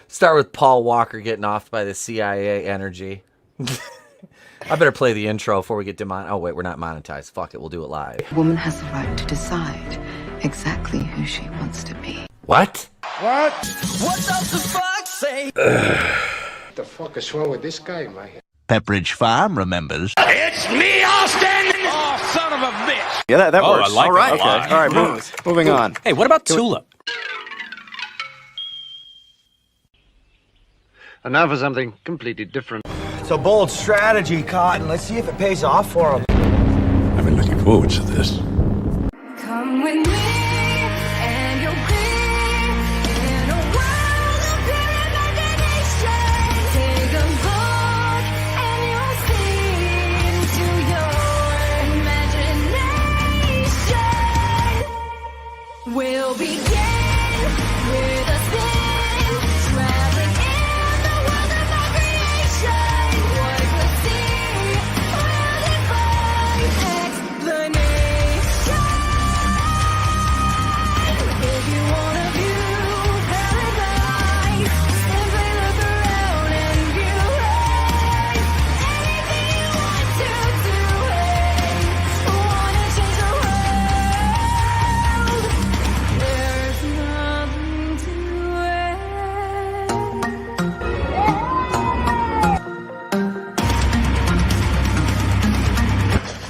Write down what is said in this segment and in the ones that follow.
Start with Paul Walker getting off by the CIA energy. I better play the intro before we get demonetized. Oh, wait, we're not monetized. Fuck it, we'll do it live. A woman has the right to decide exactly who she wants to be. What? What? What does the fuck say? What the fuck is wrong with this guy, man? Pepperidge Farm remembers. It's me, Austin! Oh, son of a bitch! Yeah, that works. I like all right, that a lot. okay. All right, moving on. Hey, what about Tulip? And now for something completely different. It's a bold strategy, Cotton. Let's see if it pays off for him. I've been looking forward to this. Come with me, and you'll be in a world of pure imagination. Take a look, and you'll see into your imagination. We'll begin with a spin, traveling in the world of my creation. What we'll see will defy explanation. If you wanna view paradise, simply look around and view right. Anything you want to do, wanna change the world. There's nothing to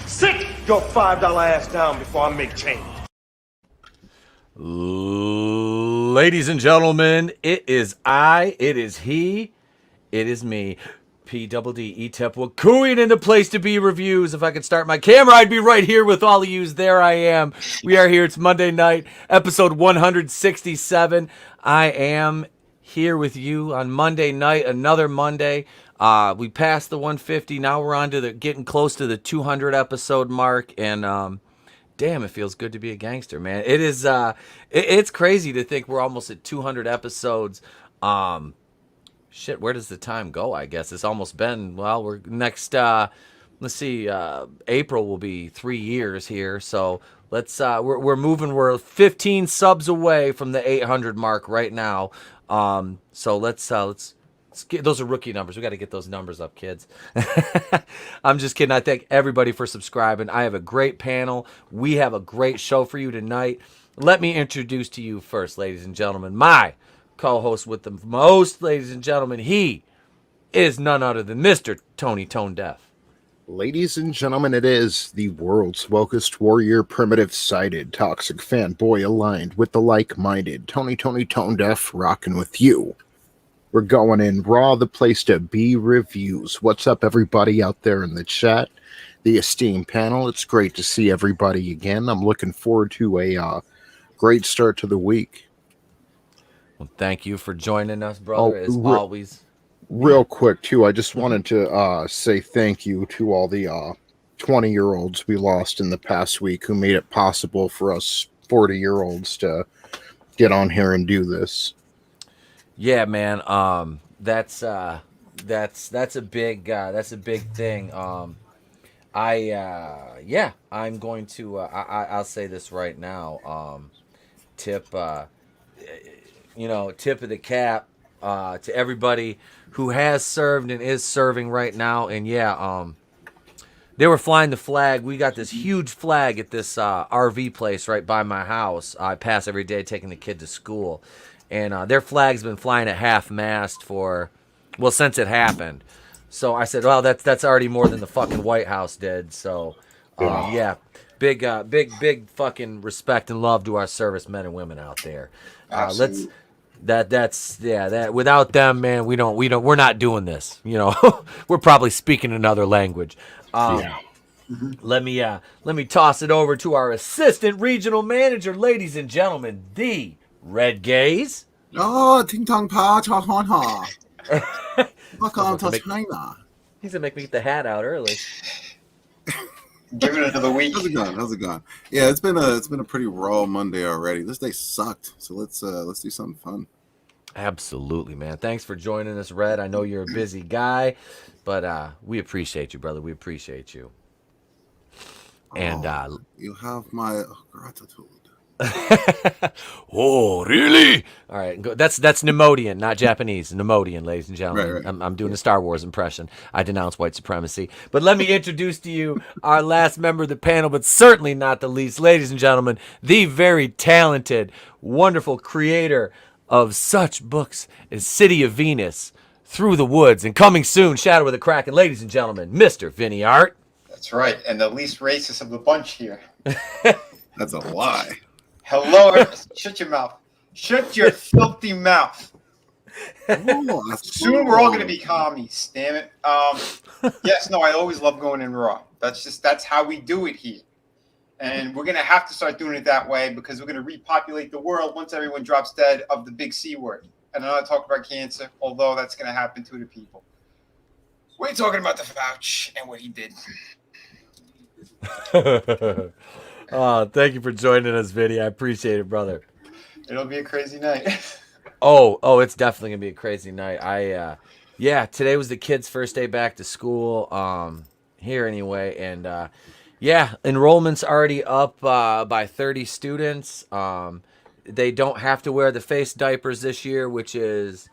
Sit your $5 ass down before I make change. Ladies and gentlemen, it is I, it is he, it is me. PDDE Wakuian in the place to be reviews. If I could start my camera, I'd be right here with all of yous. There I am. We are here. It's Monday night, episode 167. I am here with you on Monday night, another Monday. We passed the 150. Now we're on to the getting close to the 200 episode mark, and damn, it feels good to be a gangster, man. It is. It's crazy to think we're almost at 200 episodes. Shit, where does the time go? I guess it's almost been. Well, we're next. Let's see. April will be 3 years here. So let's. We're moving. We're 15 subs away from the 800 mark right now. So let's get, those are rookie numbers. We got to get those numbers up, kids. I'm just kidding. I thank everybody for subscribing. I have a great panel. We have a great show for you tonight. Let me introduce to you first, ladies and gentlemen, my co-host with the most, ladies and gentlemen. He is none other than Mr. Tony Tone Deaf. Ladies and gentlemen, it is the world's wokest warrior, primitive-sided, toxic fanboy aligned with the like-minded Tony Tone Deaf, rocking with you. We're going in raw, the place to be reviews. What's up, everybody out there in the chat, the esteemed panel? It's great to see everybody again. I'm looking forward to a great start to the week. Well, thank you for joining us, brother, as always. Real quick, too, I just wanted to say thank you to all the 20-year-olds we lost in the past week who made it possible for us 40-year-olds to get on here and do this. Yeah, man. That's a big thing. I'm going to. I'll say this right now. Tip of the cap to everybody who has served and is serving right now. And they were flying the flag. We got this huge flag at this RV place right by my house. I pass every day taking the kid to school. And their flag's been flying at half-mast since it happened. So I said, well, that's already more than the fucking White House did. So, big fucking respect and love to our servicemen and women out there. Without them, man, we're not doing this. We're probably speaking another language. Let me toss it over to our assistant regional manager, ladies and gentlemen, the Red Gaze. Oh, ting tong pa cha hon ha. Welcome to China. He's gonna make me get the hat out early. Giving it to the week. How's it going? Yeah, it's been a pretty raw Monday already. This day sucked. So let's do something fun. Absolutely, man. Thanks for joining us, Red. I know you're a busy guy, but we appreciate you, brother. We appreciate you. And you have my gratitude. Oh, really? All right, that's Nemodian, not Japanese. Nemodian, ladies and gentlemen. Right. I'm doing a Star Wars impression. I denounce white supremacy. But let me introduce to you our last member of the panel, but certainly not the least, ladies and gentlemen, the very talented, wonderful creator of such books as City of Venus, Through the Woods, and coming soon, Shadow of the Kraken, ladies and gentlemen, Mr. Vinnieart. That's right, and the least racist of the bunch here. That's a lie. Hello, shut your mouth. Shut your filthy mouth. Oh, Soon we're all going to be commies, damn it. Yes, no, I always love going in raw. That's how we do it here. And we're going to have to start doing it that way because we're going to repopulate the world once everyone drops dead of the big C word. And I'm not talking about cancer, although that's going to happen to the people. We're talking about the Fauci and what he did. Thank you for joining us, Vinny. I appreciate it, brother. It'll be a crazy night. Oh, it's definitely gonna be a crazy night. Today was the kids' first day back to school, here anyway, and enrollment's already up by 30 students. They don't have to wear the face diapers this year, which is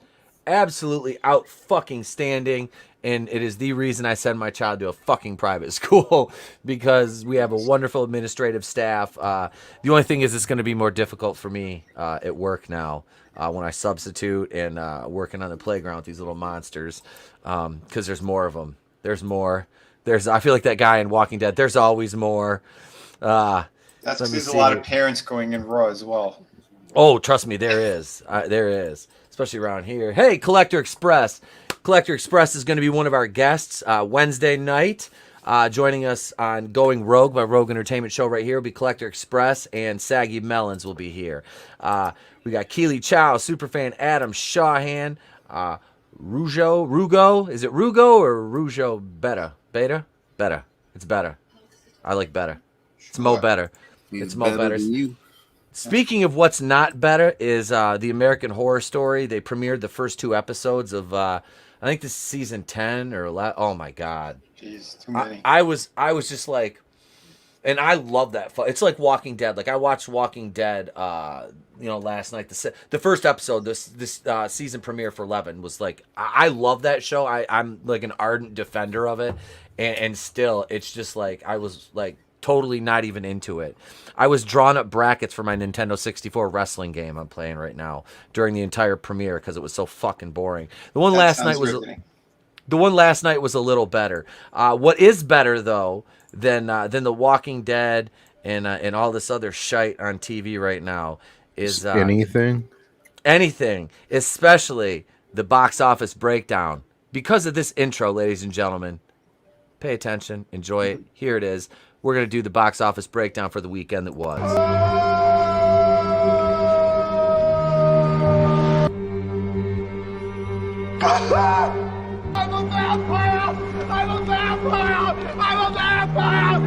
absolutely out fucking standing. And it is the reason I send my child to a fucking private school because we have a wonderful administrative staff. The only thing is it's going to be more difficult for me at work now when I substitute and working on the playground with these little monsters because there's more of them. There's more. I feel like that guy in Walking Dead. There's always more. That's because there's a lot of parents going in raw as well. Oh, trust me, there is. There is. Especially around here. Hey, Collector Express. Collector Express is going to be one of our guests Wednesday night. Joining us on Going Rogue, my Rogue Entertainment show right here, will be Collector Express, and Saggy Melons will be here. We got Keely Chow, Superfan Adam Shawhan, Rugo. Is it Rugo or Rujo Beta? Beta. It's better. I like better. It's Mo better. It's Mo better. Than you. Speaking of what's not better is the American Horror Story. They premiered the first 2 episodes of I think this is season 10 or 11. Oh my god. Jeez, too many. I was just like, and I love that. It's like Walking Dead. Like I watched Walking Dead last night. The first episode, this season premiere for 11 was like, I love that show. I'm like an ardent defender of it. And still it's just like I was like totally not even into it. I was drawing up brackets for my Nintendo 64 wrestling game I'm playing right now during the entire premiere because it was so fucking boring. The one last night was a little better. What is better though than The Walking Dead and all this other shite on TV right now is anything, especially the box office breakdown. Because of this intro, ladies and gentlemen, pay attention, enjoy it. Here it is. We're going to do the box office breakdown for the weekend that was. I'm a vampire! I'm a vampire! I'm a vampire!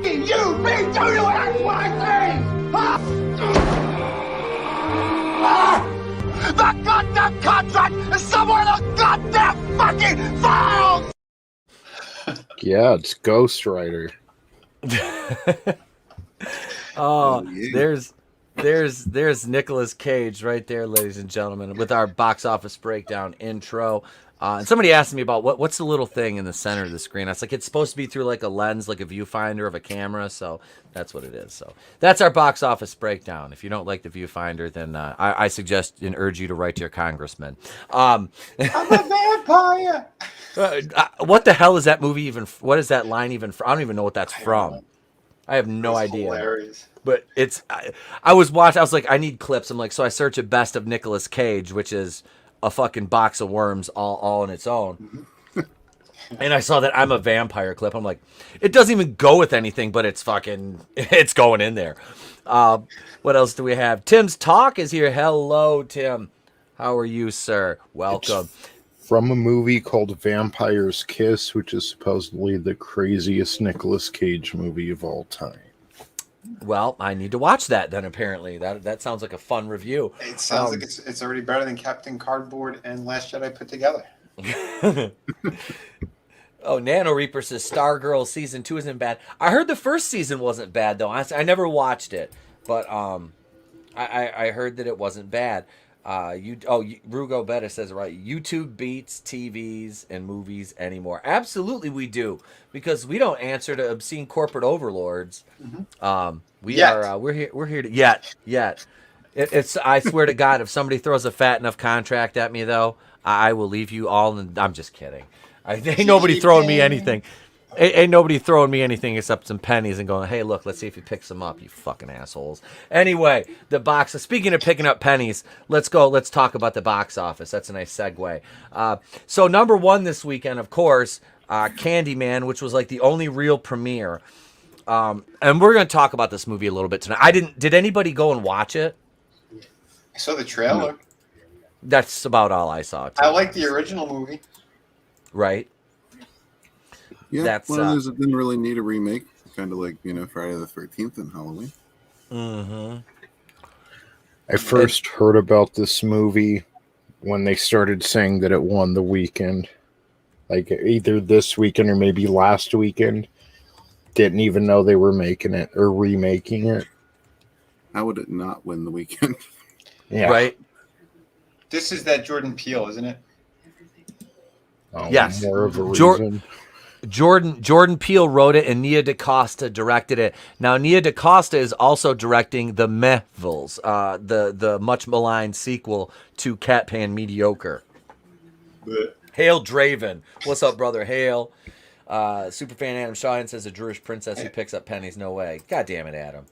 You, me, do you XYZ? The goddamn contract is somewhere in the goddamn fucking files! Yeah, it's Ghost Rider. There's Nicolas Cage right there, ladies and gentlemen, with our box office breakdown intro. And somebody asked me about what's the little thing in the center of the screen. I was like, it's supposed to be through like a lens, like a viewfinder of a camera. So that's what it is. So that's our box office breakdown. If you don't like the viewfinder, then I suggest and urge you to write to your congressman. I'm a vampire! What the hell is that movie even? What is that line even? I don't even know what that's from. I have no idea. Hilarious. But it's. I was watching. I was like, I need clips. I'm like, so I search a best of Nicolas Cage, which is a fucking box of worms all on its own. And I saw that I'm a vampire clip. I'm like, it doesn't even go with anything, but it's going in there. What else do we have? Tim's Talk is here. Hello, Tim. How are you, sir? Welcome. From a movie called Vampire's Kiss, which is supposedly the craziest Nicolas Cage movie of all time. Well, I need to watch that then, apparently. That sounds like a fun review. It sounds like it's already better than Captain Cardboard and Last Jedi put together. Oh, Nano Reaper says Stargirl Season 2 isn't bad. I heard the first season wasn't bad, though. I never watched it. But I heard that it wasn't bad. Rugo Betta says it right. YouTube beats TVs and movies anymore. Absolutely, we do, because we don't answer to obscene corporate overlords. We're here. We're here to yet. It's. I swear to God, if somebody throws a fat enough contract at me, though, I will leave you all. And I'm just kidding. Ain't nobody throwing me anything. Ain't nobody throwing me anything except some pennies and going, hey, look, let's see if he picks them up, you fucking assholes. Anyway, the box. Speaking of picking up pennies, let's go. Let's talk about the box office. That's a nice segue. So number one this weekend, of course, Candyman, which was like the only real premiere. And we're going to talk about this movie a little bit tonight. Did anybody go and watch it? I saw the trailer. No. That's about all I saw. I like the original movie. Right. Yeah, that's one of those that didn't really need a remake. Kind of like, Friday the 13th and Halloween. Mm-hmm. I first heard about this movie when they started saying that it won the weekend. Like either this weekend or maybe last weekend. Didn't even know they were making it or remaking it. How would it not win the weekend? Yeah. Right. This is that Jordan Peele, isn't it? Oh, yes. More of a reason. Jordan Peele wrote it and Nia DeCosta directed it. Now Nia DeCosta is also directing the Mehvils, the much maligned sequel to Cat Pan Mediocre. Hail Draven. What's up, brother? Hail. Superfan Adam Shaw says a Jewish princess who picks up pennies. No way. God damn it, Adam.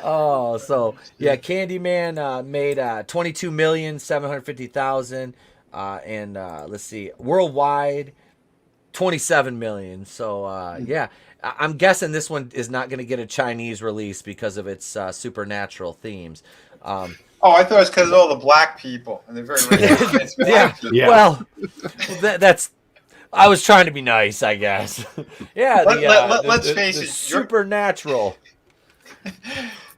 Oh, so yeah, Candyman made 22,750,000, and let's see, worldwide 27 million. So yeah, I'm guessing this one is not going to get a Chinese release because of its supernatural themes. I thought it was because of all the black people and they're very racist. Yeah. Well, that's. I was trying to be nice, I guess. Yeah, let's face it, supernatural.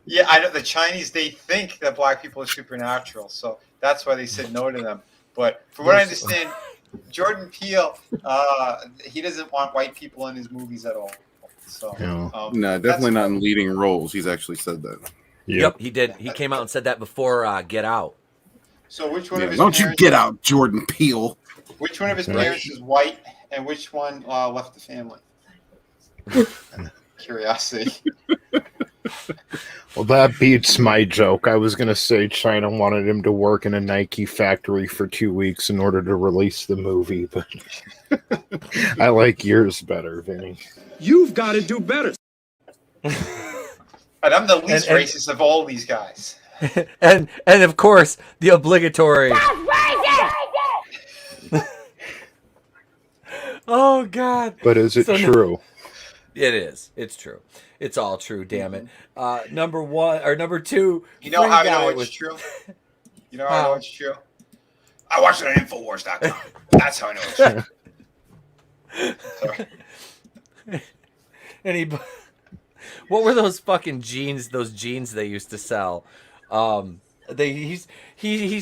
Yeah, I know the Chinese, they think that black people are supernatural, so that's why they said no to them. But from what I understand, Jordan Peele, he doesn't want white people in his movies at all. So no, definitely not in leading roles. He's actually said that. Yep, he did. He came out and said that before Get Out. So which one of his don't you get out, Jordan Peele? Which one of his parents is white, and which one left the family? Curiosity. Well, that beats my joke. I was going to say China wanted him to work in a Nike factory for 2 weeks in order to release the movie, but I like yours better, Vinny. You've got to do better. And I'm the least racist of all these guys. and of course, the obligatory... Oh, God. But is it true? It is. It's true. It's all true, damn it. Number one, or number two... You know how I know it's true? You know how I know it's true? I watched it on Infowars.com. That's how I know it's true. Sorry. What were those fucking jeans? Those jeans they used to sell. He's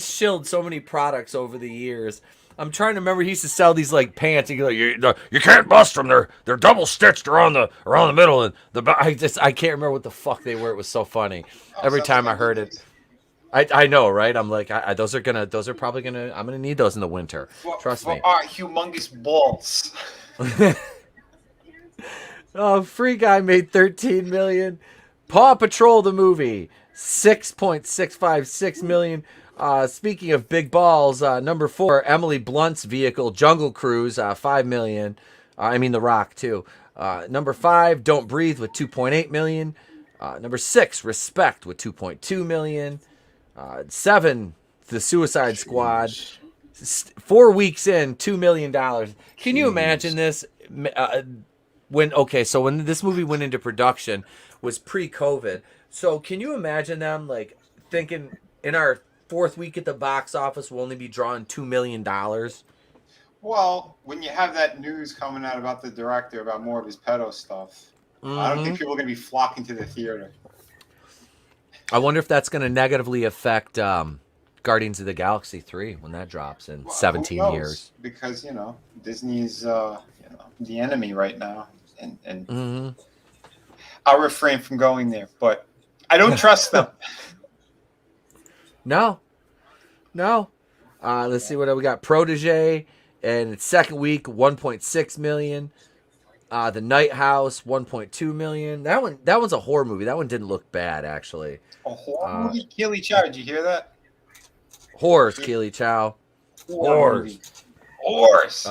shilled so many products over the years. I'm trying to remember. He used to sell these like pants. He go, you can't bust them. They're double stitched around the middle and I can't remember what the fuck they were. It was so funny. Every time I heard it, I know, right? I'm like, those are probably gonna. I'm gonna need those in the winter. Trust me. Our humongous balls. Oh, Free Guy made 13 million. Paw Patrol the movie 6.656 million. Speaking of big balls, number 4, Emily Blunt's vehicle Jungle Cruise 5 million. The Rock too. Number 5, Don't Breathe with 2.8 million. Number 6, Respect with 2.2 million. 7, The Suicide Squad. 4 weeks in, $2 million. Can you imagine this? When this movie went into production was pre-COVID. So can you imagine them like thinking in our 4th week at the box office we'll only be drawing $2 million? Well, when you have that news coming out about the director about more of his pedo stuff, I don't think people are going to be flocking to the theater. I wonder if that's going to negatively affect Guardians of the Galaxy 3 when that drops in 17 years. Because Disney's the enemy right now. And I'll refrain from going there, but I don't trust them. No. Let's see what we got. Protege, and its second week, 1.6 million. The Night House, 1.2 million. That one's a horror movie. That one didn't look bad, actually. A horror movie? Keely Chow, did you hear that? Horrors, Keely Chow. Horrors. Horse.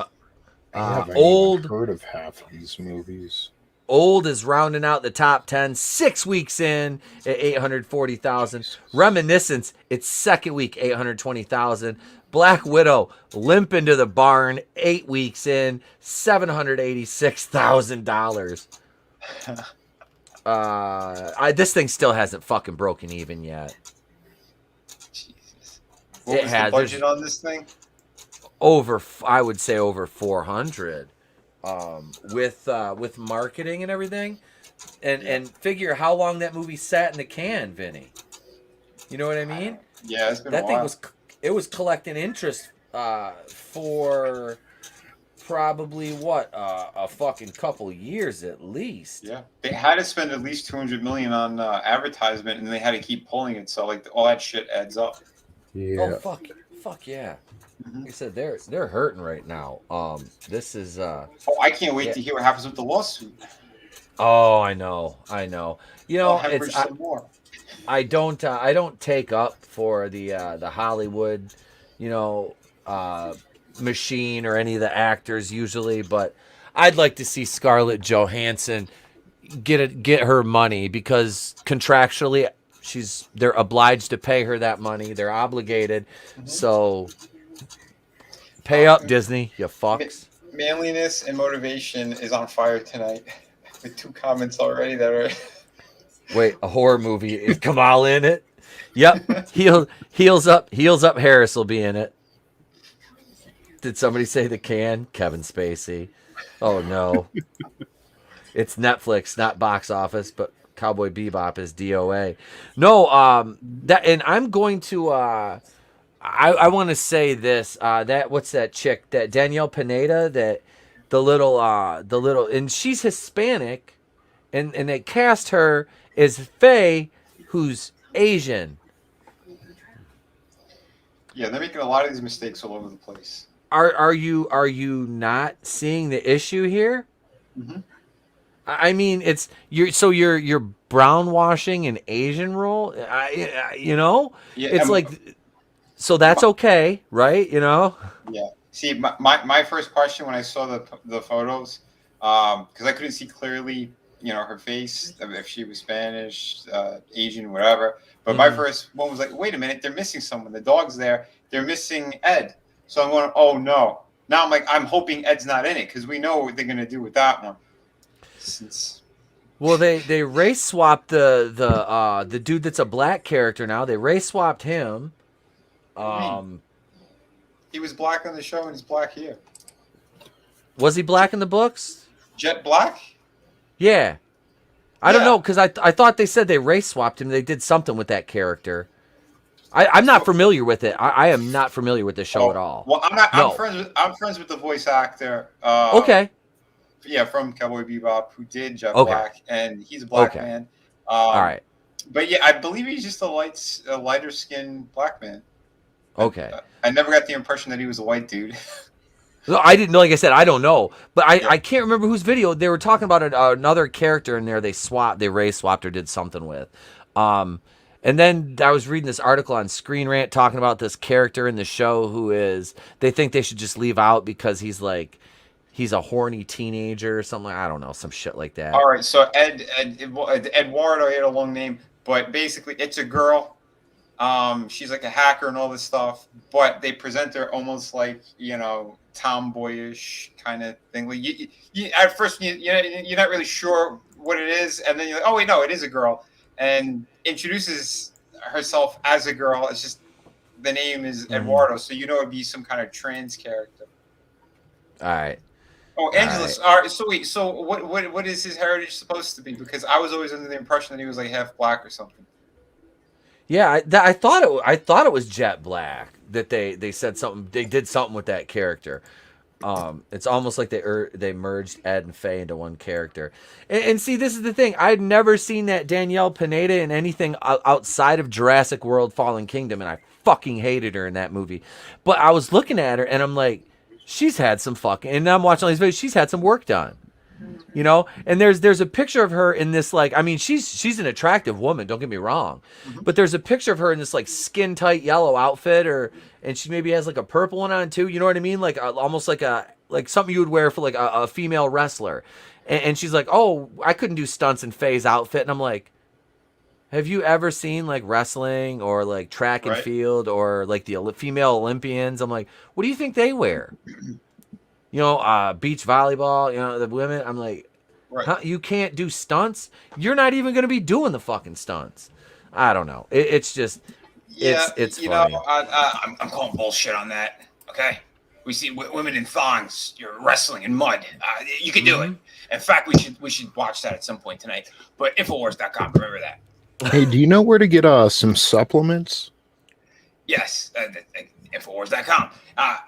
I haven't Old. even heard of half of these movies. Old is rounding out the top 10, 6 weeks in at 840,000. Reminiscence, its second week, 820,000. Black Widow, limp into the barn, 8 weeks in, $786,000. This thing still hasn't fucking broken even yet. Jesus. What was the budget on this thing? I would say over 400. With marketing and everything, and figure how long that movie sat in the can, Vinny. You know what I mean? Yeah, it's been that a thing while. was collecting interest for probably a fucking couple years at least. Yeah, they had to spend at least 200 million on advertisement, and they had to keep pulling it. So like all that shit adds up. Yeah. Oh fuck yeah. Like I said, they're hurting right now. This is Oh, I can't wait to hear what happens with the lawsuit. Oh, I know. You know, Hemorrhage some more. I don't take up for the Hollywood, machine or any of the actors usually, but I'd like to see Scarlett Johansson get her money because contractually they're obliged to pay her that money. They're obligated. So pay up, Disney, you fucks. Manliness and motivation is on fire tonight. With 2 comments already that are. Wait, a horror movie is Kamal in it? Yep. Heels up Harris will be in it. Did somebody say the can? Kevin Spacey. Oh no. It's Netflix, not box office, but Cowboy Bebop is DOA. No, and I'm going to I want to say this. What's that chick? That Danielle Pineda, that the little and she's Hispanic, and they cast her as Faye, who's Asian. Yeah, they're making a lot of these mistakes all over the place. Are you not seeing the issue here? Mm-hmm. I mean, you're brown washing an Asian role. Yeah, it's like, so that's okay, right? Yeah. See, my first question when I saw the photos, because I couldn't see clearly, her face, if she was Spanish, Asian, whatever. But my first one was like, wait a minute, they're missing someone. The dog's there. They're missing Ed. So I'm going, oh no. Now I'm like, I'm hoping Ed's not in it because we know what they're gonna do with that one. Well, they race swapped the dude that's a black character now. They race swapped him. He was black on the show and he's black here. Was he black in the books? Jet Black? Yeah. I don't know, because I thought they said they race swapped him. They did something with that character. I'm not familiar with it. I am not familiar with the show at all. Well, I'm not. No. I'm friends with the voice actor. Okay. Yeah, from Cowboy Bebop, who did Jet Black, and he's a black man. All right. But yeah, I believe he's just a lighter skinned black man. Okay. I never got the impression that he was a white dude. No, I didn't know. Like I said, I don't know, but I can't remember whose video they were talking about. Another character in there. They race swapped or did something with. And then I was reading this article on Screen Rant talking about this character in the show they think they should just leave out because he's a horny teenager or something. I don't know, some shit like that. All right, so Eduardo, he had a long name, but basically it's a girl. She's like a hacker and all this stuff, but they present her almost like, tomboyish kind of thing. Like at first you're not really sure what it is, and then you're like, oh wait, no, it is a girl, and introduces herself as a girl. It's just the name is Eduardo, so it'd be some kind of trans character. All right. Oh, Angelus. All right. So wait. So what is his heritage supposed to be? Because I was always under the impression that he was like half black or something. Yeah, I thought it was Jet Black that they said something. They did something with that character. It's almost like they merged Ed and Faye into one character. And see, this is the thing. I'd never seen that Danielle Pineda in anything outside of Jurassic World: Fallen Kingdom, and I fucking hated her in that movie. But I was looking at her, and I'm like, she's had some fucking. And I'm watching all these videos. She's had some work done. You know, and there's a picture of her in this, like, I mean, she's an attractive woman, don't get me wrong, but there's a picture of her in this like skin tight yellow outfit, and she maybe has like a purple one on too, you know what I mean, like almost like something you would wear for like a female wrestler, and she's like, oh, I couldn't do stunts in Faye's outfit, and I'm like, have you ever seen like wrestling or like track and field or like the female Olympians? I'm like, what do you think they wear? You know, beach volleyball, you know, the women. I'm like, huh, you can't do stunts? You're not even going to be doing the fucking stunts. I don't know. It's just, it's you funny. know, I'm calling bullshit on that. Okay, we see women in thongs. You're wrestling in mud. You can do it. In fact, we should watch that at some point tonight. But Infowars.com, remember that. Hey, do you know where to get some supplements? Yes, Infowars.com.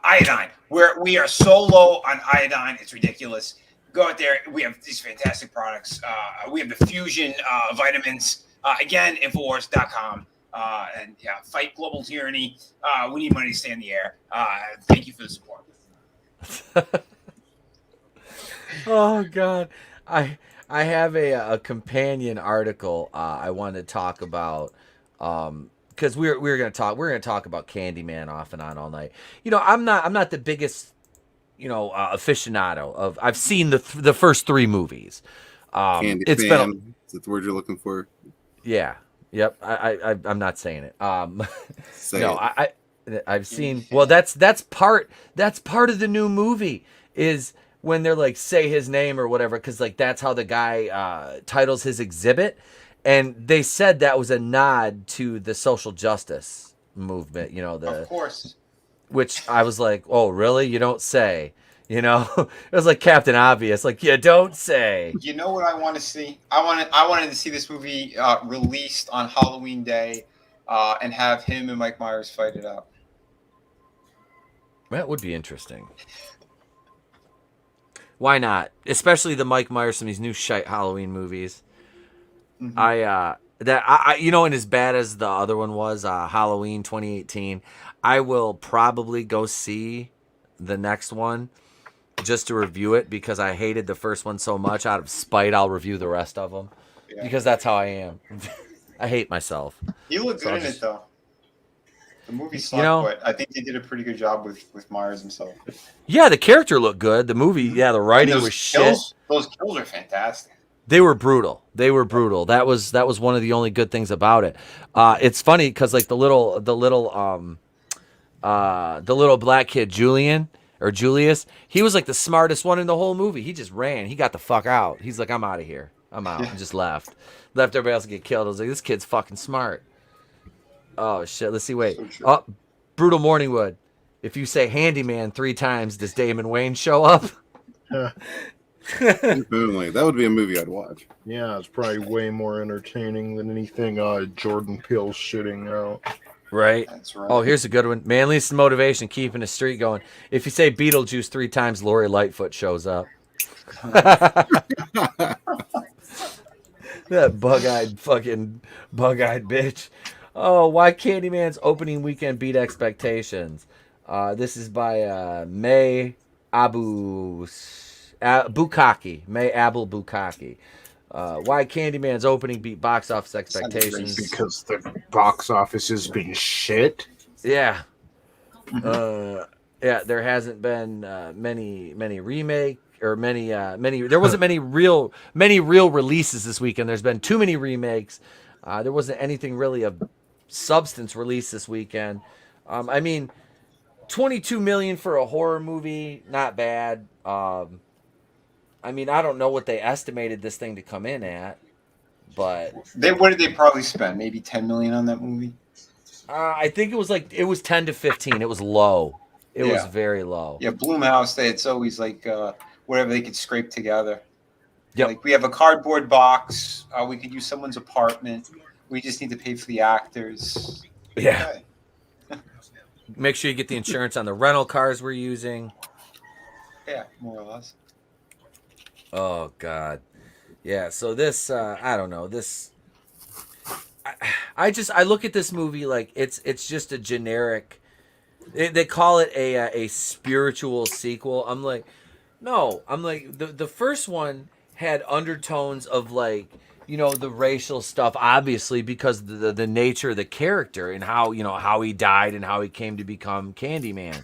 Iodine. We are so low on iodine, it's ridiculous. Go out there. We have these fantastic products. We have the fusion vitamins. Again, Infowars.com. And yeah, fight global tyranny. We need money to stay in the air. Thank you for the support. Oh God, I have a companion article I want to talk about. Because we're gonna talk about Candyman off and on all night. You know, I'm not the biggest, you know, aficionado of. I've seen the first 3 movies. Candy it's fan. been Is that the word you're looking for? Yeah. Yep. I'm not saying it. Say no, it. I've seen. Well, that's part of the new movie is when they're like say his name or whatever, because like that's how the guy titles his exhibit. And they said that was a nod to the social justice movement, you know, Of course. which I was like, oh, really? You don't say, you know, it was like Captain Obvious. Like, you don't say. You know what I want to see? I wanted to see this movie released on Halloween Day and have him and Mike Myers fight it out. That would be interesting. Why not? Especially the Mike Myers from these new shite Halloween movies. Mm-hmm. I you know, and as bad as the other one was, Halloween 2018, I will probably go see the next one just to review it because I hated the first one so much. Out of spite, I'll review the rest of them because that's how I am. I hate myself. You look good in it though. The movie sucked, You know, but I think they did a pretty good job with Myers himself. Yeah, the character looked good. The movie, the writing was shit. Those kills are fantastic. They were brutal. That was one of the only good things about it. It's funny because like the little black kid Julius, he was like the smartest one in the whole movie. He just ran. He got the fuck out. He's like, I'm out of here. I'm out. And just left everybody else to get killed. I was like, this kid's fucking smart. Oh shit. Let's see. Wait. So Brutal Morningwood. If you say handyman 3 times, does Damon Wayne show up? Definitely. That would be a movie I'd watch. Yeah, it's probably way more entertaining than anything Jordan Peele's shitting out. Right. That's right. Oh, here's a good one. Manliest motivation, keeping the street going. If you say Beetlejuice 3 times, Lori Lightfoot shows up. That bug-eyed bitch. Oh, why Candyman's opening weekend beat expectations. This is by May Bukaki. May Abel Bukaki. Why Candyman's opening beat box office expectations. Because the box office has been shit. Yeah. There hasn't been many remake or many there wasn't many real releases this weekend. There's been too many remakes. There wasn't anything really of substance released this weekend. I mean, $22 million for a horror movie, not bad. I mean, I don't know what they estimated this thing to come in at, but what did they probably spend? Maybe $10 million on that movie. I think it was 10 to 15. It was low. It was very low. Yeah, Blumhouse. It's always like whatever they could scrape together. Yep. Like we have a cardboard box. We could use someone's apartment. We just need to pay for the actors. Yeah. Make sure you get the insurance on the rental cars we're using. Yeah, more or less. Oh God, yeah. So this, I don't know. This, I look at this movie like it's just a generic. They call it a spiritual sequel. I'm like, no. I'm like the first one had undertones of like, you know, the racial stuff, obviously, because the nature of the character and how, you know, how he died and how he came to become Candyman.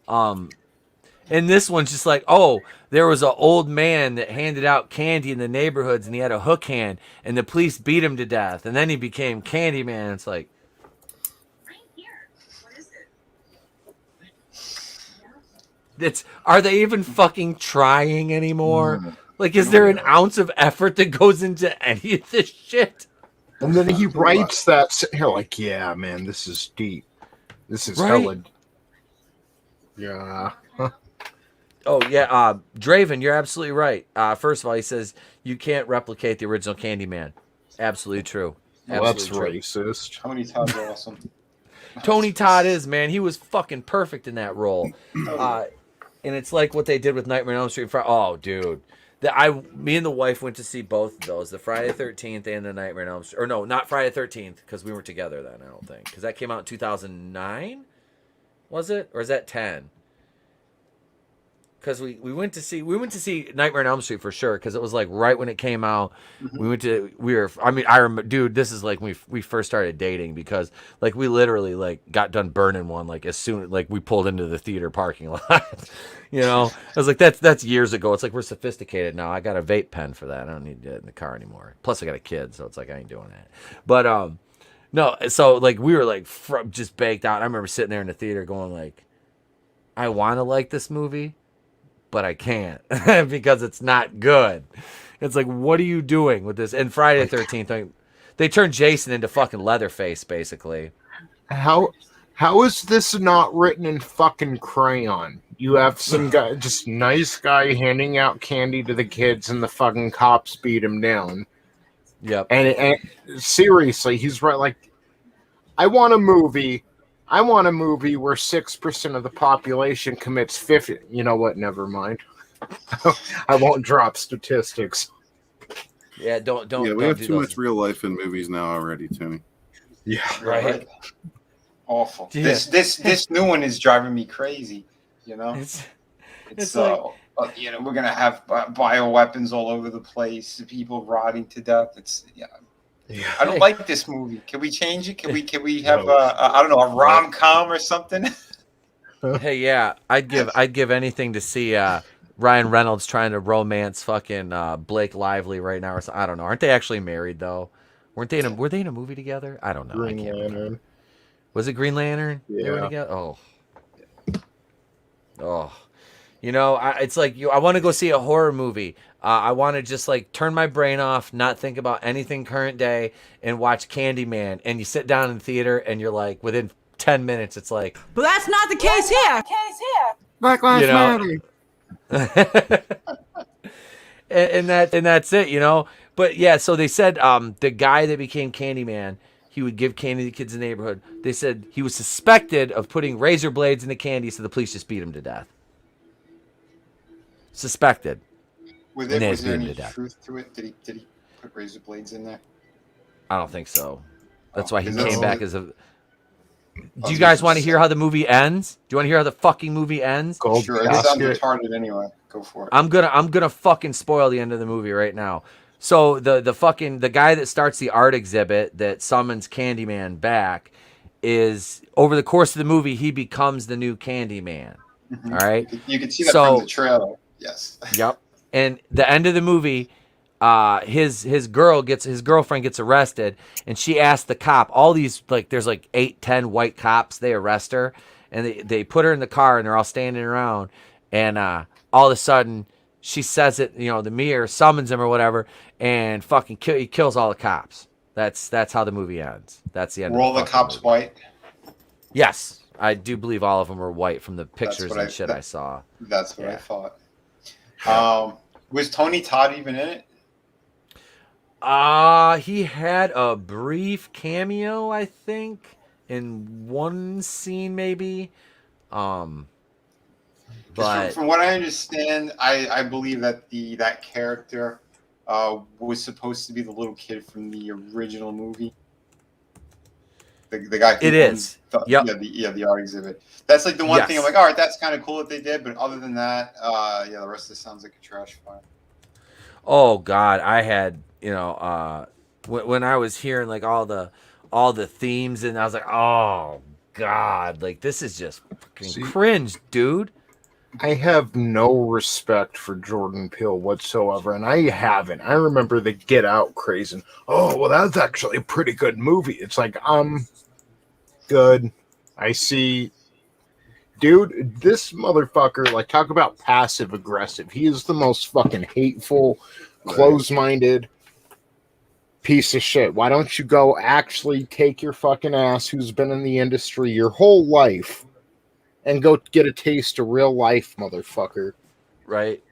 And this one's just like, oh, there was an old man that handed out candy in the neighborhoods and he had a hook hand and the police beat him to death and then he became Candyman. It's like, are they even fucking trying anymore? Like, is there an ounce of effort that goes into any of this shit? And then he writes that, you're like, yeah, man, this is deep. This is Right? hella. Yeah. Oh, yeah. Draven, you're absolutely right. First of all, he says, you can't replicate the original Candyman. Absolutely true. Well, that's Absolutely racist. Tony Todd's awesome. Tony Todd is, man. He was fucking perfect in that role. And it's like what they did with Nightmare on Elm Street. Oh, dude. Me and the wife went to see both of those, the Friday the 13th and the Nightmare on Elm Street. Or no, not Friday the 13th, because we weren't together then, I don't think. Because that came out in 2009? Was it? Or is that 10? Because we went to see Nightmare on Elm Street for sure, because it was like right when it came out. I remember, dude, this is like we first started dating, because like we literally like got done burning one like as soon like we pulled into the theater parking lot. You know, I was like, that's years ago. It's like we're sophisticated now. I got a vape pen for that. I don't need it in the car anymore. Plus I got a kid, so it's like I ain't doing that. But no, so like we were like just baked out. I remember sitting there in the theater going like, I want to like this movie, but I can't because it's not good. It's like, what are you doing with this? And Friday the 13th, they turned Jason into fucking Leatherface, basically. How is this not written in fucking crayon? You have some guy, just nice guy, handing out candy to the kids, and the fucking cops beat him down. Yep. And seriously, he's right. Like, I want a movie where 6% of the population commits 50. You know what? Never mind. I won't drop statistics. Yeah, don't. Yeah, we don't have do too those. much real life in movies now already, Tony. Yeah, right. Awful. Yeah. This new one is driving me crazy. You know, It's like, you know, we're gonna have bioweapons all over the place, people rotting to death. I don't like this movie. Can we change it? Can we have I don't know, a rom-com or something? hey, yeah, I'd give anything to see Ryan Reynolds trying to romance fucking Blake Lively right now, or something. I don't know. Aren't they actually married though? Were they in a movie together? I don't know. Green I can't Lantern. remember. Was it Green Lantern? Yeah. They were together. Oh, you know, it's like I want to go see a horror movie. I want to just like turn my brain off, not think about anything current day, and watch Candyman. And you sit down in the theater, and you're like, within 10 minutes, it's like, But that's not the case here. Black Lives Matter. and that's it, you know. But yeah, so they said the guy that became Candyman, he would give candy to kids in the neighborhood. They said he was suspected of putting razor blades in the candy, so the police just beat him to death. Suspected. Was And they there beat him any to death. truth to it? Did he put razor blades in there? I don't think so. That's why he is came that- back as a. Do you guys want to hear how the movie ends? Do you want to hear how the fucking movie ends? Sure, it sounds retarded anyway. Go for it. I'm gonna fucking spoil the end of the movie right now. So the guy that starts the art exhibit that summons Candyman back is, over the course of the movie, he becomes the new Candyman. Mm-hmm. All right. You can see that from the trailer. Yes. Yep. And the end of the movie, his girlfriend gets arrested, and she asks the cop, all these, like, there's like 8-10 white cops, they arrest her, and they put her in the car, and they're all standing around, and all of a sudden she says it, you know, the mirror summons him or whatever, and fucking he kills all the cops. That's how the movie ends. That's the end. Were all the cops white? Yes, I do believe all of them were white from the pictures and shit I saw. That's what I thought. Was Tony Todd even in it? He had a brief cameo, I think, in one scene maybe. But from what I understand, I believe that that character was supposed to be the little kid from the original movie. The guy who it is. Yep. the art exhibit. That's like the one thing I'm Yes. like, all right, that's kind of cool that they did, but other than that, the rest of this sounds like a trash fire. Oh God, I had when I was hearing like all the themes, and I was like, oh God, like this is just fucking cringe, dude. I have no respect for Jordan Peele whatsoever, and I haven't. I remember the Get Out craze, and oh, well, that's actually a pretty good movie. It's like, good. I see. Dude, this motherfucker, like, talk about passive aggressive. He is the most fucking hateful, close-minded piece of shit. Why don't you go actually take your fucking ass, who's been in the industry your whole life, and go get a taste of real life, motherfucker? Right?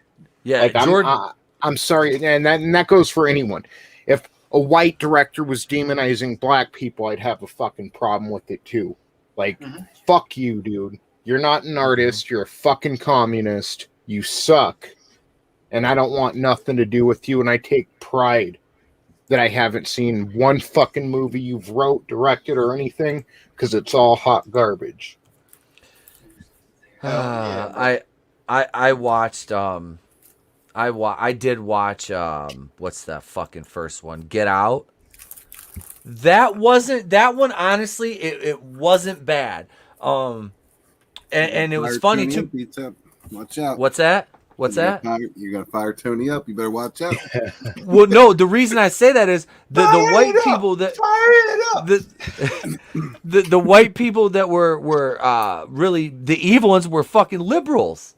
Yeah, like, Jordan. I'm sorry, and that goes for anyone. If a white director was demonizing black people, I'd have a fucking problem with it too. Like, fuck you, dude. You're not an artist. You're a fucking communist. You suck. And I don't want nothing to do with you. And I take pride that I haven't seen one fucking movie you've wrote, directed, or anything, because it's all hot garbage. I watched I did watch what's the fucking first one? Get Out. That one honestly it wasn't bad. And it was funny too. Watch out. What's that? What's that? You're gonna fire Tony up. You better watch out. Well, no. The reason I say that is the white people that the white people that were really the evil ones were fucking liberals.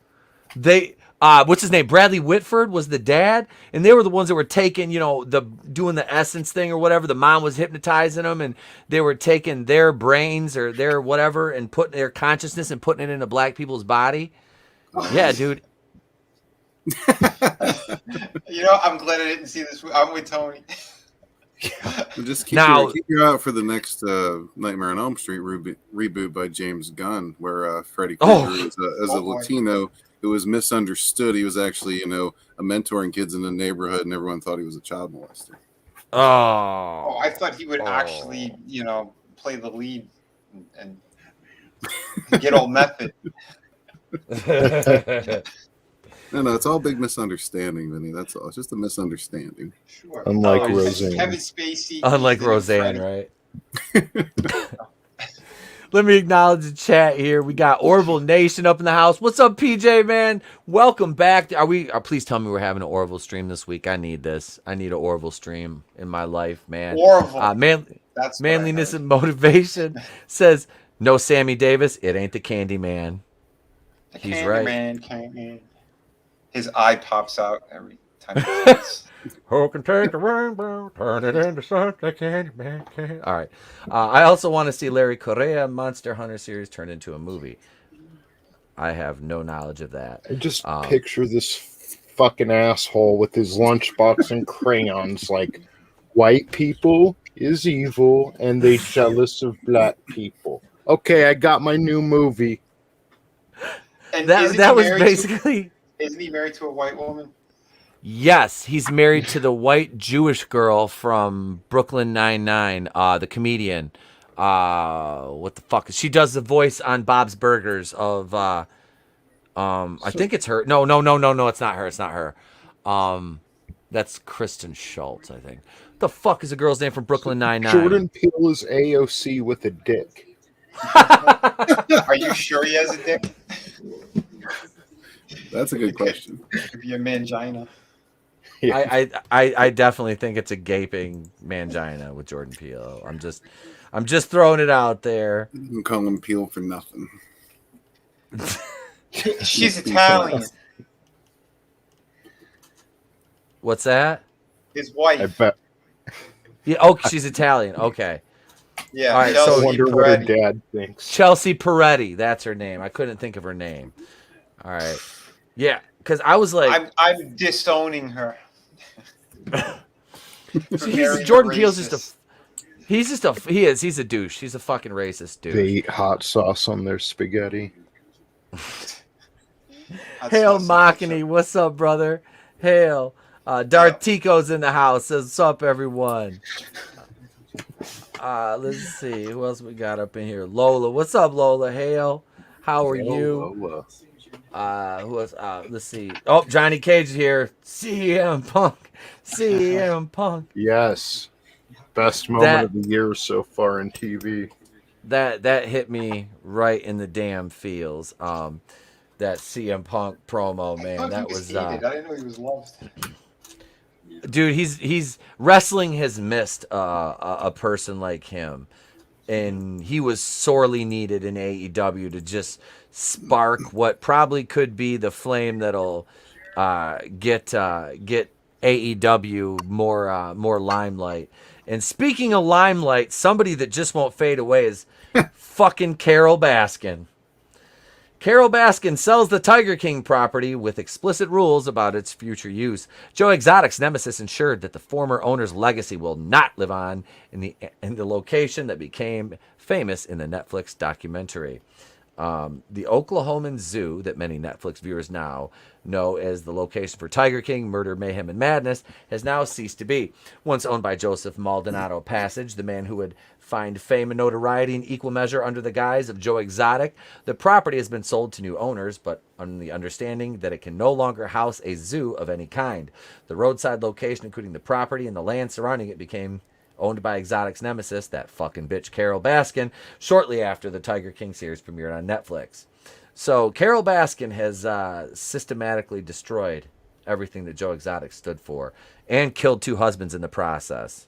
They what's his name? Bradley Whitford was the dad, and they were the ones that were taking, doing the essence thing or whatever. The mom was hypnotizing them, and they were taking their brains or their whatever and putting their consciousness and putting it into black people's body. Yeah, dude. I'm glad I didn't see this. I'm with Tony. Just keep your eye out for the next Nightmare on Elm Street reboot by James Gunn, where Freddy Krueger is a Latino who was misunderstood. He was actually, a mentoring kids in the neighborhood, and everyone thought he was a child molester. Oh, I thought he would actually, play the lead and get all method. No, it's all big misunderstanding, Vinny. That's all. It's just a misunderstanding. Sure. Unlike Roseanne. Kevin Spacey. Unlike Roseanne, right? Let me acknowledge the chat here. We got Orville Nation up in the house. What's up, PJ, man? Welcome back. Please tell me we're having an Orville stream this week. I need this. I need an Orville stream in my life, man. Orville. Manliness and motivation says, no Sammy Davis. It ain't the Candyman. He's right. Candyman. His eye pops out every time. Who can take the rainbow, turn it into something Candyman can? All right. I also want to see Larry Correa Monster Hunter series turned into a movie. I have no knowledge of that. I just picture this fucking asshole with his lunchbox and crayons, like, white people is evil and they jealous of black people. Okay, I got my new movie. And that was basically... Isn't he married to a white woman? Yes, he's married to the white Jewish girl from Brooklyn Nine-Nine, the comedian. What the fuck? She does the voice on Bob's Burgers of, I think it's her. No, it's not her. It's not her. That's Kristen Schultz, I think. What the fuck is the girl's name from Brooklyn Nine-Nine? Jordan Peele is AOC with a dick. Are you sure he has a dick? That's a good question. It could be a mangina. Yeah. I definitely think it's a gaping mangina with Jordan Peele. I'm just throwing it out there. You can call him Peele for nothing. She's Italian. What's that? His wife. I bet. Yeah. Oh, she's Italian. Okay. Yeah. All right. Chelsea I wonder what her dad thinks. Chelsea Peretti. That's her name. I couldn't think of her name. All right. Yeah, because I was like, I'm disowning her. Jordan Peele's he's a douche. He's a fucking racist dude. They eat hot sauce on their spaghetti. Hail Machini, what's up, brother? Hail. Darth Tico's in the house. Says, what's up, everyone? Let's see. Who else we got up in here? Lola. What's up, Lola? Hail. How are you? Lola. Who else? Let's see. Oh, Johnny Cage is here. CM Punk. CM Punk. Yes. Best moment of the year so far in TV. That hit me right in the damn feels. That CM Punk promo, man. That was I didn't know he was loved. Dude, he's wrestling has missed a person like him, and he was sorely needed in AEW to just spark what probably could be the flame that'll get AEW more limelight. And speaking of limelight, somebody that just won't fade away is fucking Carol Baskin. Carol Baskin sells the Tiger King property with explicit rules about its future use. Joe Exotic's nemesis ensured that the former owner's legacy will not live on in the location that became famous in the Netflix documentary. The Oklahoman Zoo, that many Netflix viewers now know as the location for Tiger King, Murder, Mayhem, and Madness, has now ceased to be. Once owned by Joseph Maldonado Passage, the man who would find fame and notoriety in equal measure under the guise of Joe Exotic, the property has been sold to new owners, but on the understanding that it can no longer house a zoo of any kind. The roadside location, including the property and the land surrounding it, became owned by Exotic's nemesis, that fucking bitch Carol Baskin, shortly after the Tiger King series premiered on Netflix. So Carol Baskin has systematically destroyed everything that Joe Exotic stood for and killed 2 husbands in the process.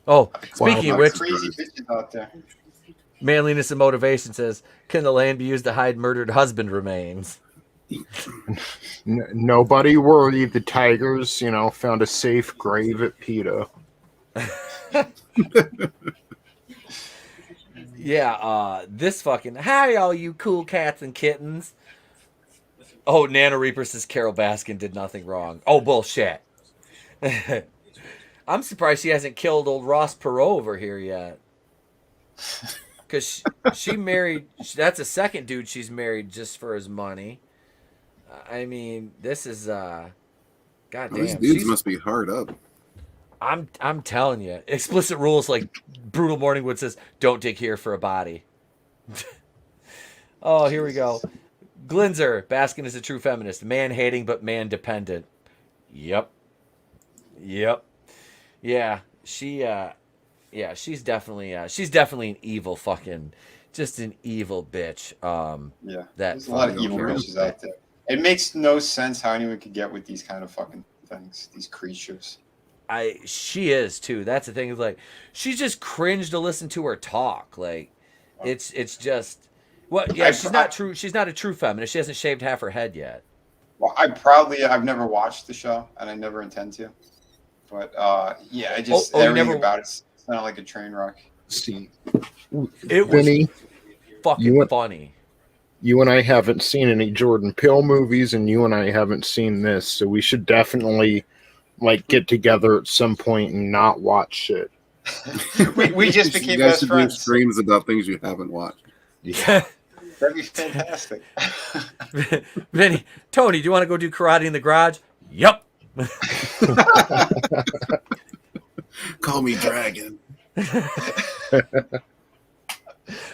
Oh, speaking of which, Crazy bitches out there. Manliness and Motivation says, can the land be used to hide murdered husband remains? Nobody worried. The Tigers, found a safe grave at PETA. Yeah, this fucking... Hi, all you cool cats and kittens. Oh, Nana Reaper says Carol Baskin did nothing wrong. Oh, bullshit. I'm surprised she hasn't killed old Ross Perot over here yet. Because she married... That's a second dude she's married just for his money. I mean, this is... goddamn. These dudes must be hard up. I'm telling you. Explicit rules like Brutal Morningwood says, don't dig here for a body. Oh, here we go. Glinzer, Baskin is a true feminist. Man-hating but man-dependent. Yep. Yeah, she's definitely an evil fucking, just an evil bitch. Yeah, there's a lot of evil bitches out there. It makes no sense how anyone could get with these kind of fucking things, these creatures. She is too. That's the thing. Is like, she just cringe to listen to her talk. Like, it's just, what? Yeah, she's not true. She's not a true feminist. She hasn't shaved half her head yet. Well, I've never watched the show, and I never intend to. But yeah, I just everything about it sounded like a train wreck. See, it was Vinny, fucking funny. You and I haven't seen any Jordan Peele movies, and you and I haven't seen this, so we should definitely get together at some point and not watch shit. we just became you guys best should friends. Do streams about things you haven't watched. Yeah. That'd be fantastic. Vinny, Tony, do you want to go do karate in the garage? Yup. Call me Dragon.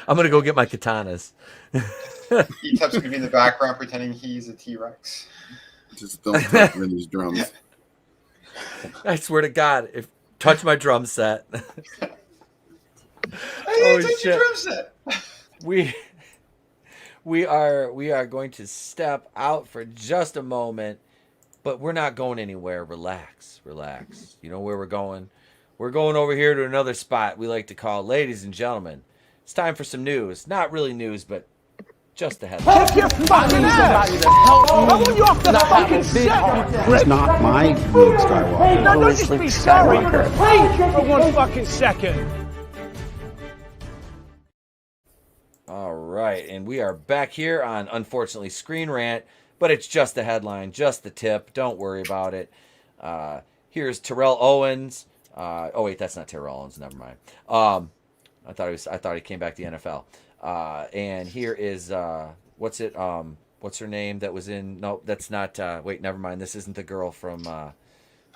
I'm gonna go get my katanas. E-Tup's gonna be in the background pretending he's a T-Rex. Just don't touch Vinny's drums. I swear to God, if touch my drum set. Oh shit! Drum set. We are going to step out for just a moment, but we're not going anywhere. Relax. You know where we're going? We're going over here to another spot we like to call, ladies and gentlemen, it's time for some news. Not really news, but just the headline. Take your fucking ass! I want you off the fucking set! It's not my Luke Skywalker. Hey, no, don't just be sorry. Please, for 1 fucking second. All right, and we are back here on, unfortunately, Screen Rant, but it's just the headline, just the tip. Don't worry about it. Here's Terrell Owens. Oh wait, that's not Terrell Owens. Never mind. I thought he came back to the NFL. And here is what's it? What's her name that was in? No, that's not. Wait, never mind. This isn't the girl from. I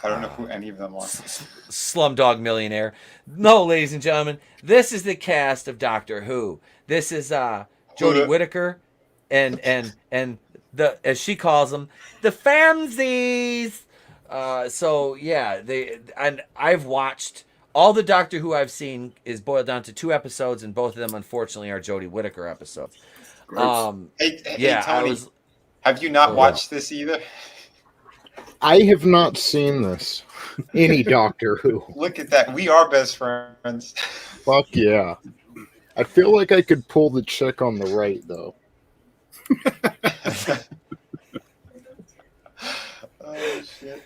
don't know who any of them are. Slumdog Millionaire. No, ladies and gentlemen, this is the cast of Doctor Who. This is Jodie Whittaker, and the, as she calls them, the Famsies. So yeah, and I've watched all the Doctor Who I've seen is boiled down to 2 episodes, and both of them, unfortunately, are Jodie Whittaker episodes. Hey, yeah, Tony, have you not watched this either? I have not seen this. Any Doctor Who. Look at that. We are best friends. Fuck yeah. I feel like I could pull the chick on the right, though. Oh, shit.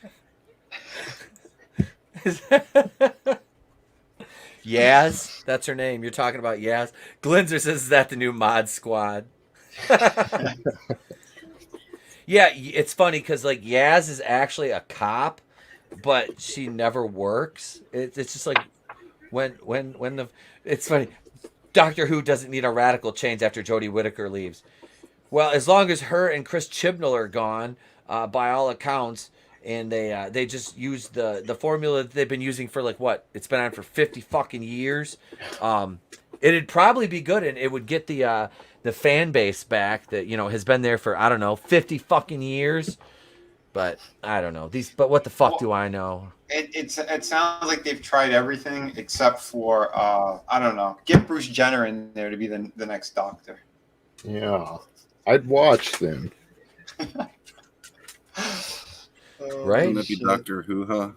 Yaz, that's her name. You're talking about Yaz. Glinzer says, is that the new mod squad? Yeah, it's funny because like Yaz is actually a cop, but she never works. It's just like when the it's funny. Doctor Who doesn't need a radical change after Jodie Whittaker leaves. Well, as long as her and Chris Chibnall are gone, by all accounts, and they just use the formula that they've been using for like what? It's been on for 50 fucking years. It'd probably be good, and it would get the fan base back that, you know, has been there for, I don't know, 50 fucking years. But I don't know. But what the fuck do I know? It sounds like they've tried everything except for I don't know. Get Bruce Jenner in there to be the next Doctor. Yeah. I'd watch them. Right? Wouldn't that be Doctor Who, huh?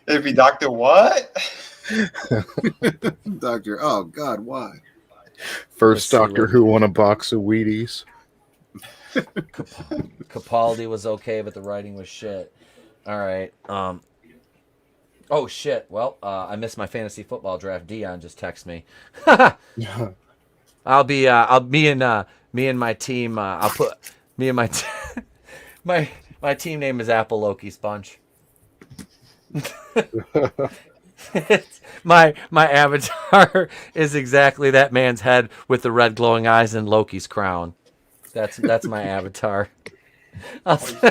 It'd be Doctor what? Doctor, oh God, why? First Doctor Who on a box of Wheaties. Capaldi was okay, but the writing was shit. All right. Oh shit. Well, I missed my fantasy football draft. Dion just texted me. I'll be. Me and my team. I'll put me and my my team name is Apple Loki Sponge. my avatar is exactly that man's head with the red glowing eyes and Loki's crown. That's my avatar. I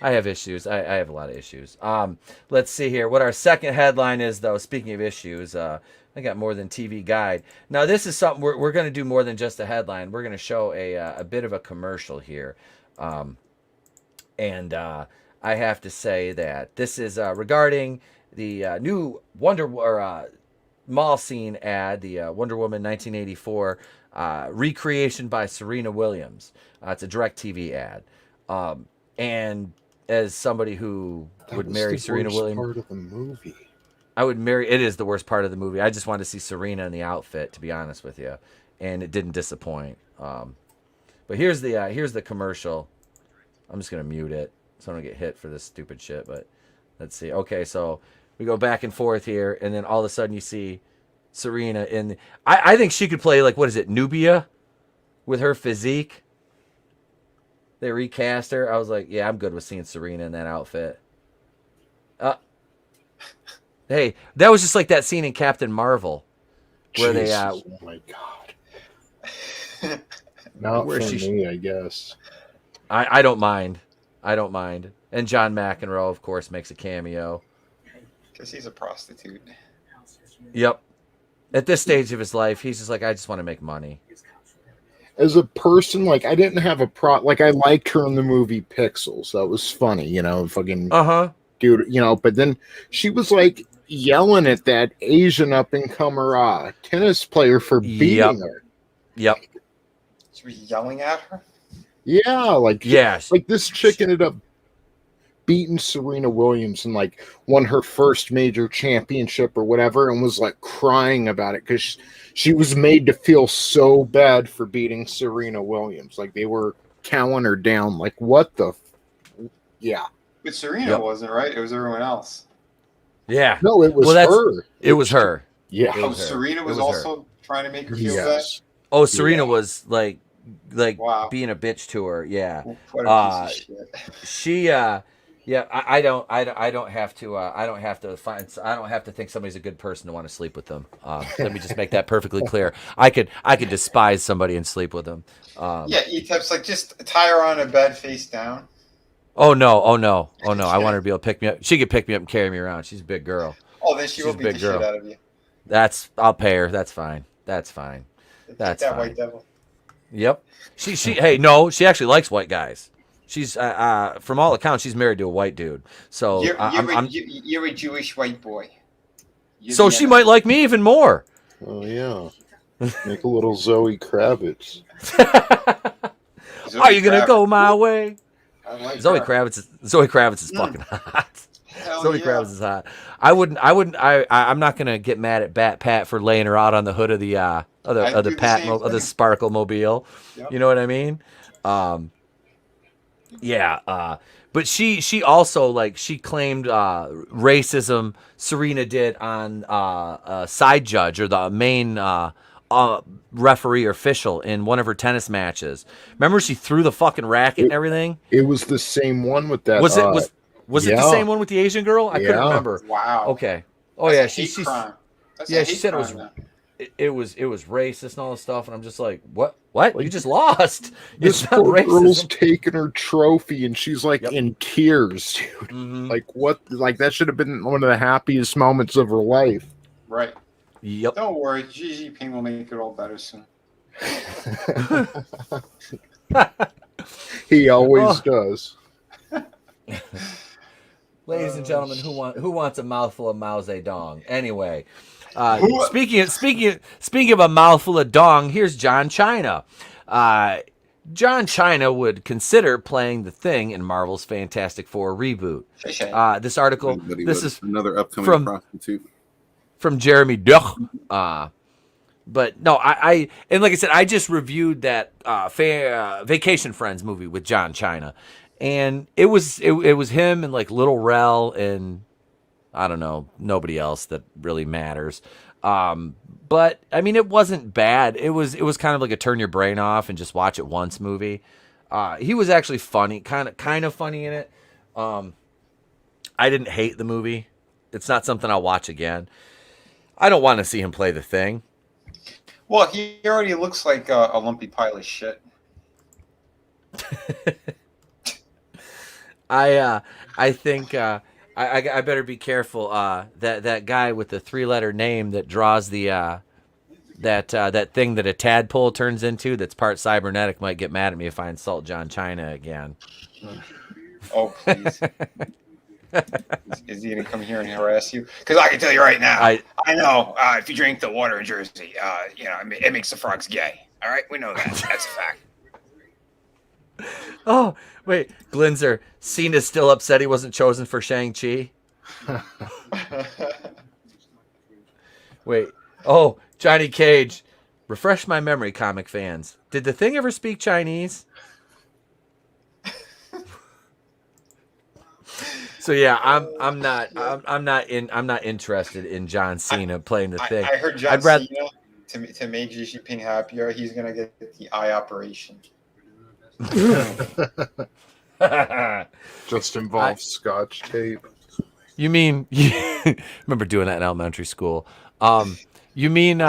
have issues. I have a lot of issues. Let's see here. What our second headline is, though. Speaking of issues, I got More Than TV Guide. Now, this is something we're going to do more than just a headline. We're going to show a bit of a commercial here, and I have to say that this is regarding the new mall scene ad, the Wonder Woman 1984 recreation by Serena Williams. It's a DirecTV ad, and as somebody who would marry Serena Williams, part of the movie. I would marry. It is the worst part of the movie. I just wanted to see Serena in the outfit, to be honest with you, and it didn't disappoint. But here's the commercial. I'm just gonna mute it so I don't get hit for this stupid shit. But let's see. Okay, so we go back and forth here, and then all of a sudden you see Serena in. I think she could play like, what is it, Nubia, with her physique. They recast her. I was like, yeah, I'm good with seeing Serena in that outfit. Hey, that was just like that scene in Captain Marvel, where Jesus, they. Oh my God. Not for me, I guess. I don't mind. I don't mind. And John McEnroe, of course, makes a cameo. Because he's a prostitute. Yep. At this stage of his life, he's just like, I just want to make money. As a person, like, I didn't have a like, I liked her in the movie Pixels. That was funny, you know, fucking dude, you know, but then she was like yelling at that Asian up-and-comer tennis player for beating her. Yep. She was yelling at her? Yeah, like, yes. Like this chick ended up beating Serena Williams and like won her first major championship or whatever, and was like crying about it because she was made to feel so bad for beating Serena Williams. Like they were cowing her down. Like what the? Yeah. But Serena wasn't, right? It was everyone else. Yeah. No, it was her. It was her. Yeah. Oh, Serena was also trying to make her feel bad? Oh, Serena was like wow. being a bitch to her. Yeah. What a piece of shit. Yeah, I don't have to. I don't have to think somebody's a good person to want to sleep with them. Let me just make that perfectly clear. I could despise somebody and sleep with them. Yeah, E-Type's like, just tie her on a bed face down. Oh no! I want her to be able to pick me up. She could pick me up and carry me around. She's a big girl. Oh, then she will beat the shit out of you. I'll pay her. That's fine. That's fine. That's that fine. white devil. Yep. Hey, no, she actually likes white guys. She's from all accounts, she's married to a white dude. So you're a Jewish white boy. So she might like me even more. Oh yeah. Make a little Zoe Kravitz. Are you gonna go my way? I like Zoe her. Kravitz is fucking hot. Zoe Kravitz is hot. I'm not gonna get mad at Bat Pat for laying her out on the hood of the Sparkle Mobile. Yep. You know what I mean? But she also she claimed racism Serena did on a side judge or the main referee or official in one of her tennis matches. Remember she threw the fucking racket and everything? It was the same one with that. Was it the same one with the Asian girl? I couldn't remember. Wow. Okay. Oh That's yeah, she said it was racist and all this stuff, and I'm just like, what? You just lost. This poor girl's taking her trophy, and she's in tears, dude. Mm-hmm. Like what? Like that should have been one of the happiest moments of her life. Right. Yep. Don't worry, Xi Jinping will make it all better soon. He always does. Ladies and gentlemen, who wants a mouthful of Mao Zedong? Anyway, speaking of a mouthful of dong, here's John China. John China would consider playing the Thing in Marvel's Fantastic Four reboot. This article, this is another upcoming prostitute from Jeremy Duch. But no, I and like I said, I just reviewed that Vacation Friends movie with John China. And it was him and Little Rel and I don't know, nobody else that really matters. But I mean, it wasn't bad. It was kind of like a turn your brain off and just watch it once movie. He was actually funny, kind of funny in it. I didn't hate the movie. It's not something I'll watch again. I don't want to see him play the Thing. Well, he already looks like a lumpy pile of shit. I think I better be careful. That guy with the 3-letter name that draws the that thing that a tadpole turns into that's part cybernetic might get mad at me if I insult John China again. Oh please! Is he gonna come here and harass you? Because I can tell you right now, I know if you drink the water in Jersey, it makes the frogs gay. All right, we know that. That's a fact. Oh, wait, Glinzer, Cena's still upset he wasn't chosen for Shang-Chi. Wait, oh, Johnny Cage, refresh my memory, comic fans. Did the Thing ever speak Chinese? So yeah, I'm not interested in John Cena playing the Thing. I heard John Cena to make Xi Jinping happier, he's gonna get the eye operation. Just involves scotch tape. You mean remember doing that in elementary school? You mean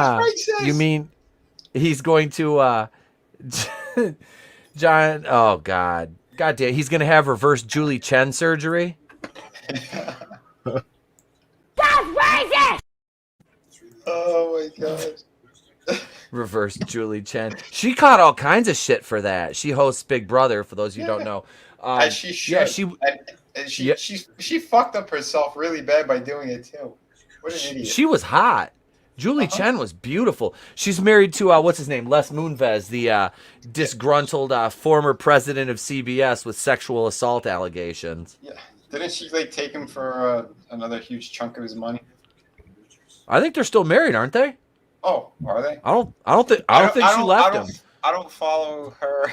he's going to John? Oh God damn! He's going to have reverse Julie Chen surgery. That's racist! Oh my God. Reverse Julie Chen. She caught all kinds of shit for that. She hosts Big Brother, for those of you who don't know. As she should. Yeah, she fucked up herself really bad by doing it too. What an idiot. She was hot. Julie Chen was beautiful. She's married to what's his name, Les Moonves, the disgruntled former president of CBS with sexual assault allegations. Yeah, didn't she take him for another huge chunk of his money? I think they're still married, aren't they? Oh, are they? I don't think she left him. I don't follow her.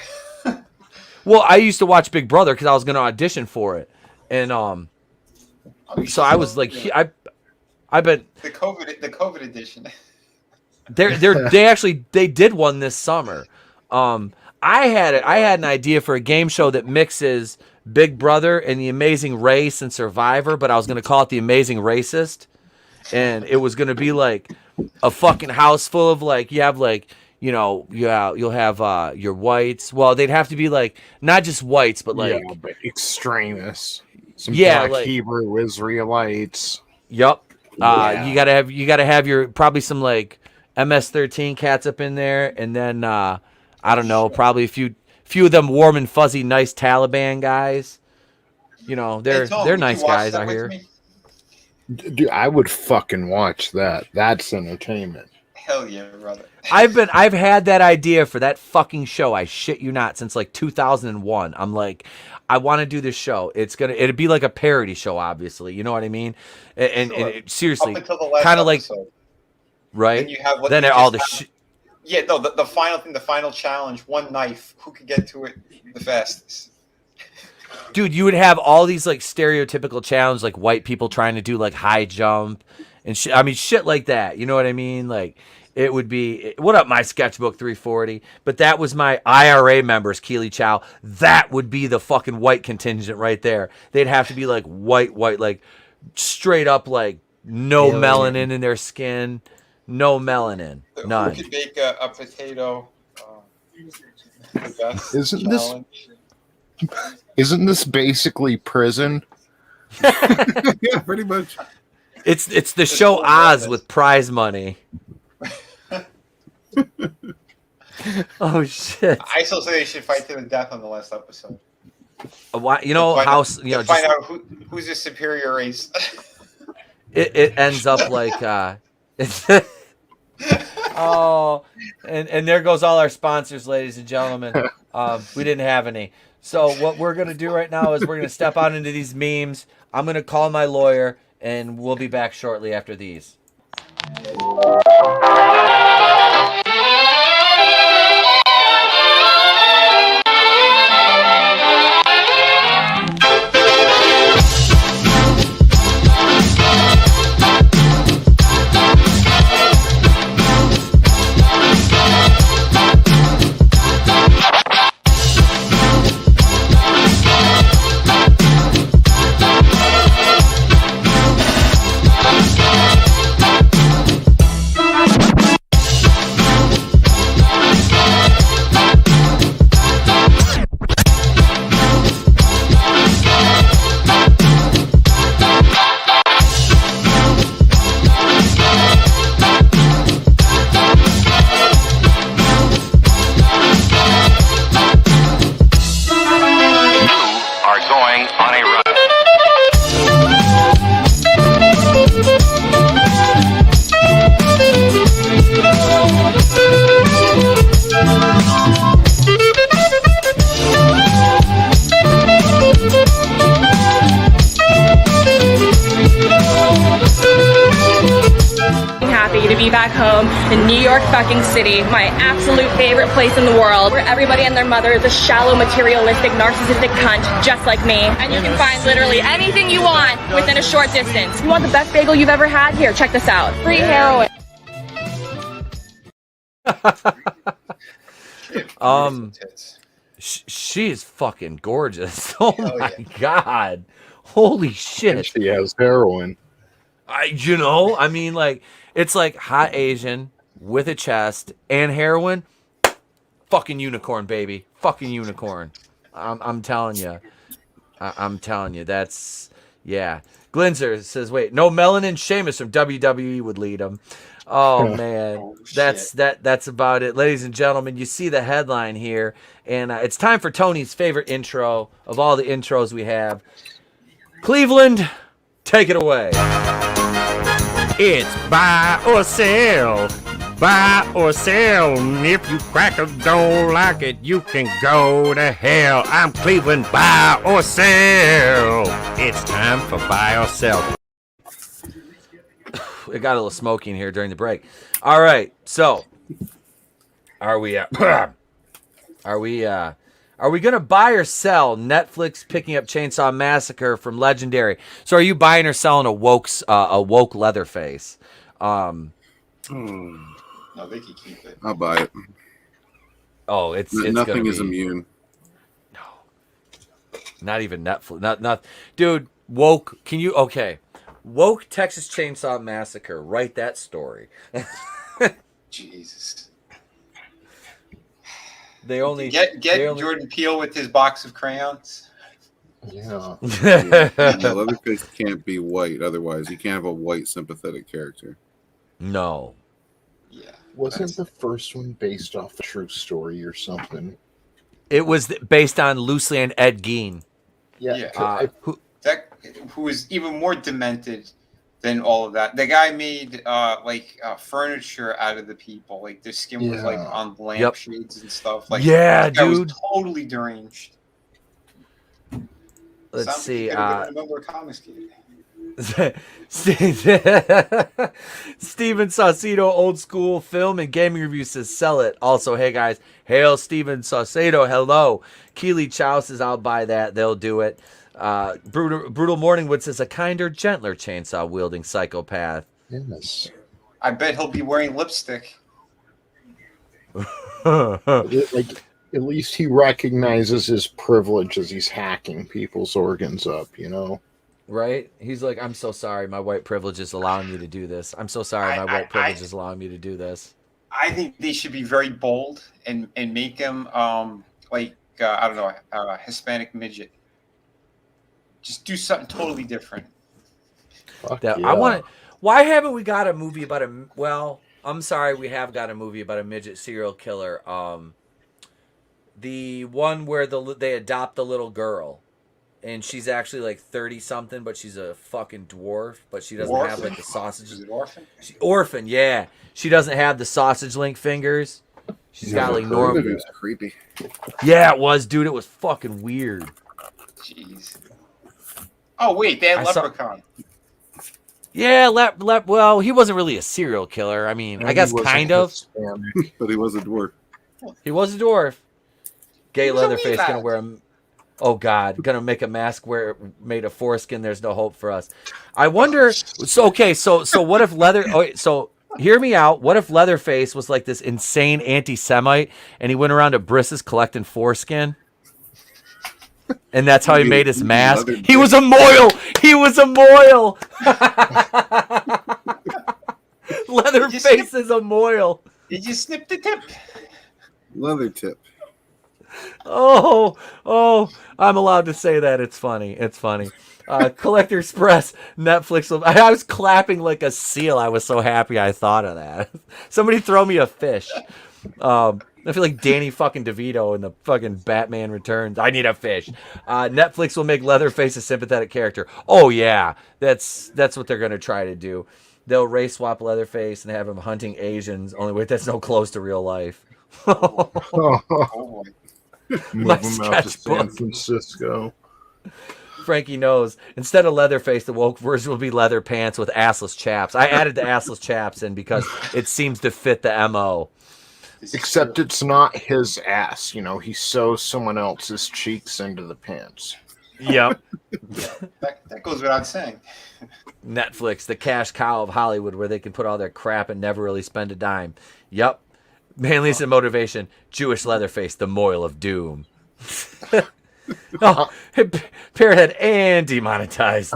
Well, I used to watch Big Brother because I was going to audition for it, and so I was like, I bet the COVID edition. they did one this summer. I had an idea for a game show that mixes Big Brother and The Amazing Race and Survivor, but I was going to call it The Amazing Racist. And it was going to be like a fucking house full of like, you have like, you know, you'll have your whites. Well, they'd have to be like, not just whites, but like. Yeah, but extremists. Some Black like, Hebrew Israelites. Yup. You gotta have your, probably some like MS-13 cats up in there. And then, I don't know, probably a few of them warm and fuzzy, nice Taliban guys. You know, they're nice guys out here. Dude, I would fucking watch that. That's entertainment. Hell yeah, brother. I've had that idea for that fucking show. I shit you not, since like 2001. I'm like, I want to do this show. It'd be like a parody show, obviously. You know what I mean? And seriously, kind of like, right? Then you have what then all the shit. Yeah, no, the final thing, the final challenge, one knife. Who could get to it the fastest? Dude, you would have all these like stereotypical challenges, like white people trying to do like high jump and shit. I mean, shit like that. You know what I mean? Like, it would be, what up, my sketchbook 340? But that was my IRA members, Keely Chow. That would be the fucking white contingent right there. They'd have to be like white, like straight up, like no melanin in their skin, no melanin, none. Who could bake a potato? Isn't this basically prison? Yeah, pretty much. It's the show Oz with prize money. Oh shit! I still say they should fight to the death on the last episode. Why? You know how? You know, find out who's the superior race. It ends up like oh, and there goes all our sponsors, ladies and gentlemen. We didn't have any. So what we're going to do right now is we're going to step out into these memes. I'm going to call my lawyer, and we'll be back shortly after these. To be back home in New York fucking City, my absolute favorite place in the world, where everybody and their mother is a shallow, materialistic, narcissistic cunt just like me, and you can find literally anything you want within a short distance. You want the best bagel you've ever had? Here, check this out. Free heroin. She is fucking gorgeous. Oh my god, holy shit! And she has heroin. I mean, like, it's like hot Asian with a chest and heroin. Fucking unicorn, baby. Fucking unicorn. I'm telling you. I'm telling you. That's, yeah. Glinzer says, wait, no melanin. Sheamus from WWE would lead him. Oh man, that's about it, ladies and gentlemen. You see the headline here, and it's time for Tony's favorite intro of all the intros we have. Cleveland, take it away. It's buy or sell. Buy or sell. If you crackers don't like it, you can go to hell. I'm Cleveland, buy or sell. It's time for buy or sell. It got a little smoky in here during the break. All right, so are we gonna buy or sell Netflix picking up Chainsaw Massacre from Legendary? So are you buying or selling a woke Leatherface? No, they can keep it. I'll buy it. Oh, it's Nothing gonna is be, immune. not even Netflix. Not dude. Woke. Can you? Okay. Woke Texas Chainsaw Massacre. Write that story. Jesus. They only Get they only, Jordan Peele with his box of crayons. Yeah. Yeah, Leatherface can't be white. Otherwise, you can't have a white sympathetic character. No. Yeah. Wasn't the first one based off a true story or something? It was based on loosely on Ed Gein. Yeah. Who was even more demented than all of that. The guy made furniture out of the people. Like their skin was like on lampshades and stuff. Like yeah, that dude. was totally deranged. Let's see. A member of Comics Kid. Steven Saucedo, old school film and gaming review, says sell it. Also, hey guys, hail Steven Saucedo, hello. Keely Chow says I'll buy that, they'll do it. Brutal Morningwood says a kinder, gentler chainsaw wielding psychopath. Yes. I bet he'll be wearing lipstick. Like, at least he recognizes his privilege as he's hacking people's organs up, you know? Right? He's like, I'm so sorry, my white privilege is allowing me to do this. I'm so sorry, my white privilege is allowing me to do this. I think they should be very bold and make him a Hispanic midget. Just do something totally different. I want to. Why haven't we got a movie about a? Well, I'm sorry, we have got a movie about a midget serial killer. The one where they adopt the little girl, and she's actually like 30 something, but she's a fucking dwarf. But she doesn't have like the sausages. Is it Orphan? Orphan, yeah. She doesn't have the sausage link fingers. She's got like normal. It was creepy. Yeah, it was, dude. It was fucking weird. Jeez. Oh wait, they had Leprechaun. Yeah, well, he wasn't really a serial killer. I mean, I guess kind of. But he was a dwarf. He was a dwarf. Gay Leatherface gonna wear a. Oh God, gonna make a mask made of foreskin. There's no hope for us. I wonder. So what if So hear me out. What if Leatherface was like this insane anti-Semite, and he went around to Brisses collecting foreskin? And that's how he made his mask. He was a moil. He was a moil. Leatherface is a moil. Did you snip the tip? Leather tip. Oh, I'm allowed to say that. It's funny. It's funny. Collector Express, Netflix. I was clapping like a seal. I was so happy I thought of that. Somebody throw me a fish. I feel like Danny fucking DeVito in the fucking Batman Returns. I need a fish. Netflix will make Leatherface a sympathetic character. Oh yeah, that's what they're gonna try to do. They'll race swap Leatherface and have him hunting Asians. Only wait, that's no close to real life. Move him out to San Francisco. Frankie knows. Instead of Leatherface, the woke version will be leather pants with assless chaps. I added the assless chaps in because it seems to fit the MO. Except it's not his ass, you know. He sews someone else's cheeks into the pants. Yep. that goes without saying. Netflix, the cash cow of Hollywood, where they can put all their crap and never really spend a dime. Yep. Manliness and motivation. Jewish Leatherface, the moil of doom. Parrothead and demonetized.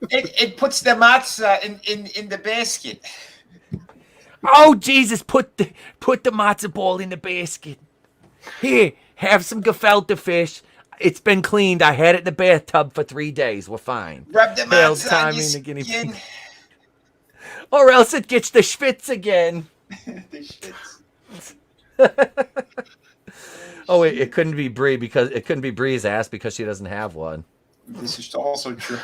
It puts the matzah in the basket. Oh Jesus! Put the matzo ball in the basket. Here, have some gefilte fish. It's been cleaned. I had it in the bathtub for 3 days. We're fine. Rub the matzah on your skin. Or else it gets the schwitz again. The schwitz. Oh wait, it couldn't be Bree's ass because she doesn't have one. This is also true.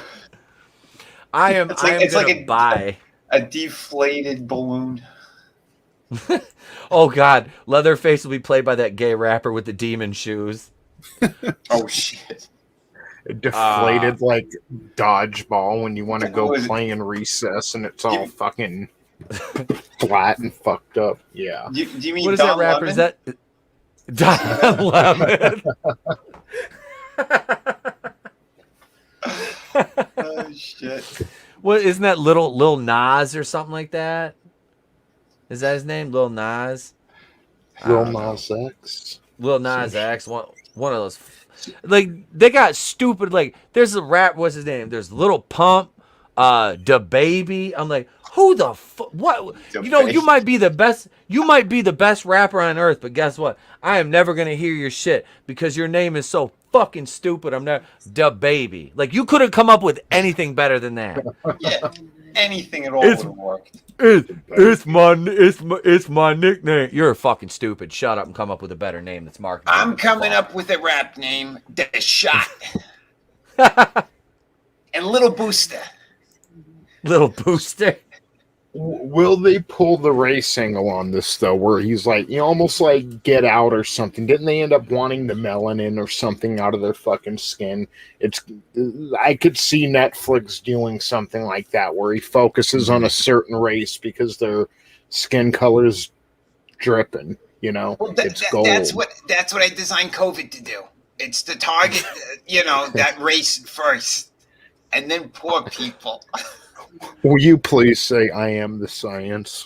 It's like buy a deflated balloon. Oh God, Leatherface will be played by that gay rapper with the demon shoes. Oh shit! Deflated like dodgeball when you want to go play in recess and it's all fucking flat and fucked up. Yeah. Do you mean what is Don that rapper? Lemon? Is that Don Lemon? Oh shit! What isn't that Lil Nas or something like that? Is that his name, Lil Nas? Lil Nas X. Lil Nas X, one of those. Like, they got stupid, like, there's a rap, what's his name? There's Little Pump, DaBaby. I'm like, who the fuck? What? You know, you might be the best rapper on earth, but guess what? I am never gonna hear your shit because your name is so fucking stupid. I'm never DaBaby. Like, you could have come up with anything better than that. Yeah, anything at all would have worked. It's my nickname. You're fucking stupid. Shut up and come up with a better name that's marketable. I'm coming up with a rap name, The Shot. And Little Booster. Little Booster. Will they pull the racing on this though, where he's like, you know, almost like Get Out or something? Didn't they end up wanting the melanin or something out of their fucking skin? I could see Netflix doing something like that, where he focuses on a certain race because their skin color's dripping. You know, it's gold. That's what I designed COVID to do. It's to target, that race first, and then poor people. Will you please say, "I am the science"?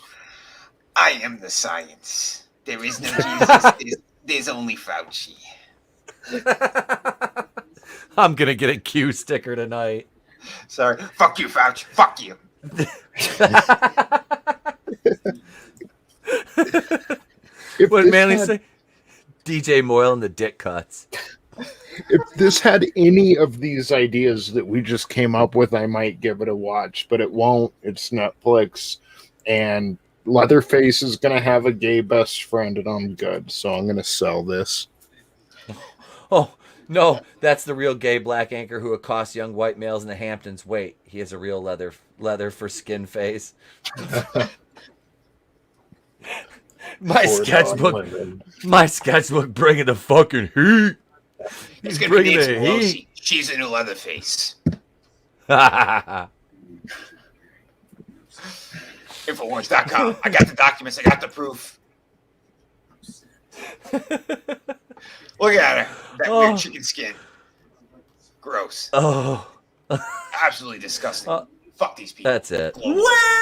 I am the science. There is no Jesus. There's only Fauci. I'm gonna get a Q sticker tonight. Sorry. Fuck you, Fauci. Fuck you. What Manly say? DJ Moyle and the dick cuts. If this had any of these ideas that we just came up with, I might give it a watch, but it won't. It's Netflix, and Leatherface is going to have a gay best friend, and I'm good, so I'm going to sell this. Oh, no, that's the real gay black anchor who accosts young white males in the Hamptons. Wait, he has a real leather for skin face. My sketchbook bringing the fucking heat. He's gonna be Nancy Pelosi. She's a new Leatherface. Infowars.com. I got the documents. I got the proof. Look at her. That weird chicken skin. Gross. Oh. Absolutely disgusting. Fuck these people. That's it. Well.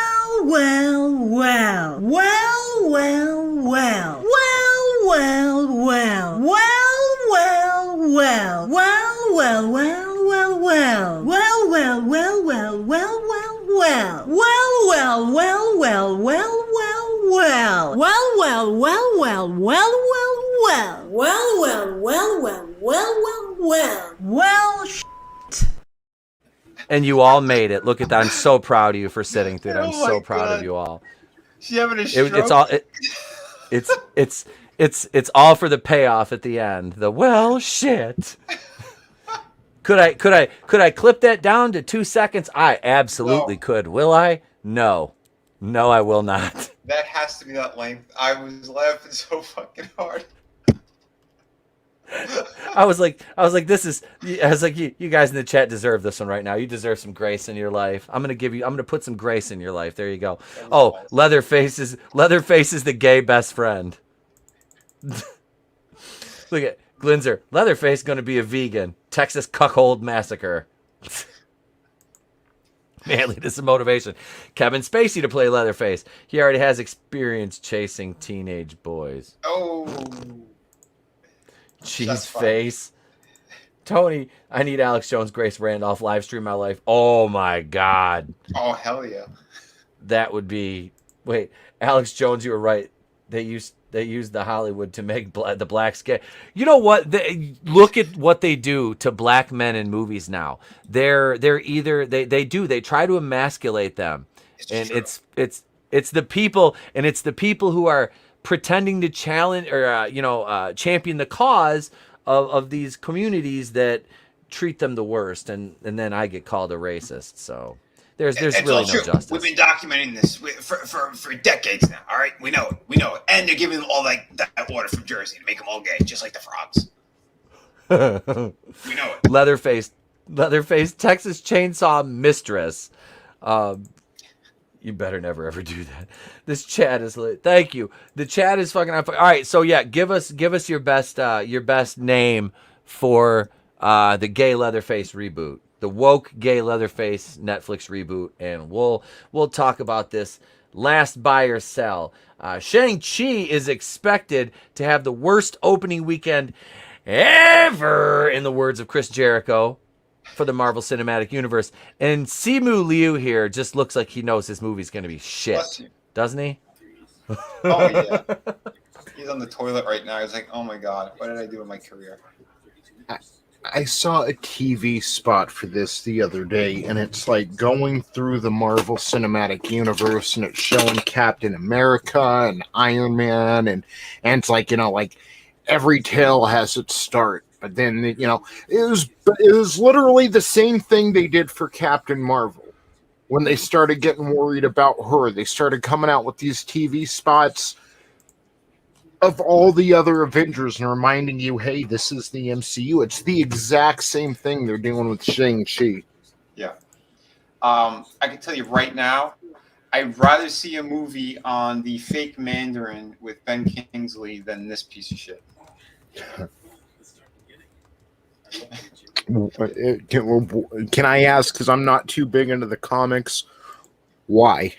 And you all made it. Look at that. I'm so proud of you for sitting through it. I'm so proud of you all. She having a stroke? It's all for the payoff at the end. Shit. Could I clip that down to 2 seconds? I absolutely could. Will I? No, I will not. That has to be that length. I was laughing so fucking hard. I was like, you guys in the chat deserve this one right now. You deserve some grace in your life. I'm gonna put some grace in your life. There you go. Oh, Leatherface is the gay best friend. Look at Glinzer. Leatherface gonna be a vegan. Texas cuckold massacre. Manly, this is motivation. Kevin Spacey to play Leatherface. He already has experience chasing teenage boys. Oh. Cheese face. Tony, I need Alex Jones, Grace Randolph live stream my life. Oh my God. Oh hell yeah. That would be. Wait, Alex Jones, you were right. They used the Hollywood to make the blacks gay. You know what? Look at what they do to black men in movies now. They try to emasculate them, it's the people, and it's the people who are pretending to challenge or champion the cause of these communities that treat them the worst, and then I get called a racist. So there's really no justice. We've been documenting this for decades now. All right, we know it, and they're giving them all that water from Jersey to make them all gay, just like the frogs. We know it. Leatherface, Texas Chainsaw Mistress. You better never ever do that. This chat is lit. Thank you. The chat is fucking on fire. All right, so yeah, give us your best name for the gay Leatherface reboot, the woke gay Leatherface Netflix reboot, and we'll talk about this last buy or sell. Shang-Chi is expected to have the worst opening weekend ever, in the words of Chris Jericho, for the Marvel Cinematic Universe. And Simu Liu here just looks like he knows this movie's going to be shit, doesn't he? Oh, yeah. He's on the toilet right now. He's like, oh my God, what did I do in my career? I saw a TV spot for this the other day, and it's like going through the Marvel Cinematic Universe, and it's showing Captain America and Iron Man, and it's like, like every tale has its start. But then, it was literally the same thing they did for Captain Marvel. When they started getting worried about her, they started coming out with these TV spots of all the other Avengers and reminding you, hey, this is the MCU. It's the exact same thing they're doing with Shang-Chi. Yeah. I can tell you right now, I'd rather see a movie on the fake Mandarin with Ben Kingsley than this piece of shit. Can I ask, because I'm not too big into the comics, why?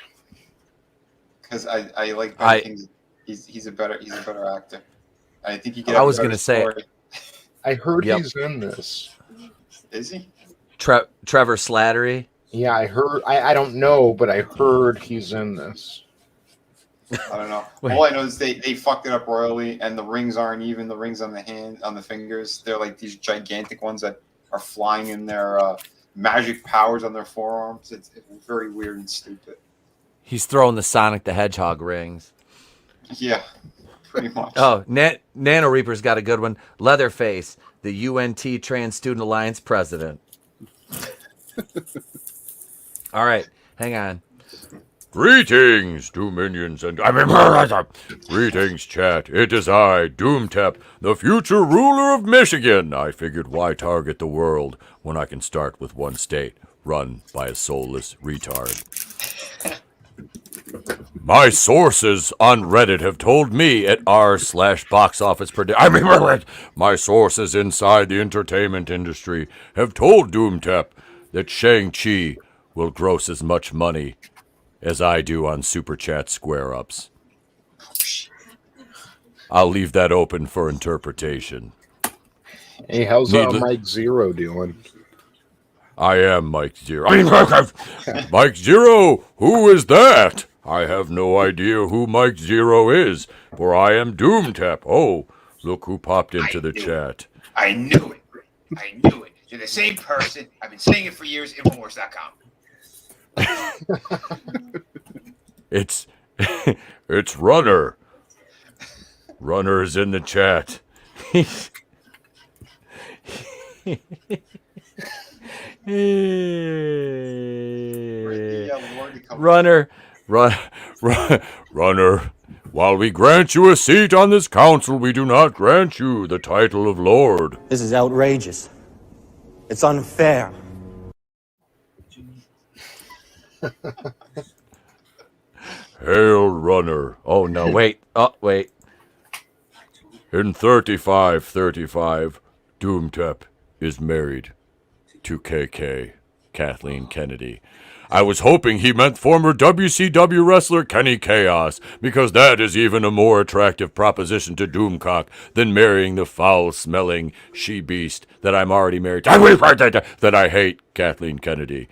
Because I like Ben Kingsley. He's a better actor. I think he could. I was going to say, I heard he's in this. Is he? Trevor Slattery. Yeah, I heard. I don't know, but I heard he's in this. I don't know. All I know is they fucked it up royally, and the rings aren't even. The rings on the fingers, they're like these gigantic ones that are flying in their magic powers on their forearms. It's very weird and stupid. He's throwing the Sonic the Hedgehog rings. Yeah, pretty much. Oh, Nano Reaper's got a good one. Leatherface, the UNT Trans Student Alliance president. All right, hang on. Greetings, Dominions and greetings, chat. It is I, Doomtep, the future ruler of Michigan. I figured, why target the world when I can start with one state run by a soulless retard? My sources on Reddit have told me at r/box office prediction. My sources inside the entertainment industry have told Doomtep that Shang-Chi will gross as much money as I do on Super Chat square-ups. I'll leave that open for interpretation. Hey, how's Mike Zero doing? I am Mike Zero. Mike Zero, who is that? I have no idea who Mike Zero is, for I am Doomtep. Oh, look who popped into the chat. I knew it. You're the same person. I've been saying it for years. Infowars.com. It's Runner. Runner is in the chat. Runner. Runner, while we grant you a seat on this council, we do not grant you the title of Lord. This is outrageous. It's unfair. Hail, Runner. Oh, no, wait. Oh, wait. In 3535, Doomtep is married to KK, Kathleen Kennedy. I was hoping he meant former WCW wrestler Kenny Chaos, because that is even a more attractive proposition to Doomcock than marrying the foul-smelling she-beast that I'm already married to, that I hate, Kathleen Kennedy.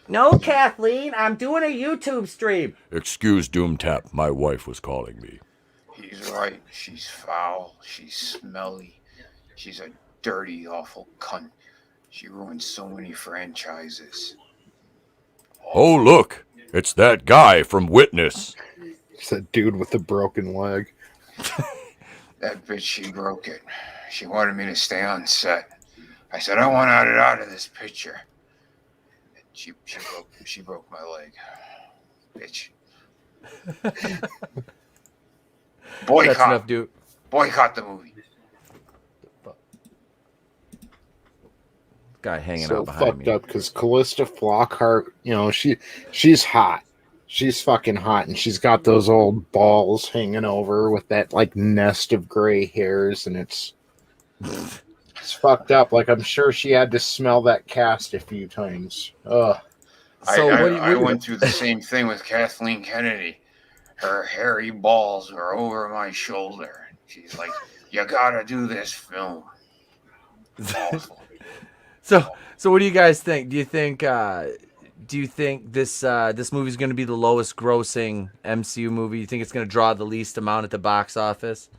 No, Kathleen, I'm doing a YouTube stream. Excuse Doomtap, my wife was calling me. He's right. She's foul. She's smelly. She's a dirty, awful cunt. She ruined so many franchises. Oh, look. It's that guy from Witness. It's that dude with the broken leg. That bitch, she broke it. She wanted me to stay on set. I said, I want out of this picture. She broke my leg. Bitch. Boycott. That's enough, dude. Boycott the movie. Guy hanging so out behind me. Fucked up because Callista Flockhart, she's hot. She's fucking hot, and she's got those old balls hanging over with that like nest of gray hairs, and it's fucked up. Like I'm sure she had to smell that cast a few times. Ugh. So I went through the same thing with Kathleen Kennedy. Her hairy balls were over my shoulder. She's like, "You gotta do this film." Awful. So what do you guys think? Do you think this this movie's going to be the lowest grossing MCU movie? You think it's going to draw the least amount at the box office?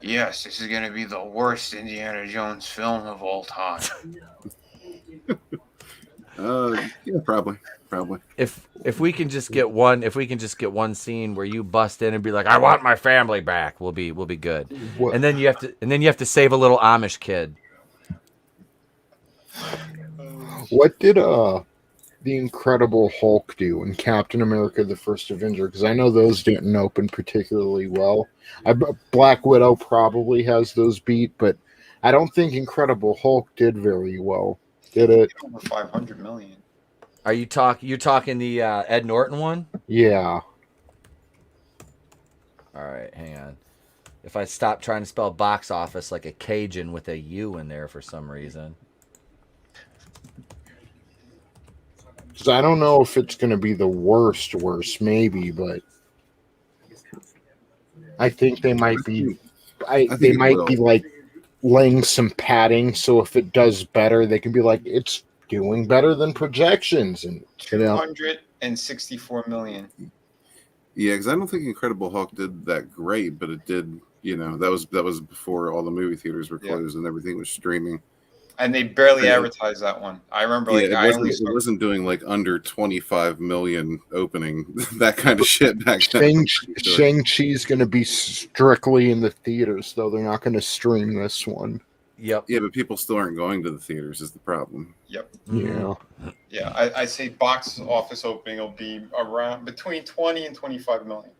Yes, this is gonna be the worst Indiana Jones film of all time. Yeah, probably. If we can just get one scene where you bust in and be like, "I want my family back," we'll be good. What? And then you have to save a little Amish kid. What did the Incredible Hulk do in Captain America: The First Avenger? Because I know those didn't open particularly well. Black Widow probably has those beat, but I don't think Incredible Hulk did very well. Did it? Over 500 million. Are you you're talking the Ed Norton one? Yeah. All right, hang on. If I stop trying to spell box office like a Cajun with a U in there for some reason. Because I don't know if it's going to be the worst, maybe, but I think they might be. They might be like laying some padding, so if it does better, they can be like, it's doing better than projections, and 264 million. Yeah, because I don't think Incredible Hulk did that great, but it did. You know, that was before all the movie theaters were closed and everything was streaming. And they barely advertised that one. I remember, like, it wasn't doing like under 25 million opening, that kind of shit back then. Shang-Chi's going to be strictly in the theaters, though. They're not going to stream this one. Yep. Yeah, but people still aren't going to the theaters is the problem. Yep. Yeah. Yeah, I say box office opening will be around between 20 and 25 million.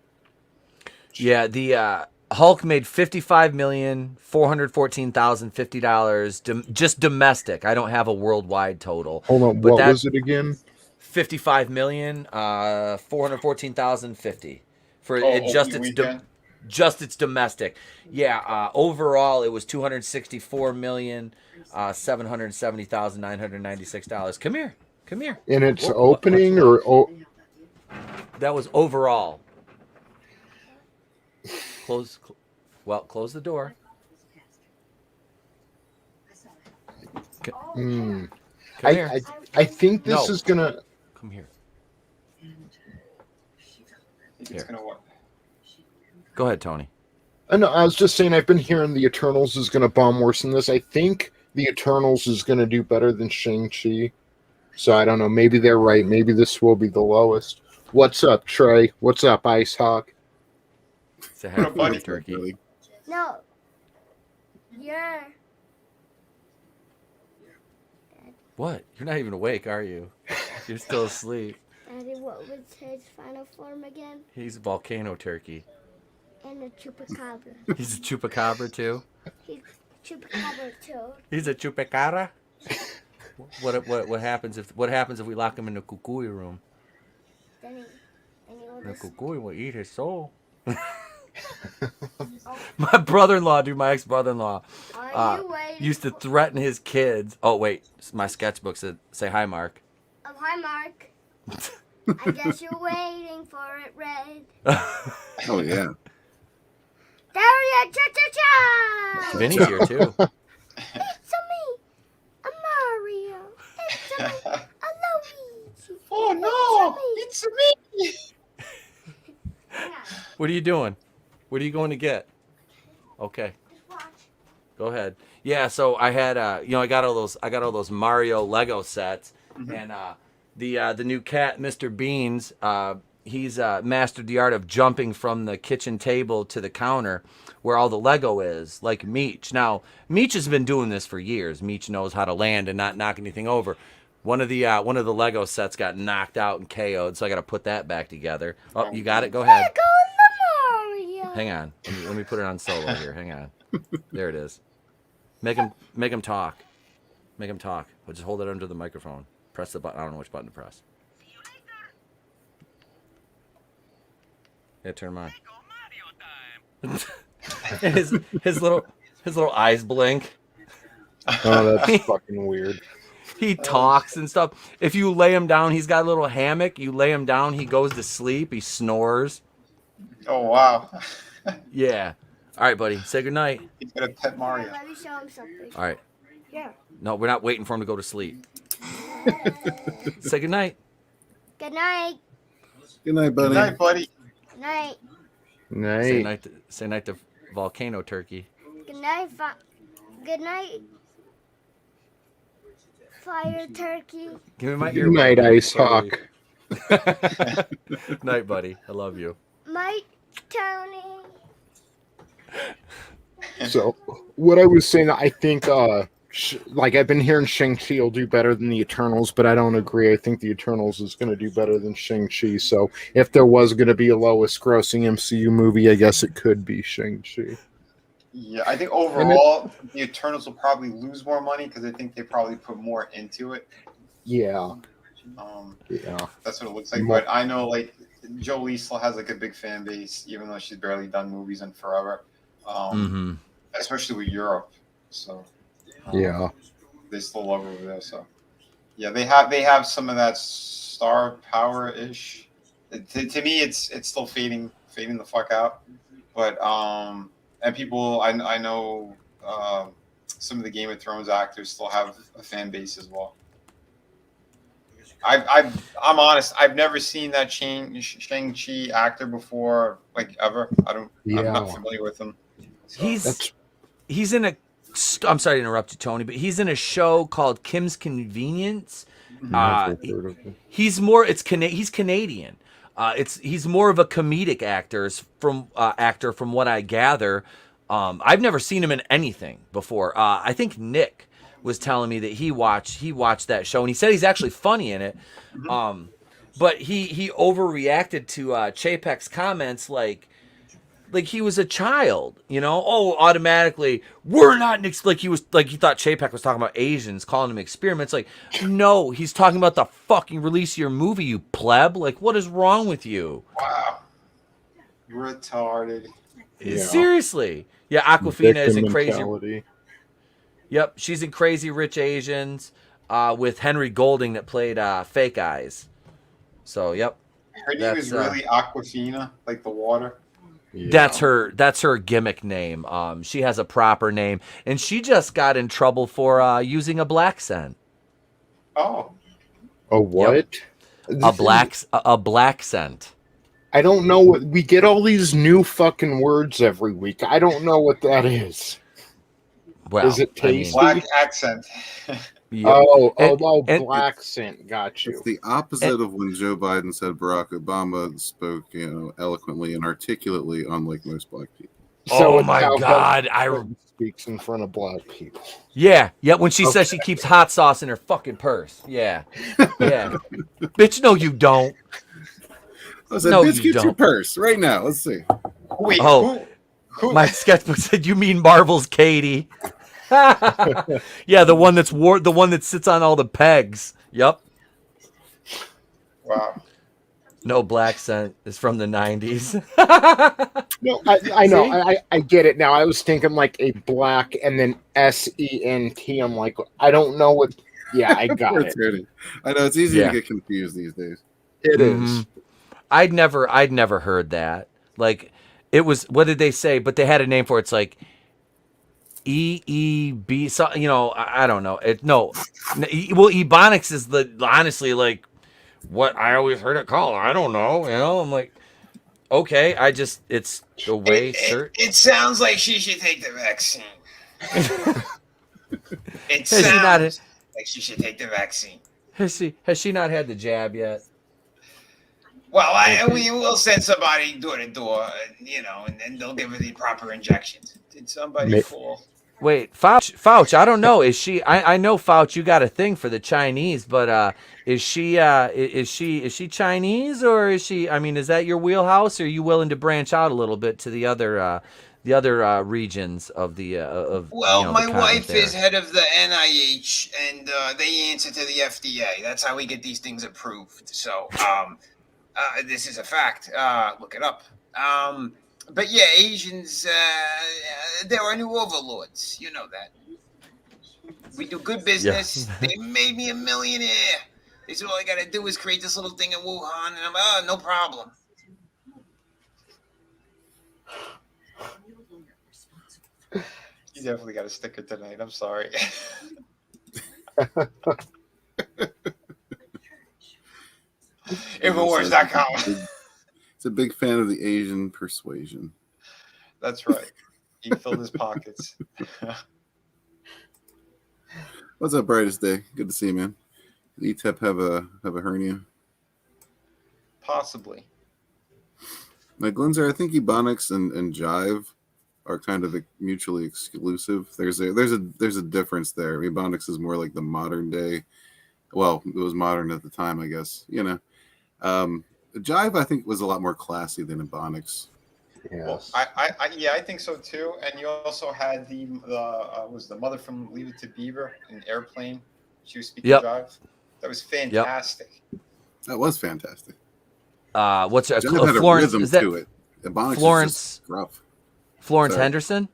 Yeah, the Hulk made $55,414,050 just domestic. I don't have a worldwide total. Hold on, but what was it again? $55,414,050 for just its domestic. Yeah, overall it was $264,770,996. Come here. And it's opening that was overall. Close the door. Come here. I think this is gonna come here. It's gonna what? Go ahead, Tony. No, I was just saying I've been hearing the Eternals is gonna bomb worse than this. I think the Eternals is gonna do better than Shang-Chi. So I don't know. Maybe they're right. Maybe this will be the lowest. What's up, Trey? What's up, Ice Hawk? Say hi to Turkey. No. Yeah. What? You're not even awake, are you? You're still asleep. Daddy, what was his final form again? He's a volcano turkey. And a chupacabra. He's a chupacabra too? He's a chupacabra too. He's a chupacabra? What happens if we lock him in the kukui room? Then the kukui will eat his soul. My brother-in-law, dude, my ex-brother-in-law, used to threaten his kids. Oh wait, my sketchbook said, "Say hi, Mark." Oh, hi, Mark. I guess you're waiting for it, Red. Oh yeah. There he is! Cha-cha-cha! Vinny's here too. It's me, a Mario. It's me, a Luigi. Oh no! It's me. What are you doing? What are you going to get? Okay. Go ahead. Yeah, so I had I got all those Mario Lego sets, and the new cat, Mr. Beans, he's mastered the art of jumping from the kitchen table to the counter where all the Lego is, like Meech. Now, Meech has been doing this for years. Meech knows how to land and not knock anything over. One of the Lego sets got knocked out and KO'd, so I got to put that back together. Oh, you got it? Go ahead. Hang on. Let me put it on solo here. Hang on. There it is. Make him talk. Make him talk. We'll just hold it under the microphone. Press the button. I don't know which button to press. Yeah, turn him on. And his little eyes blink. Oh, that's fucking weird. He talks and stuff. If you lay him down, he's got a little hammock. You lay him down, he goes to sleep. He snores. Oh wow. Yeah. All right, buddy. Say goodnight. He's got a pet Mario. Let me show him something. All right. Yeah. No, we're not waiting for him to go to sleep. Say goodnight. Good night. Good night, buddy. Good night, buddy. Good night. Night. Say night to Volcano Turkey. Good night. Good night. Fire turkey. Give me my Good earbud. night, Ice Hawk. Night, buddy. I love you. Mike, Tony. So, what I was saying, I think, like, I've been hearing Shang-Chi will do better than the Eternals, but I don't agree. I think the Eternals is going to do better than Shang-Chi. So, if there was going to be a lowest grossing MCU movie, I guess it could be Shang-Chi. Yeah, I think overall the Eternals will probably lose more money because I think they probably put more into it. Yeah. Yeah, that's what it looks like. But I know, like, Jolie still has like a big fan base, even though she's barely done movies in forever. Especially with Europe. So yeah, they still love her over there. So yeah, they have some of that star power ish. To me, it's still fading the fuck out. But and people I know some of the Game of Thrones actors still have a fan base as well. I'm honest. I've never seen that Shang-Chi actor before, like ever. I'm not familiar with him. So. He's in a. I'm sorry to interrupt you, Tony, but he's in a show called Kim's Convenience. He's more. He's Canadian. He's more of a comedic actor from what I gather. I've never seen him in anything before. I think Nick was telling me that he watched that show and he said he's actually funny in it. But he overreacted to Chapek's comments like he was a child, you know? Oh, automatically we're not like he thought Chapek was talking about Asians, calling them experiments. Like, no, he's talking about the fucking release of your movie, you pleb. Like, what is wrong with you? Wow. Retarded. Yeah. Seriously. Yeah, Awkwafina is in Crazy. Yep, she's in Crazy Rich Asians with Henry Golding that played Fake Eyes. So, yep. Her name is really Awkwafina, like the water. Yeah. That's her gimmick name. She has a proper name, and she just got in trouble for using a black scent. Oh. A what? Yep. A black scent. I don't know what we get all these new fucking words every week. I don't know what that is. Well, is it tasty? Black accent. Yep. Oh, black scent. Got you. It's the opposite of when Joe Biden said Barack Obama spoke, eloquently and articulately, unlike most black people. So oh my God! Speaks in front of black people. Yeah. When she says she keeps hot sauce in her fucking purse. Yeah. Bitch, no, you don't. I said, no, bitch, get your purse right now. Let's see. Wait. Who? My sketchbook said you mean Marvel's Katie. Yeah, the one that sits on all the pegs. Yep. Wow. No black scent is from the 90s. No, I know. I get it now. I was thinking like a black and then SENT. I'm like, I don't know what. Yeah, I got it. I know it's easy to get confused these days. It is. I'd never heard that. Like, it was, what did they say? But they had a name for it. It's like EEB. So, I don't know. Well, Ebonics is honestly like what I always heard it called. I don't know. I'm like, okay. It's the way. It sounds like she should take the vaccine. It sounds like she should take the vaccine. Has she not had the jab yet? Well, we will send somebody door to door, and then they'll give her the proper injections. Did somebody fall? Wait, Fauch, I don't know. Is she? I know, Fauch, you got a thing for the Chinese, but is she Chinese, or is she? I mean, is that your wheelhouse, or are you willing to branch out a little bit to the other regions of the my wife is head of the NIH, and they answer to the FDA. That's how we get these things approved. So, this is a fact. Look it up. But yeah, Asians, there are new overlords. You know that. We do good business. They made me a millionaire. They said all I gotta do is create this little thing in Wuhan, and I'm no problem. You definitely got a sticker tonight. I'm sorry. Infowars.com. It's a big fan of the Asian persuasion. That's right. He filled his pockets. What's up, brightest day? Good to see you, man. Did ETEP have a hernia? Possibly. Like Glenzer, I think Ebonics and Jive are kind of mutually exclusive. There's a difference there. Ebonics is more like the modern day. Well, it was modern at the time, I guess. You know, Jive I think was a lot more classy than Ebonics. Yes. Well, I think so too. And you also had was the mother from Leave It to Beaver in Airplane. She was speaking Jive. That was fantastic. That was fantastic. What's her? Florence? Is that to it? Ebonics Florence? Florence Sorry. Henderson?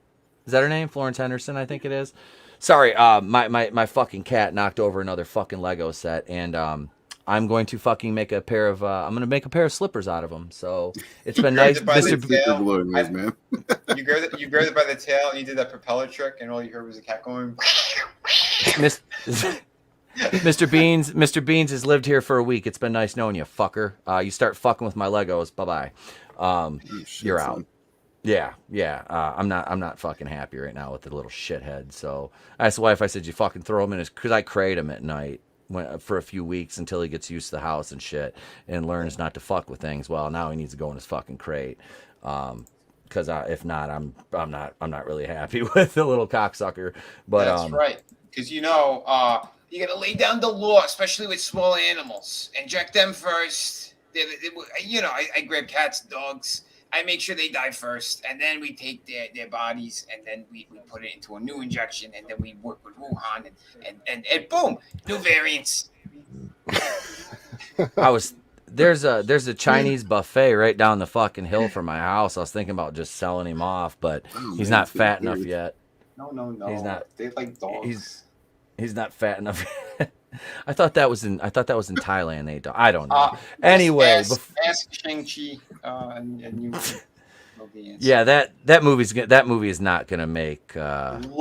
Is that her name? Florence Henderson, I think it is. Sorry, my fucking cat knocked over another fucking Lego set, and I'm going to fucking make a pair of slippers out of them. So it's been nice, Mr. You grabbed it by the tail, and you did that propeller trick, and all you heard was a cat going. Mr. Beans has lived here for a week. It's been nice knowing you, fucker. You start fucking with my Legos, bye bye. You're out. Yeah. I'm not fucking happy right now with the little shithead. So I asked the wife. I said, "You fucking throw him in his," because I crate him at night for a few weeks until he gets used to the house and shit and learns not to fuck with things. Well, now he needs to go in his fucking crate. Because if not, I'm not really happy with the little cocksucker. But that's right. Because you gotta lay down the law, especially with small animals. Inject them first. I grab cats, dogs. I make sure they die first, and then we take their bodies, and then we put it into a new injection, and then we work with Wuhan, and boom, new variants. There's a Chinese buffet right down the fucking hill from my house. I was thinking about just selling him off, but he's not fat enough yet. No. He's not. They like dogs. He's not fat enough. I thought that was in Thailand. I don't know. Anyway, ask Shang-Chi, and you know the answer. Yeah, that movie is not gonna make. That'll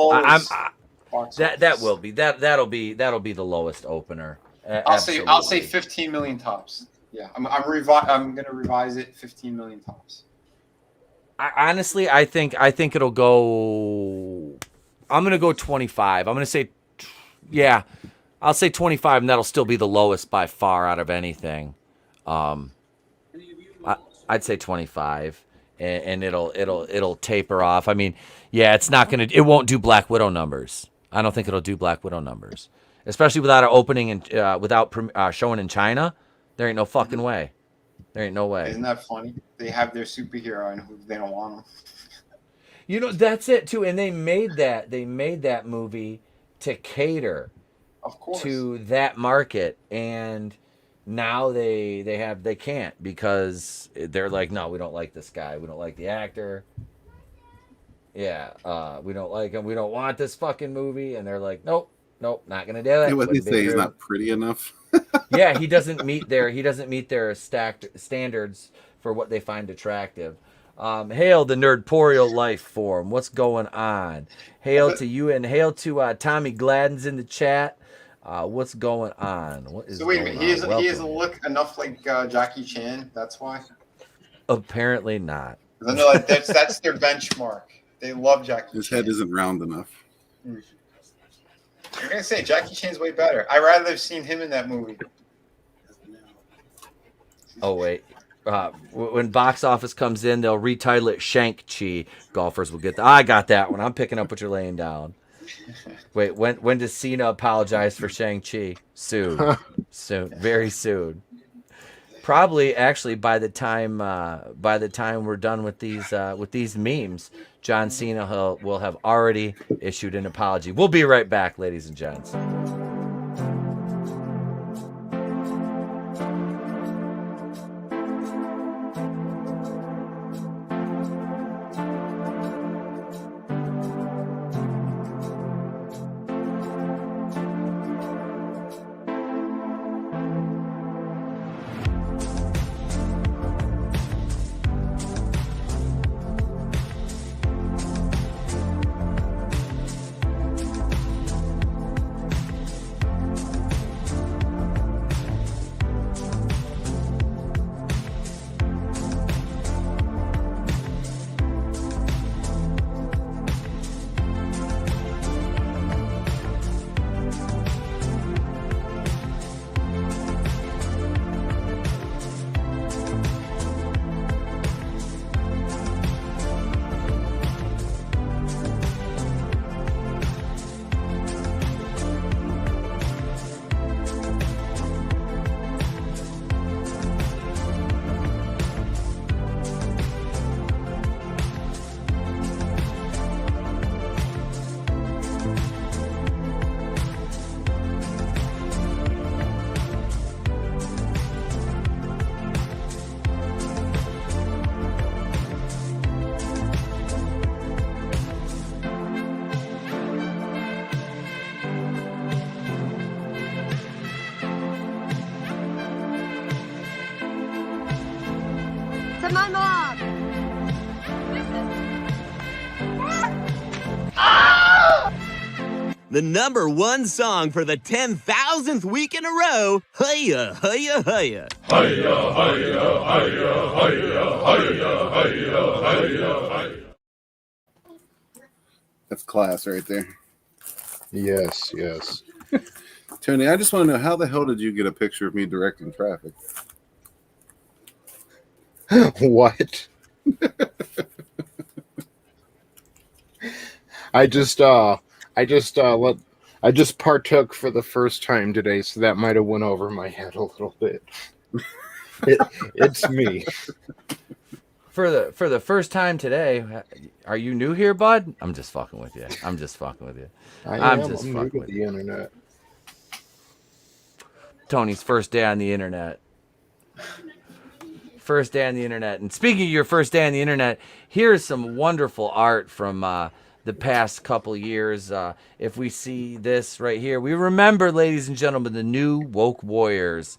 be the lowest opener. I'll say 15 million tops. Yeah, I'm gonna revise it 15 million tops. Honestly, I think it'll go. I'm gonna go 25. I'm gonna say, yeah, I'll say 25, and that'll still be the lowest by far out of anything. I'd say 25, and it'll taper off. I mean, yeah, it won't do Black Widow numbers. I don't think it'll do Black Widow numbers, especially without an opening and without showing in China. There ain't no fucking way. There ain't no way. Isn't that funny? They have their superhero and who they don't want them. That's it too. And they made that movie to cater, of course, to that market, and now they can't, because they're like, no, we don't like this guy. We don't like the actor. Yeah, we don't like him. We don't want this fucking movie. And they're like, nope, not gonna do it. What they say, he's not pretty enough. Yeah, he doesn't meet their stacked standards for what they find attractive. Hail the Nerdporial life form. What's going on? Hail to you, and hail to Tommy Gladden's in the chat. What's going on? What is? So wait a minute. He has a look Welcome. enough like Jackie Chan. That's why. Apparently not. No, that's their benchmark. They love Jackie Chan. His head isn't round enough. You're gonna say Jackie Chan's way better. I'd rather have seen him in that movie. Oh wait. When box office comes in, they'll retitle it Shang-Chi. Golfers will get that. I got that one. I'm picking up what you're laying down. Wait, when does Cena apologize for Shang-Chi? Soon. Very soon. Probably, actually, by the time we're done with these memes, John Cena will have already issued an apology. We'll be right back, ladies and gents. my mom. The #1 song for the 10,000th week in a row. Hiya, hiya, hiya. Hiya, hiya, hiya, hiya, hiya, hiya, hiya, hiya. That's class right there. Yes, yes. Tony, I just want to know, how the hell did you get a picture of me directing traffic? What? I just partook for the first time today, so that might have went over my head a little bit. It's me. For the first time today, are you new here, bud? I'm just fucking with you. I'm I'm new to the internet. Tony's first day on the internet. First day on the internet. And speaking of your first day on the internet, here's some wonderful art from the past couple years. If we see this right here, we remember, ladies and gentlemen, the new woke warriors.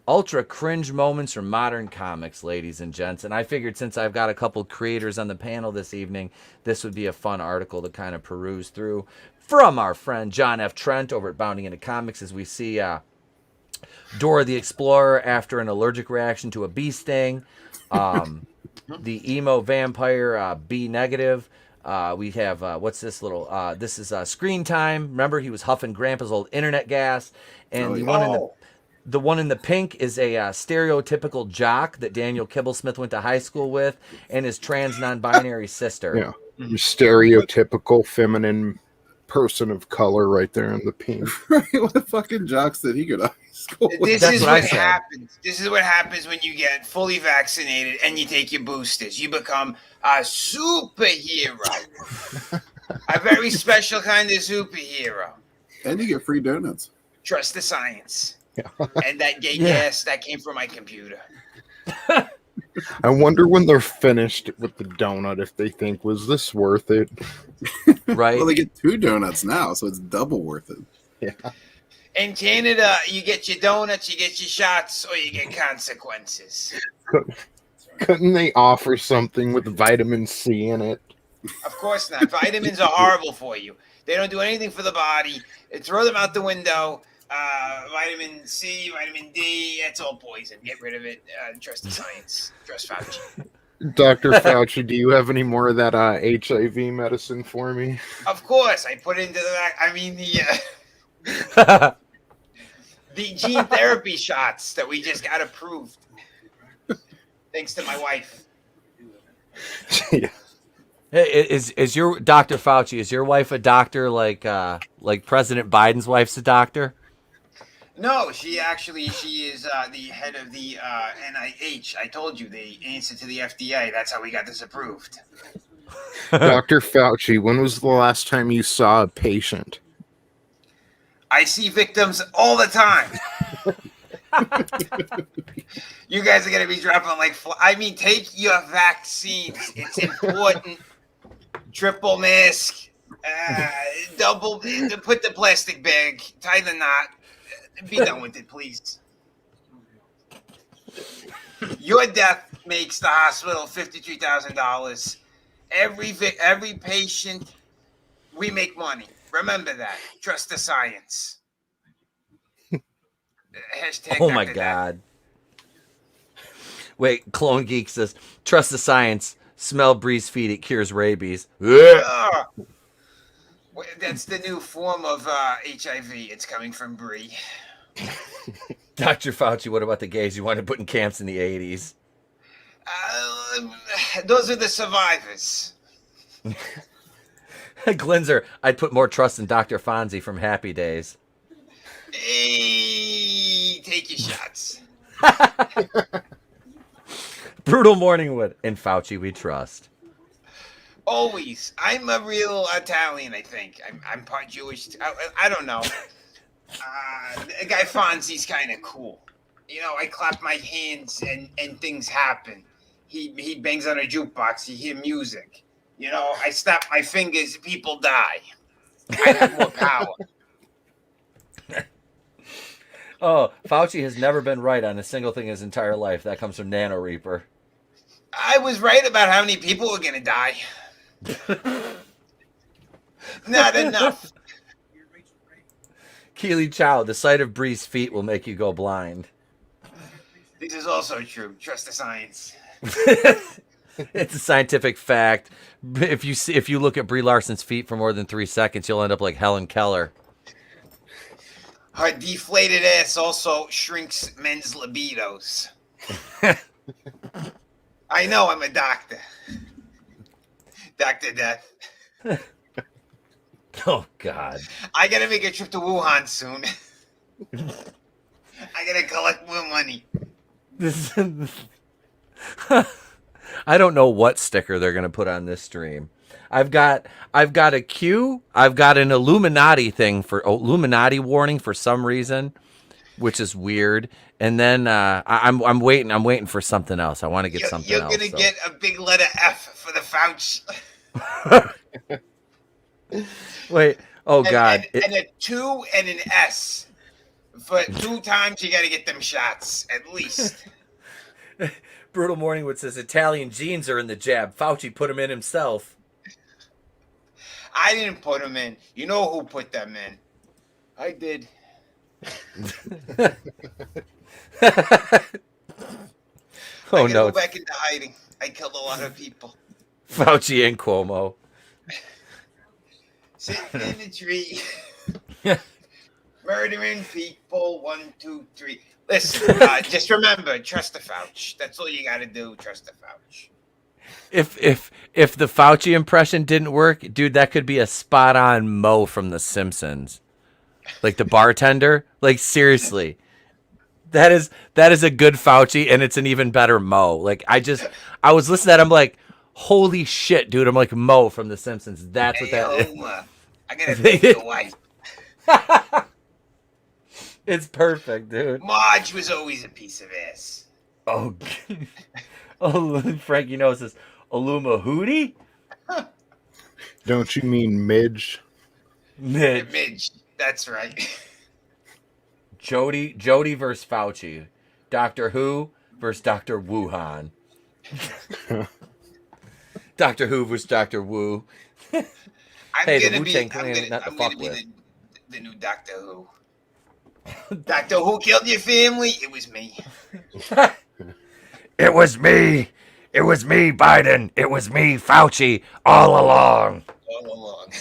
Ultra cringe moments from modern comics, ladies and gents. And I figured, since I've got a couple creators on the panel this evening, this would be a fun article to kind of peruse through from our friend John F. Trent over at Bounding Into Comics, as we see Dora the Explorer after an allergic reaction to a bee sting. The emo vampire, B negative. We have, what's this little, this is Screen Time. Remember, he was huffing Grandpa's old internet gas. And the one in the pink is a stereotypical jock that Daniel Kibblesmith went to high school with, and his trans non-binary sister. Yeah, your stereotypical feminine person of color right there in the pink. What fucking jocks did he go to high school with? This is what happens. This is what happens when you get fully vaccinated and you take your boosters. You become a superhero. A very special kind of superhero. And you get free donuts. Trust the science. Yeah. And that gay gas, that came from my computer. I wonder when they're finished with the donut if they think, was this worth it? Right. Well, they get 2 donuts now, so it's double worth it. Yeah. In Canada, you get your donuts, you get your shots, or you get consequences. Couldn't they offer something with vitamin C in it? Of course not. Vitamins are horrible for you. They don't do anything for the body. They throw them out the window. Vitamin C, vitamin D, it's all poison. Get rid of it. Trust the science. Trust Fauci. Dr. Fauci, do you have any more of that HIV medicine for me? Of course. I put into the gene therapy shots that we just got approved. Thanks to my wife. Yeah. Hey, is your Dr. Fauci, is your wife a doctor like President Biden's wife's a doctor? No, she is the head of the NIH. I told you, they answer to the FDA. That's how we got this approved. Dr. Fauci, when was the last time you saw a patient? I see victims all the time. You guys are going to be dropping like take your vaccines. It's important. Triple mask. Double. Put the plastic bag. Tie the knot. Be done with it, please. Your death makes the hospital $53,000. Every patient, we make money. Remember that. Trust the science. Hashtag Oh my Dr. God. Wait, Clone Geek says, trust the science. Smell breeze feed, it cures rabies. That's the new form of HIV. It's coming from Brie. Dr. Fauci, what about the gays you wanted to put in camps in the 80s? Those are the survivors. Glinzer, I'd put more trust in Dr. Fonzie from Happy Days. Hey, take your shots. Brutal Morningwood. In Fauci we trust. Always. I'm a real Italian, I think. I'm part Jewish. I don't know. The guy Fonzie's kind of cool. You know, I clap my hands and things happen. He bangs on a jukebox. You hear music. You know, I snap my fingers. People die. I have more power. Oh, Fauci has never been right on a single thing his entire life. That comes from Nano Reaper. I was right about how many people were gonna die. Not enough. Keely Chow, the sight of Bree's feet will make you go blind. This is also true. Trust the science. It's a scientific fact. If you look at Brie Larson's feet for more than 3 seconds, you'll end up like Helen Keller. Her deflated ass also shrinks men's libidos. I know, I'm a doctor. Dr. Death. Oh, God. I gotta make a trip to Wuhan soon. I gotta collect more money. I don't know what sticker they're gonna put on this stream. I've got a Q. I've got an Illuminati thing for Illuminati warning for some reason, which is weird. And then I'm waiting for something else. I want to get something else. You're gonna get a big letter F for the Fauci. Wait. Oh, God. And a 2 and an S. For 2 times you gotta get them shots, at least. Brutal Morningwood says Italian genes are in the jab. Fauci put them in himself. I didn't put them in. You know who put them in? I did. Oh, I no. Go back into hiding. I killed a lot of people. Fauci and Cuomo. Sitting in a tree. Murdering people. 1, 2, 3. Listen, just remember, trust the Fauci. That's all you got to do. Trust the Fauci. If the Fauci impression didn't work, dude, that could be a spot on Mo from The Simpsons, like the bartender. Like, seriously, that is a good Fauci, and it's an even better Mo. Like, I was listening to that, I'm like, holy shit, dude. I'm like Mo from The Simpsons. That's what that is. I gotta thank your wife. It's perfect, dude. Marge was always a piece of ass. Oh, Frankie knows this. Oluma Hootie? Don't you mean Midge? Midge. That's right. Jody versus Fauci. Doctor Who versus Dr. Wuhan. Dr. Who versus Dr. Wu. Hey, the Wu-Tang Clan not to fuck with. The new Doctor Who. Doctor Who killed your family? It was me. It was me. It was me, Biden. It was me, Fauci, all along. All along.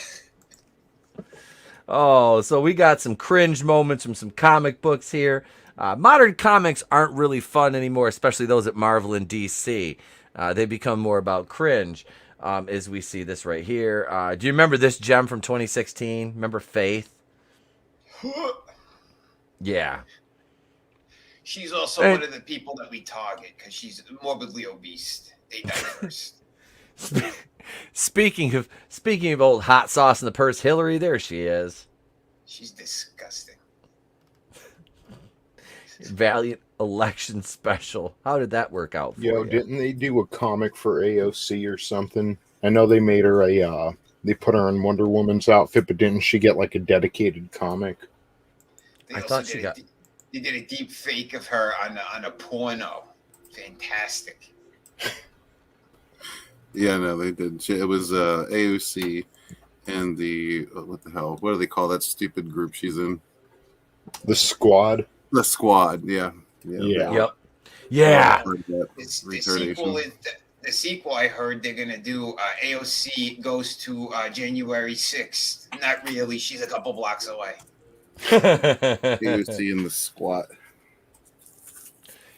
Oh, so we got some cringe moments from some comic books here. Modern comics aren't really fun anymore, especially those at Marvel and DC. They become more about cringe, as we see this right here. Do you remember this gem from 2016? Remember Faith? Yeah. She's also one of the people that we target because she's morbidly obese. They die first. Speaking of old hot sauce in the purse, Hillary, there she is. She's disgusting. Valiant election special. How did that work out for you? Didn't they do a comic for AOC or something? I know they made her they put her in Wonder Woman's outfit, but didn't she get like a dedicated comic? I thought she got. They did a deep fake of her on a porno. Fantastic. Yeah, no, they did. It was AOC and the what the hell? What do they call that stupid group she's in? The Squad. The Squad. Yeah. Yep. Yeah. The sequel. I heard they're gonna do. AOC goes to January 6th. Not really. She's a couple blocks away. AOC in the squat.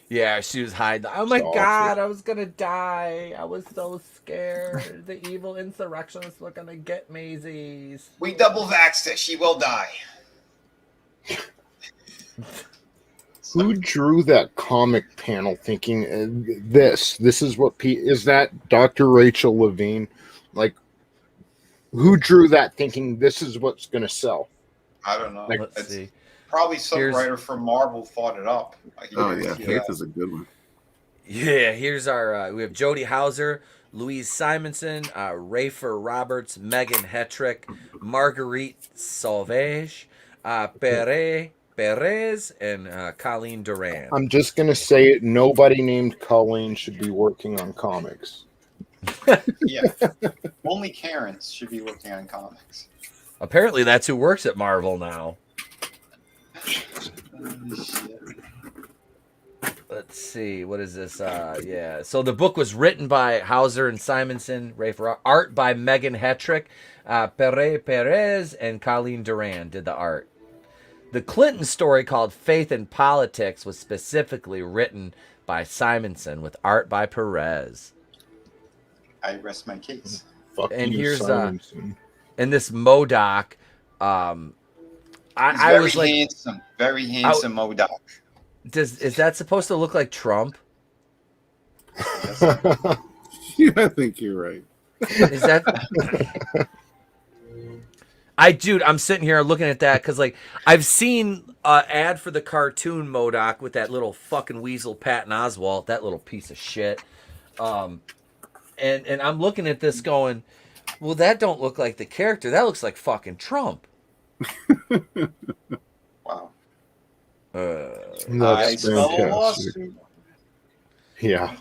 Yeah, she was hiding. Oh my God, I was gonna die. I was so scared. The evil insurrectionists were gonna get Maisie's. We double vaxxed her. She will die. Who drew that comic panel thinking this is what is that Dr. Rachel Levine? Like, who drew that thinking this is what's gonna sell? I don't know. Let's see. Probably some writer from Marvel thought it up. Faith is a good one. Yeah, here's our. We have Jodie Hauser, Louise Simonson, Rafer Roberts, Megan Hetrick, Marguerite Sauvage, Pere Perez and Colleen Duran. I'm just gonna say it. Nobody named Colleen should be working on comics. Yeah. Only Karens should be working on comics. Apparently, that's who works at Marvel now. Let's see. What is this? Yeah. So the book was written by Hauser and Simonson. Art by Megan Hetrick. Perez and Colleen Duran did the art. The Clinton story called Faith in Politics was specifically written by Simonson with art by Perez. I rest my case. Fuck And you, here's Simonson. in this MODOK. I was like, very handsome MODOK. Is that supposed to look like Trump? Yeah, I think you're right. Is that? Dude, I'm sitting here looking at that because, like, I've seen an ad for the cartoon MODOK with that little fucking weasel Patton Oswalt, that little piece of shit. And I'm looking at this going, well, that don't look like the character. That looks like fucking Trump. Wow. That's fantastic. Yeah.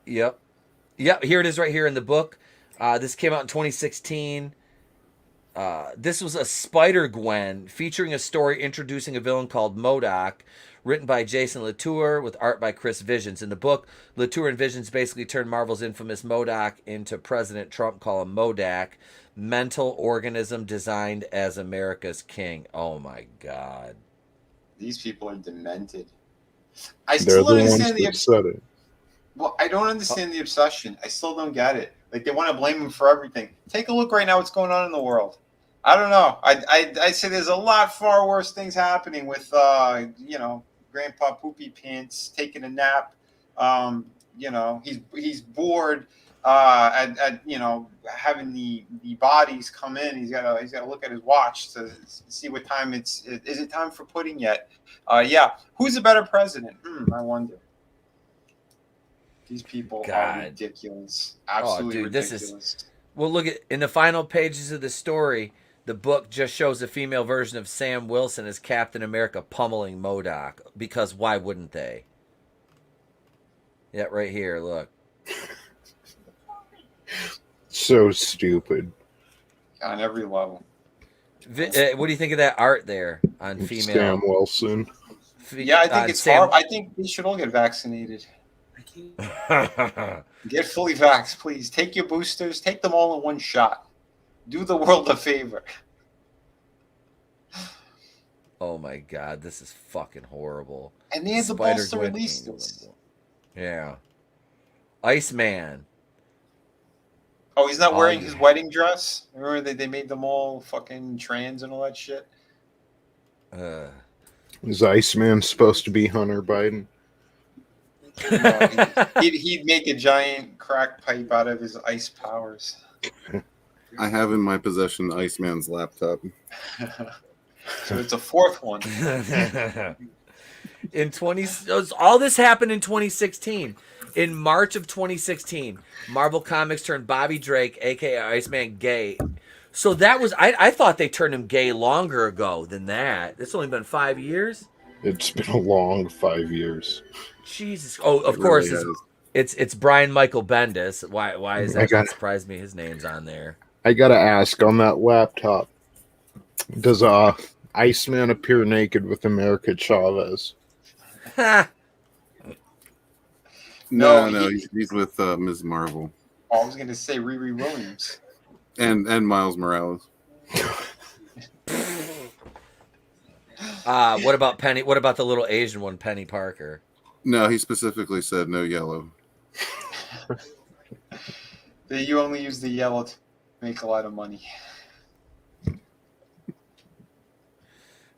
Yep. Here it is right here in the book. This came out in 2016. This was a Spider-Gwen featuring a story introducing a villain called MODOK, written by Jason Latour with art by Chris Visions. In the book, Latour and Visions basically turned Marvel's infamous MODOK into President Trump, call him MODAK, mental organism designed as America's king. Oh my God. These people are demented. I They're still don't the ones understand that said it. Well, I don't understand the obsession. I still don't get it. Like, they want to blame him for everything. Take a look right now what's going on in the world. I don't know. I'd say there's a lot far worse things happening with, Grandpa Poopy Pants taking a nap. He's bored having the bodies come in. He's got to look at his watch to see what time is it time for pudding yet? Who's a better president? I wonder. These people are ridiculous. Absolutely ridiculous. Well, look at in the final pages of the story, the book just shows a female version of Sam Wilson as Captain America pummeling MODOK, because why wouldn't they? Yeah, right here, look. So stupid. On every level. What do you think of that art there on female? Sam Wilson. Yeah, I think it's hard. I think we should all get vaccinated. Get fully vaxxed, please. Take your boosters. Take them all in one shot. Do the world a favor. Oh my God, this is fucking horrible. And they had the balls to release this. Yeah. Iceman. Oh, he's not wearing his wedding dress? Remember they made them all fucking trans and all that shit? Is Iceman supposed to be Hunter Biden? No, he'd make a giant crack pipe out of his ice powers. I have in my possession Iceman's laptop. So it's a fourth one. All this happened in 2016. In March of 2016, Marvel Comics turned Bobby Drake, aka Iceman, gay. So that was I thought they turned him gay longer ago than that. It's only been 5 years. It's been a long 5 years. Jesus. Oh, of course. It's Brian Michael Bendis. Why is that? That surprised me. His name's on there. I gotta ask, on that laptop, does Iceman appear naked with America Chavez? No, he's with Ms. Marvel. I was gonna say Riri Williams. And Miles Morales. What about Penny? What about the little Asian one, Penny Parker? No, he specifically said no yellow. You only use the yellow to make a lot of money.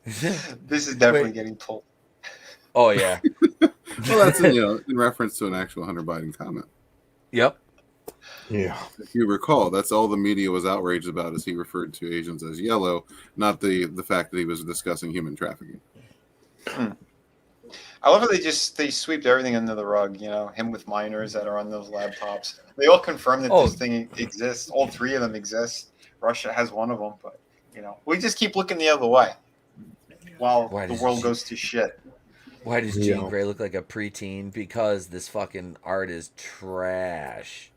This is definitely getting pulled. Oh yeah. Well, that's in reference to an actual Hunter Biden comment. Yep. Yeah. If you recall, that's all the media was outraged about, as he referred to Asians as yellow, not the fact that he was discussing human trafficking. I love how they sweep everything under the rug. Him with minors that are on those laptops. They all confirm that this thing exists. All three of them exist. Russia has one of them, but we just keep looking the other way. while the world goes to shit. Why does Jean Grey look like a preteen? Because this fucking art is trash.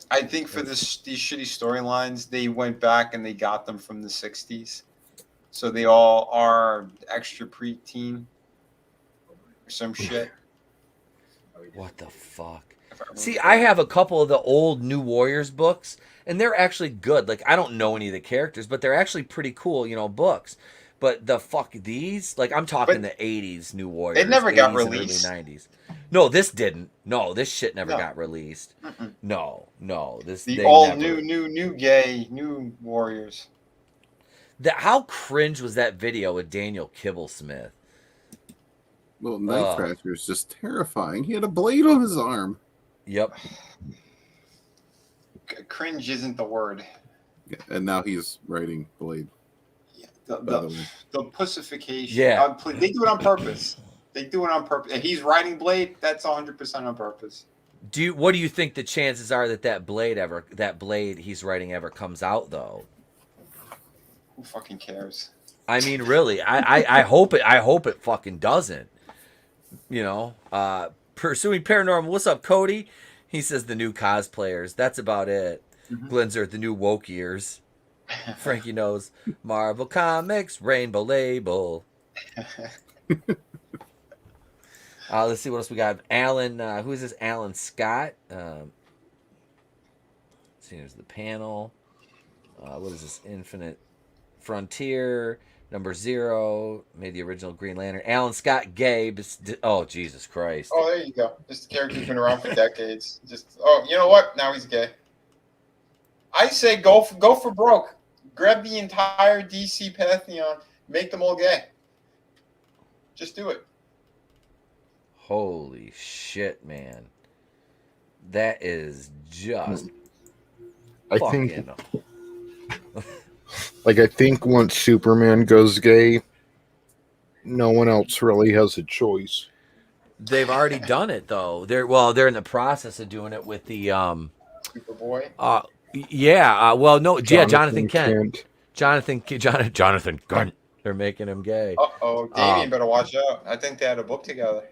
I think for these shitty storylines, they went back and they got them from the 60s. So they all are extra preteen or some shit. What the fuck? See, I have a couple of the old New Warriors books, and they're actually good. Like, I don't know any of the characters, but they're actually pretty cool, books. But the fuck these? Like, I'm talking the 80s New Warriors. It never got 80s and released. early 90s. No, this didn't. No, this shit never got released. No. The all new gay, new Warriors. How cringe was that video with Daniel Kibblesmith? Well, Night Thrasher is just terrifying. He had a blade on his arm. Yep. Cringe isn't the word. Yeah, and now he's writing Blade. The pussification. Yeah. They do it on purpose. And he's writing Blade. That's 100% on purpose. What do you think the chances are that Blade he's writing ever comes out though? Who fucking cares? I mean, really, I hope it fucking doesn't. Pursuing Paranormal. What's up, Cody? He says the new cosplayers. That's about it. Glenzer, the new woke ears. Frankie knows Marvel Comics, Rainbow Label. Let's see what else we got. Alan, who is this? Alan Scott. Let's see, here's the panel. What is this? Infinite Frontier, number 0, made the original Green Lantern. Alan Scott, gay. Oh, Jesus Christ. Oh, there you go. This character's been around for decades. You know what? Now he's gay. I say go for broke. Grab the entire DC pantheon, make them all gay. Just do it. Holy shit, man. That is just I think once Superman goes gay, no one else really has a choice. They've already done it though. They're in the process of doing it with the Superboy. Jonathan Kent. Jonathan Kent. They're making him gay. Damien better watch out. I think they had a book together.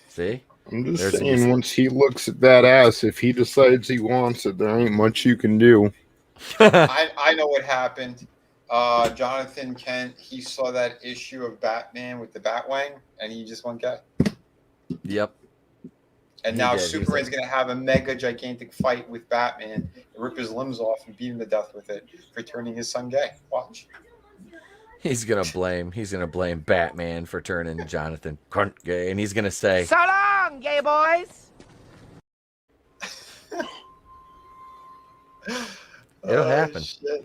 See? I'm just saying, once he looks at that ass, if he decides he wants it, there ain't much you can do. I know what happened. Jonathan Kent, he saw that issue of Batman with the Batwing, and he just went gay. Yep. And now Superman's going to have a mega gigantic fight with Batman and rip his limbs off and beat him to death with it for turning his son gay. Watch. He's gonna blame Batman for turning Jonathan Kent gay, and he's gonna say, "So long, gay boys." It'll happen. Shit.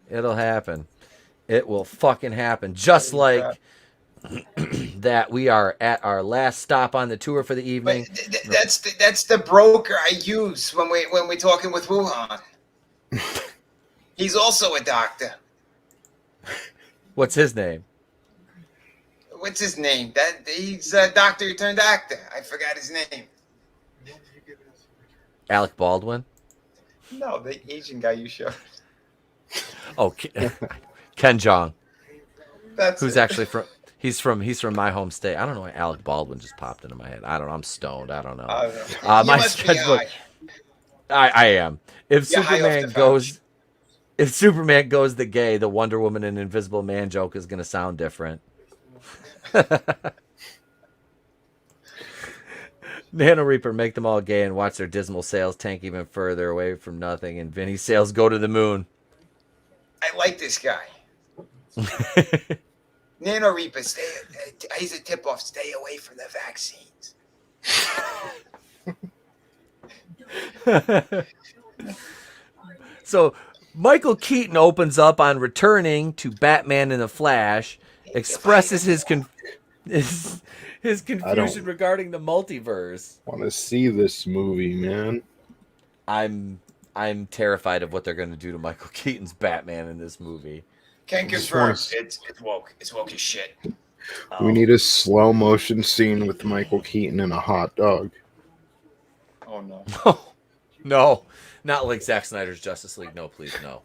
It'll happen. It will fucking happen. Just like that, we are at our last stop on the tour for the evening. That's the broker I use when we're talking with Wuhan. He's also a doctor. What's his name? What's his name? He's a doctor turned actor. I forgot his name. Alec Baldwin? No, the Asian guy you showed. Oh, Ken Jeong. Who's actually from? He's from my home state. I don't know why Alec Baldwin just popped into my head. I don't know. I'm stoned. I don't know. My sketchbook. I am. If Superman goes the gay, the Wonder Woman and Invisible Man joke is going to sound different. Nano Reaper, make them all gay and watch their dismal sales tank even further away from nothing, and Vinny's sales go to the moon. I like this guy. Nano Reaper, he's a tip-off. Stay away from the vaccines. So Michael Keaton opens up on returning to Batman in the Flash, expresses his confusion regarding the multiverse. I want to see this movie, man. I'm terrified of what they're going to do to Michael Keaton's Batman in this movie. Can't confirm. It's woke. It's woke as shit. We need a slow motion scene with Michael Keaton and a hot dog. Oh no. No. Not like Zack Snyder's Justice League. No, please, no.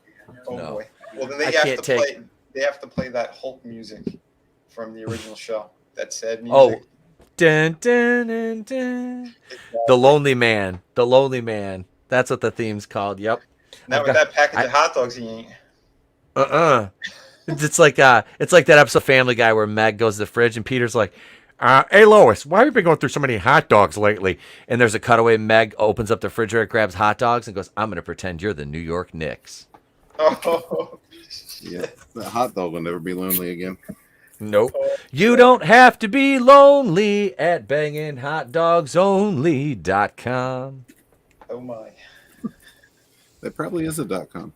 Oh no. boy. Well, then they I have can't to take. play. They have to play that Hulk music from the original show. That sad Oh, music. dun, dun, dun, dun. The Lonely Man. The Lonely Man. That's what the theme's called. Yep. Now with that package of hot dogs, he ain't. It's like that episode of Family Guy where Meg goes to the fridge and Peter's like, "Hey Lois, why have you been going through so many hot dogs lately?" And there's a cutaway. Meg opens up the refrigerator, grabs hot dogs, and goes, "I'm gonna pretend you're the New York Knicks." Oh, yeah, that hot dog will never be lonely again. Nope. You don't have to be lonely at banginghotdogsonly.com. Oh my. That probably is a .com.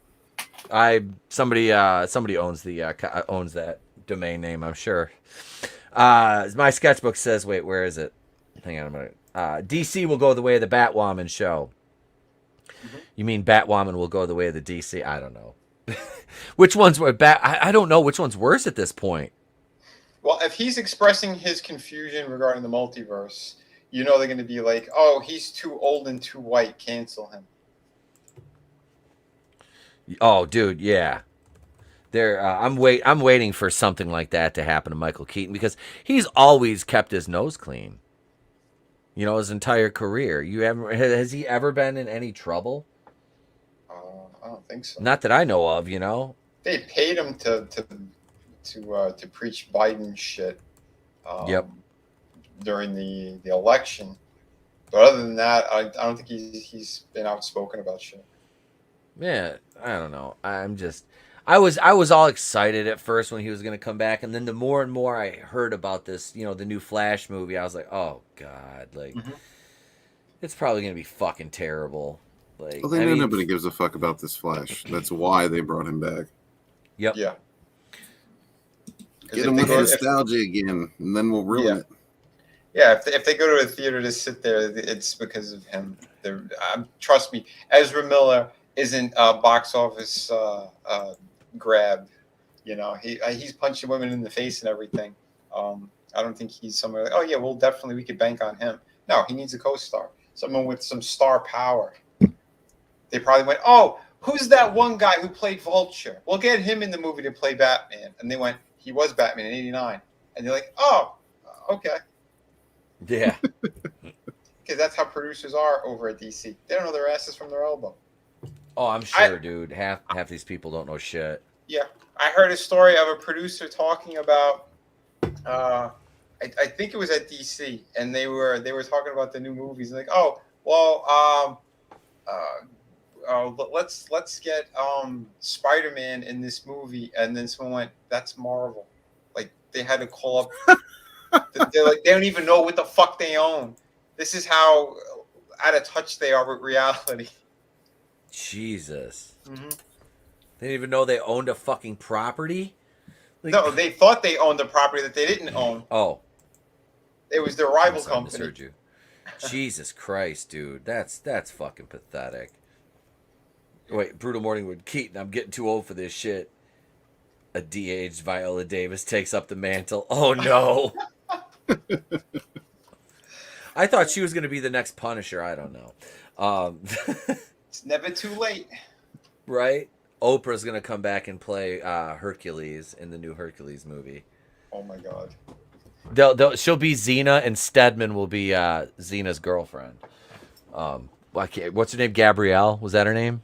Somebody owns that domain name, I'm sure. My sketchbook says, wait, where is it? Hang on a minute. DC will go the way of the Batwoman show. Mm-hmm. You mean Batwoman will go the way of the DC? I don't know. Which one's I don't know which one's worse at this point. Well, if he's expressing his confusion regarding the multiverse, you know they're going to be like, "Oh, he's too old and too white. Cancel him." Oh, dude, yeah. I'm waiting for something like that to happen to Michael Keaton because he's always kept his nose clean. You know, his entire career. Has he ever been in any trouble? I don't think so. Not that I know of. You know, they paid him to preach Biden shit. Yep. During the election, but other than that, I don't think he's been outspoken about shit. Yeah, I don't know. I was all excited at first when he was going to come back, and then the more and more I heard about this, you know, the new Flash movie, I was like, oh god, like it's probably going to be fucking terrible. Like, well, they know nobody gives a fuck about this Flash. That's why they brought him back. Yep. Yeah. Get him with nostalgia again, and then we'll ruin it. Yeah, if they go to a theater to sit there, it's because of him. Trust me, Ezra Miller isn't a box office grab. You know, he's punching women in the face and everything. I don't think he's somewhere like, oh yeah, well definitely we could bank on him. No, he needs a co-star, someone with some star power. They probably went, oh, who's that one guy who played Vulture? We'll get him in the movie to play Batman. And they went, he was Batman in '89. And they're like, oh, okay. Yeah. Because that's how producers are over at DC. They don't know their asses from their elbow. Oh, I'm sure, dude. Half these people don't know shit. Yeah. I heard a story of a producer talking about, I think it was at DC, and they were talking about the new movies. And like, oh, well, let's get Spider-Man in this movie, and then someone went, "That's Marvel." Like they had to call up. They're like, they don't even know what the fuck they own. This is how out of touch they are with reality. Jesus. Mm-hmm. They didn't even know they owned a fucking property. Like, no, they thought they owned a property that they didn't own. Oh, it was their rival I company. misheard you. Jesus Christ, dude, that's fucking pathetic. Wait, Brutal Morningwood, Keaton, I'm getting too old for this shit. A de-aged Viola Davis takes up the mantle. Oh no. I thought she was going to be the next Punisher. I don't know. It's never too late. Right? Oprah's going to come back and play Hercules in the new Hercules movie. Oh my God. She'll be Xena, and Stedman will be Xena's girlfriend. What's her name? Gabrielle? Was that her name?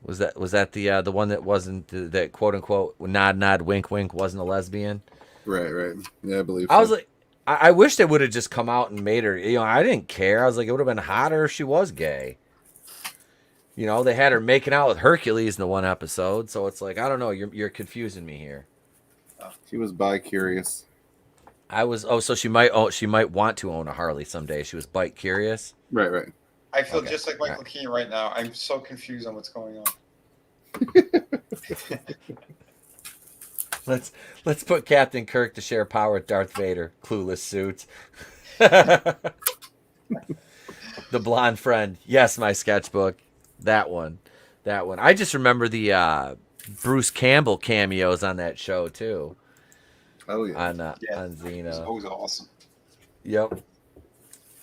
Was that the one that wasn't that quote unquote nod wink wink wasn't a lesbian? Right. Yeah, I believe. I was like, I wish they would have just come out and made her. You know, I didn't care. I was like, it would have been hotter if she was gay. You know, they had her making out with Hercules in the one episode, so it's like, I don't know. You're confusing me here. She was bi-curious. I was. Oh, so she might want to own a Harley someday. She was bike curious. Right. I feel just like Michael Keaton right now. I'm so confused on what's going on. Let's put Captain Kirk to share power with Darth Vader. Clueless suits. The blonde friend. Yes, my sketchbook. That one. I just remember the Bruce Campbell cameos on that show too. Oh yeah. On Xena. That was awesome. Yep.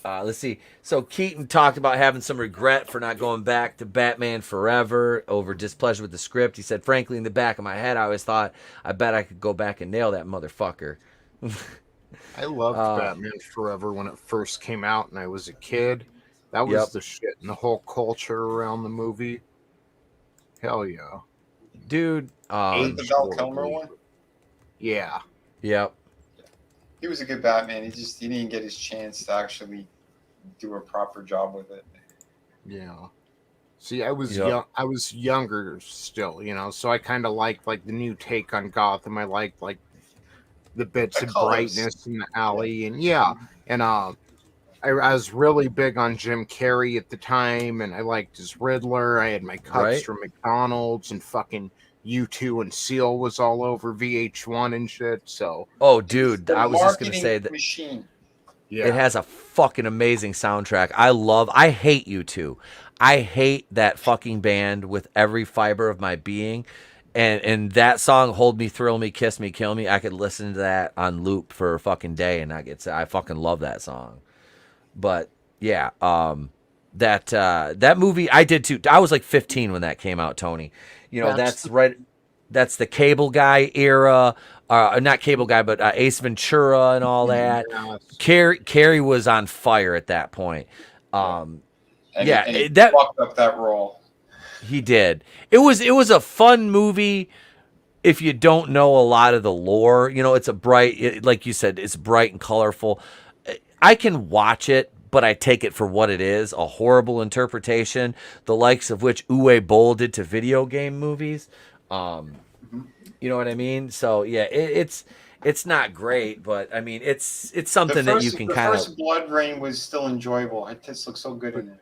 Let's see. So Keaton talked about having some regret for not going back to Batman Forever over displeasure with the script. He said, frankly, in the back of my head, I always thought, I bet I could go back and nail that motherfucker. I loved Batman Forever when it first came out and I was a kid. That was the shit, and the whole culture around the movie. Hell yeah. Dude. The Val Kilmer one? Yeah. Yep. He was a good Batman. He didn't get his chance to actually do a proper job with it. Yeah. See, I was young. I was younger still, so I kind of liked like the new take on Gotham. I liked like the bits of brightness in the alley, and I was really big on Jim Carrey at the time, and I liked his Riddler. I had my cups from McDonald's, and fucking U2 and Seal was all over VH1 and shit. So, dude, I was just gonna say that machine. Yeah. It has a fucking amazing soundtrack. I hate U2. I hate that fucking band with every fiber of my being. And that song, Hold Me, Thrill Me, Kiss Me, Kill Me, I could listen to that on loop for a fucking day and I fucking love that song. But yeah, that movie I did too. I was like 15 when that came out, Tony. That's right. That's the Cable Guy era. Not Cable Guy, but Ace Ventura and all that. Carrie was on fire at that point. He fucked up that role. He did. It was a fun movie if you don't know a lot of the lore. It's like you said, it's bright and colorful. I can watch it, but I take it for what it is, a horrible interpretation, the likes of which Uwe Boll did to video game movies. You know what I mean? So yeah, it's not great, but I mean it's something that you can kind of. The first Blood Rain was still enjoyable. It just looks so good in it.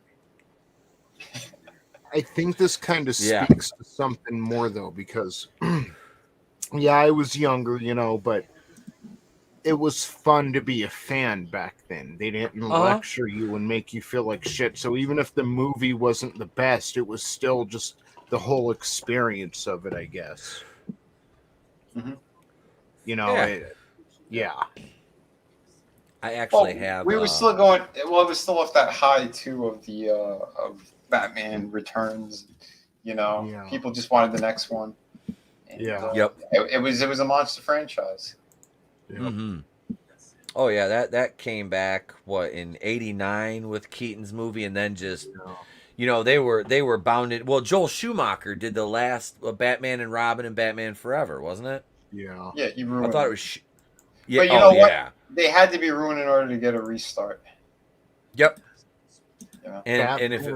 I think this kind of speaks to something more though, because I was younger, but it was fun to be a fan back then. They didn't lecture you and make you feel like shit. So even if the movie wasn't the best, it was still just the whole experience of it, I guess. Mm-hmm. I actually have. We were still going. Well, it was still off that high too of the of Batman Returns. People just wanted the next one. And, It was a monster franchise. Yep. Mm-hmm. Oh yeah, that came back in '89 with Keaton's movie, and then just they were bounded. Well, Joel Schumacher did the last Batman and Robin and Batman Forever, wasn't it? Yeah. Yeah, he ruined. I thought it was. Yeah. But you know what? They had to be ruined in order to get a restart. Yep. Yeah. And if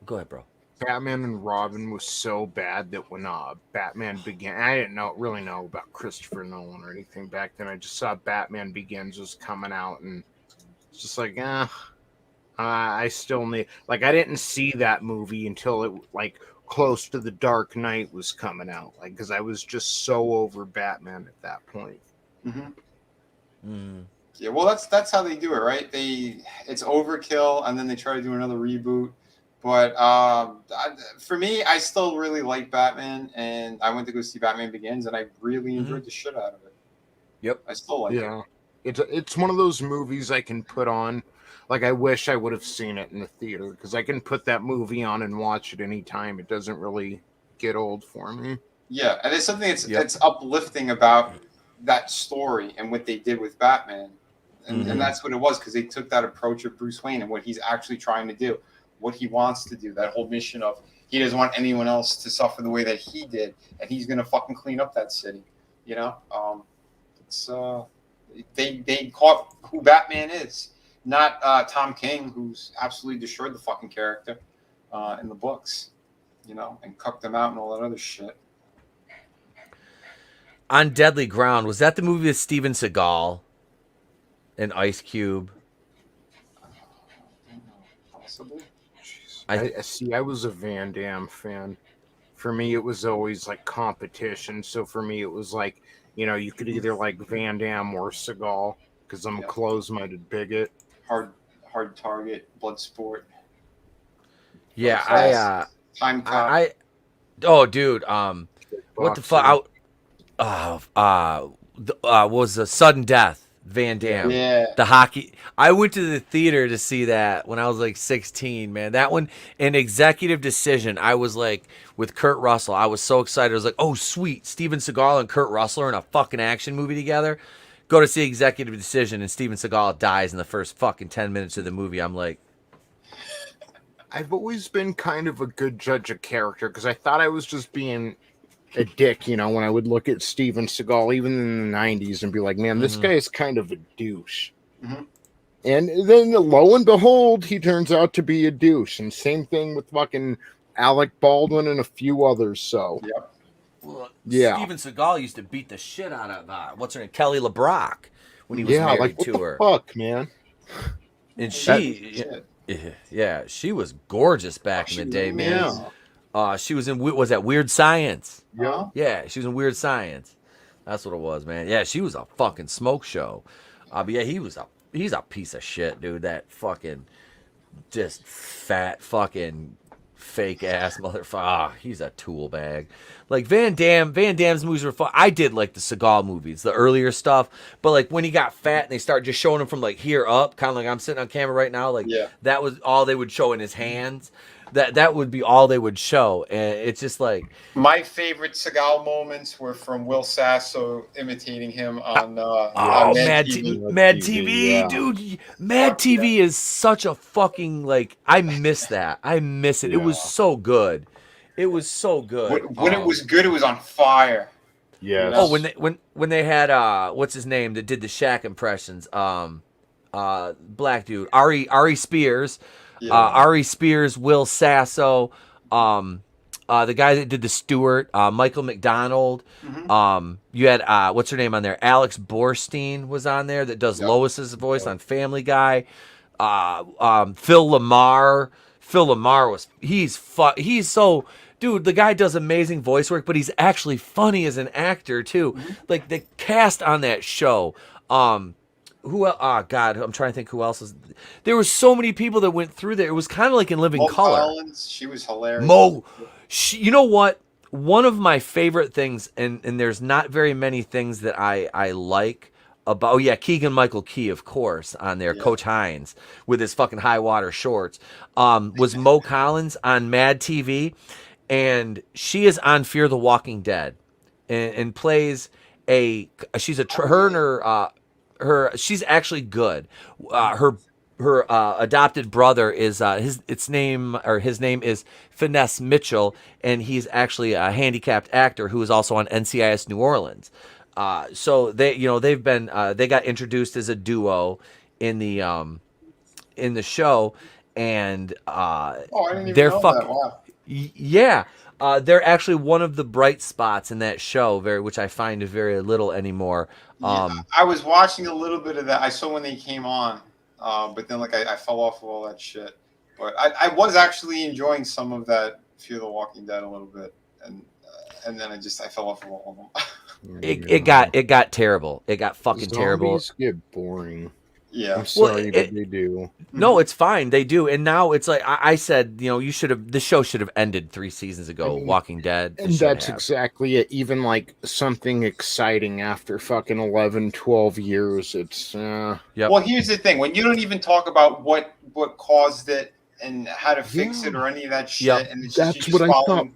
go ahead, bro. Batman and Robin was so bad that when Batman began, I didn't really know about Christopher Nolan or anything back then. I just saw Batman Begins was coming out, and it's just like, I still need. Like, I didn't see that movie until it close to The Dark Knight was coming out, because I was just so over Batman at that point. Mm-hmm. Mm. Yeah, well, that's how they do it, right? It's overkill, and then they try to do another reboot. But for me, I still really like Batman, and I went to go see Batman Begins, and I really enjoyed the shit out of it. Yep, I still like it. It's one of those movies I can put on. Like, I wish I would have seen it in the theater, because I can put that movie on and watch it anytime. It doesn't really get old for me. Yeah, and there's something that's uplifting about that story and what they did with Batman. And that's what it was, because they took that approach of Bruce Wayne and what he's actually trying to do, what he wants to do, that whole mission of he doesn't want anyone else to suffer the way that he did, and he's going to fucking clean up that city. They caught who Batman is. Not Tom King, who's absolutely destroyed the fucking character in the books, and cucked them out and all that other shit. On Deadly Ground, was that the movie with Steven Seagal and Ice Cube? Possibly. I was a Van Damme fan. For me, it was always competition. So for me, it was you could either like Van Damme or Seagal, because I'm a close-minded bigot. Hard Target, Bloodsport. Yeah, Time Cop. Oh, dude. What the fuck? Was the Sudden Death? Van Damme. Yeah. The hockey. I went to the theater to see that when I was like 16, man. That one, an Executive Decision. I was like, with Kurt Russell. I was so excited. I was like, oh, sweet. Steven Seagal and Kurt Russell are in a fucking action movie together. Go to see Executive Decision, and Steven Seagal dies in the first fucking 10 minutes of the movie. I'm like, I've always been kind of a good judge of character because I thought I was just being a dick, when I would look at Steven Seagal, even in the 90s, and be like, man, this guy is kind of a douche. Mm-hmm. And then lo and behold, he turns out to be a douche. And same thing with fucking Alec Baldwin and a few others. So, well, yeah. Steven Seagal used to beat the shit out of, what's her name, Kelly LeBrock, when he was married like, what to the her. Fuck, man. And she was gorgeous back in the day, man. She was in, was that Weird Science? Yeah. Yeah, she was in Weird Science. That's what it was, man. Yeah, she was a fucking smoke show. But yeah, he's a piece of shit, dude. That fucking just fat fucking fake ass motherfucker. He's a tool bag. Like Van Damme's movies were fun. I did like the Seagal movies, the earlier stuff. But like when he got fat and they started just showing him from like here up, kind of like I'm sitting on camera right now, like that was all they would show in his hands. That would be all they would show, and it's just like my favorite Seagal moments were from Will Sasso imitating him on Mad TV, dude. Mad TV is such a fucking like. I miss that. I miss it. It was so good. It was so good. When it was good, it was on fire. Yeah. Oh, when they had what's his name that did the Shaq impressions? Black dude, Ari Spears. Ari Spears, Will Sasso, the guy that did the Stewart, Michael McDonald. You had what's her name on there? Alex Borstein was on there that does Lois's voice on Family Guy. Phil Lamar. Phil Lamar he's so dude. The guy does amazing voice work, but he's actually funny as an actor too. Like the cast on that show. Who? God, I'm trying to think who else is. There were so many people that went through there. It was kind of like in Living Color. Collins, she was hilarious. You know what? One of my favorite things, and there's not very many things that I like about. Oh yeah, Keegan-Michael Key, of course, on there. Coach Hines with his fucking high water shorts. Was Mo Collins on Mad TV, and she is on Fear the Walking Dead, and plays she's she's actually good. Her adopted brother is his name is Finesse Mitchell, and he's actually a handicapped actor who is also on NCIS New Orleans. So they they got introduced as a duo in the show, and I didn't even they're know fucking that. Wow. yeah. They're actually one of the bright spots in that show, which I find very little anymore. I was watching a little bit of that. I saw when they came on, but then like I fell off of all that shit. But I was actually enjoying some of that Fear the Walking Dead a little bit, and then I fell off of all of them. It got terrible. It got fucking terrible. Zombies get boring. Yeah, I'm sorry, but they do. No, it's fine. They do, and now it's like I said. The show should have ended 3 seasons ago. Walking Dead, and that's exactly it. Even like something exciting after fucking 11, 12 years, it's. Yep. Well, here's the thing: when you don't even talk about what caused it and how to fix it or any of that shit, and it's that's just what I thought.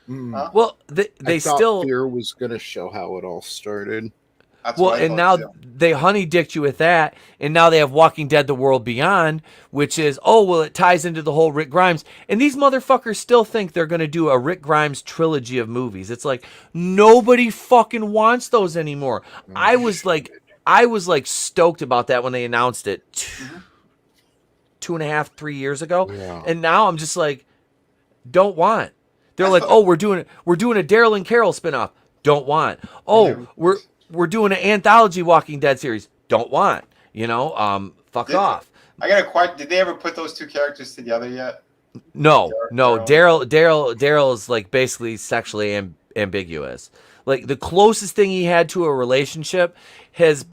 Huh? Well, they still Fear was gonna show how it all started. That's well, and now they honey-dicked you with that, and now they have Walking Dead: The World Beyond, which is, it ties into the whole Rick Grimes, and these motherfuckers still think they're going to do a Rick Grimes trilogy of movies. It's like, nobody fucking wants those anymore. I was like stoked about that when they announced it 2.5, 3 years ago, and now I'm just like, don't want. They're like, we're doing a Daryl and Carol spinoff. Don't want. We're doing an anthology Walking Dead series. Don't want. Fuck off. I got a question. Did they ever put those two characters together yet? No. Daryl is like basically sexually ambiguous. Like the closest thing he had to a relationship was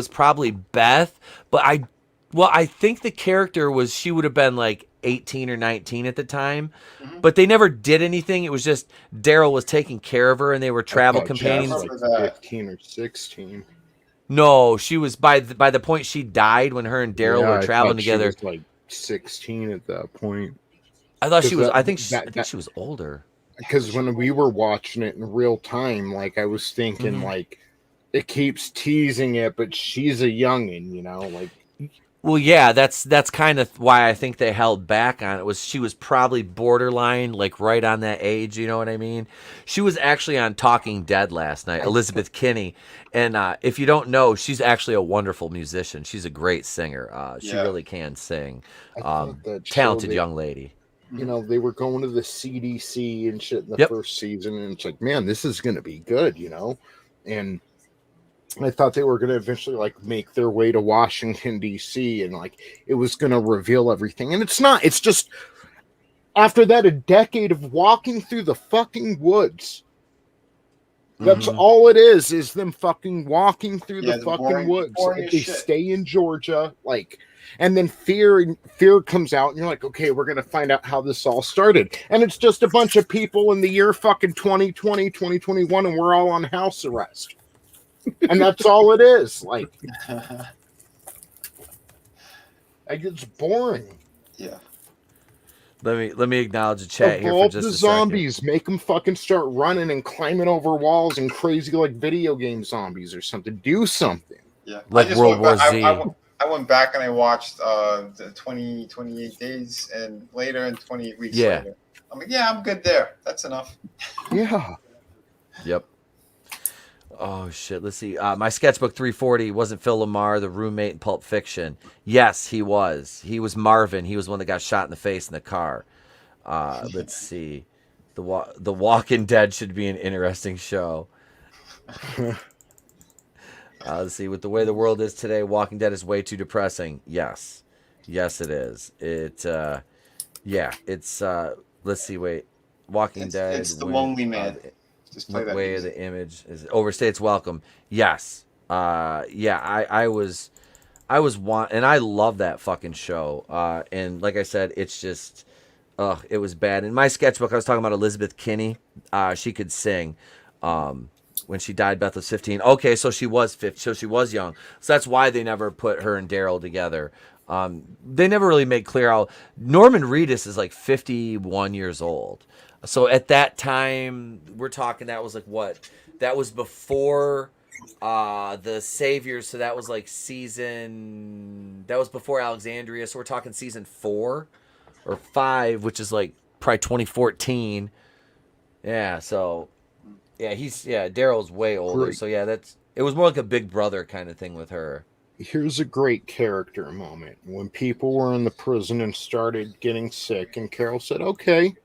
probably Beth, but I think the character she would have been like 18 or 19 at the time, but they never did anything. It was just Daryl was taking care of her, and they were travel companions. Like 15 or 16. No, she was by the point she died when her and Daryl were traveling together. She was like 16 at that point. I thought she was. I think she was older. Because when we were watching it in real time, like I was thinking, like it keeps teasing it, but she's a youngin, you know, like. Well, yeah, that's kind of why I think they held back on it. Was she was probably borderline, like right on that age, you know what I mean? She was actually on Talking Dead last night, Elizabeth Kinney, and if you don't know, she's actually a wonderful musician. She's a great singer. She really can sing. Talented young lady. You know, they were going to the CDC and shit in the first season, and it's like, man, this is going to be good, you know? And I thought they were going to eventually, like, make their way to Washington, D.C., and, like, it was going to reveal everything. And it's not. It's just, after that, a decade of walking through the fucking woods. That's all it is them fucking walking through the fucking woods. They stay in Georgia, like... And then fear comes out, and you're like, okay, we're going to find out how this all started. And it's just a bunch of people in the year fucking 2020, 2021, and we're all on house arrest. And that's all it is. Like it's boring. Yeah. Let me acknowledge the chat here for just a zombies. second. Make them fucking start running and climbing over walls and crazy like video game zombies or something. Do something. Yeah. Like World War Z. I went back and I watched the 28 days and later and 28 weeks later. I'm like, yeah, I'm good there. That's enough. Yeah. Yep. Oh, shit. Let's see. My sketchbook 340 wasn't Phil Lamar, the roommate in Pulp Fiction. Yes, he was. He was Marvin. He was one that got shot in the face in the car. Let's see. The Walking Dead should be an interesting show. Let's see. With the way the world is today, Walking Dead is way too depressing. Yes. Yes, it is. It's, let's see. Wait. Walking Dead. It's the lonely man. Just play that way music. of the image is overstates welcome. Yes. I was and I love that fucking show. And like I said, it's just, it was bad. In my sketchbook, I was talking about Elizabeth Kinney. She could sing. When she died, Beth was 15. Okay, so she was 15. So she was young. So that's why they never put her and Daryl together. They never really made clear how Norman Reedus is like 51 years old. So at that time, we're talking, that was like what? That was before the Saviors. So that was like that was before Alexandria. So we're talking season 4 or 5, which is like probably 2014. Yeah, so... Yeah, Daryl's way older. Great. So yeah, it was more like a big brother kind of thing with her. Here's a great character moment. When people were in the prison and started getting sick, and Carol said, okay,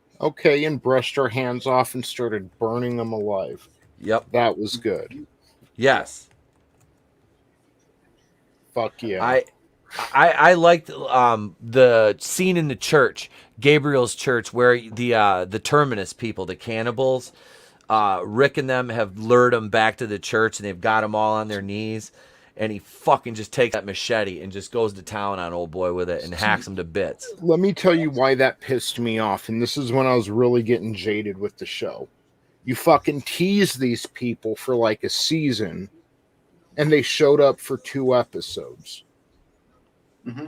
and brushed her hands off and started burning them alive. Yep. That was good. Yes. Fuck yeah. I liked the scene in the church, Gabriel's church, where the Terminus people, the cannibals, Rick and them have lured them back to the church, and they've got them all on their knees, and he fucking just takes that machete and just goes to town on old boy with it and hacks him to bits. Let me tell you why that pissed me off, and this is when I was really getting jaded with the show. You fucking tease these people for like a season, and they showed up for 2 episodes. Mm-hmm.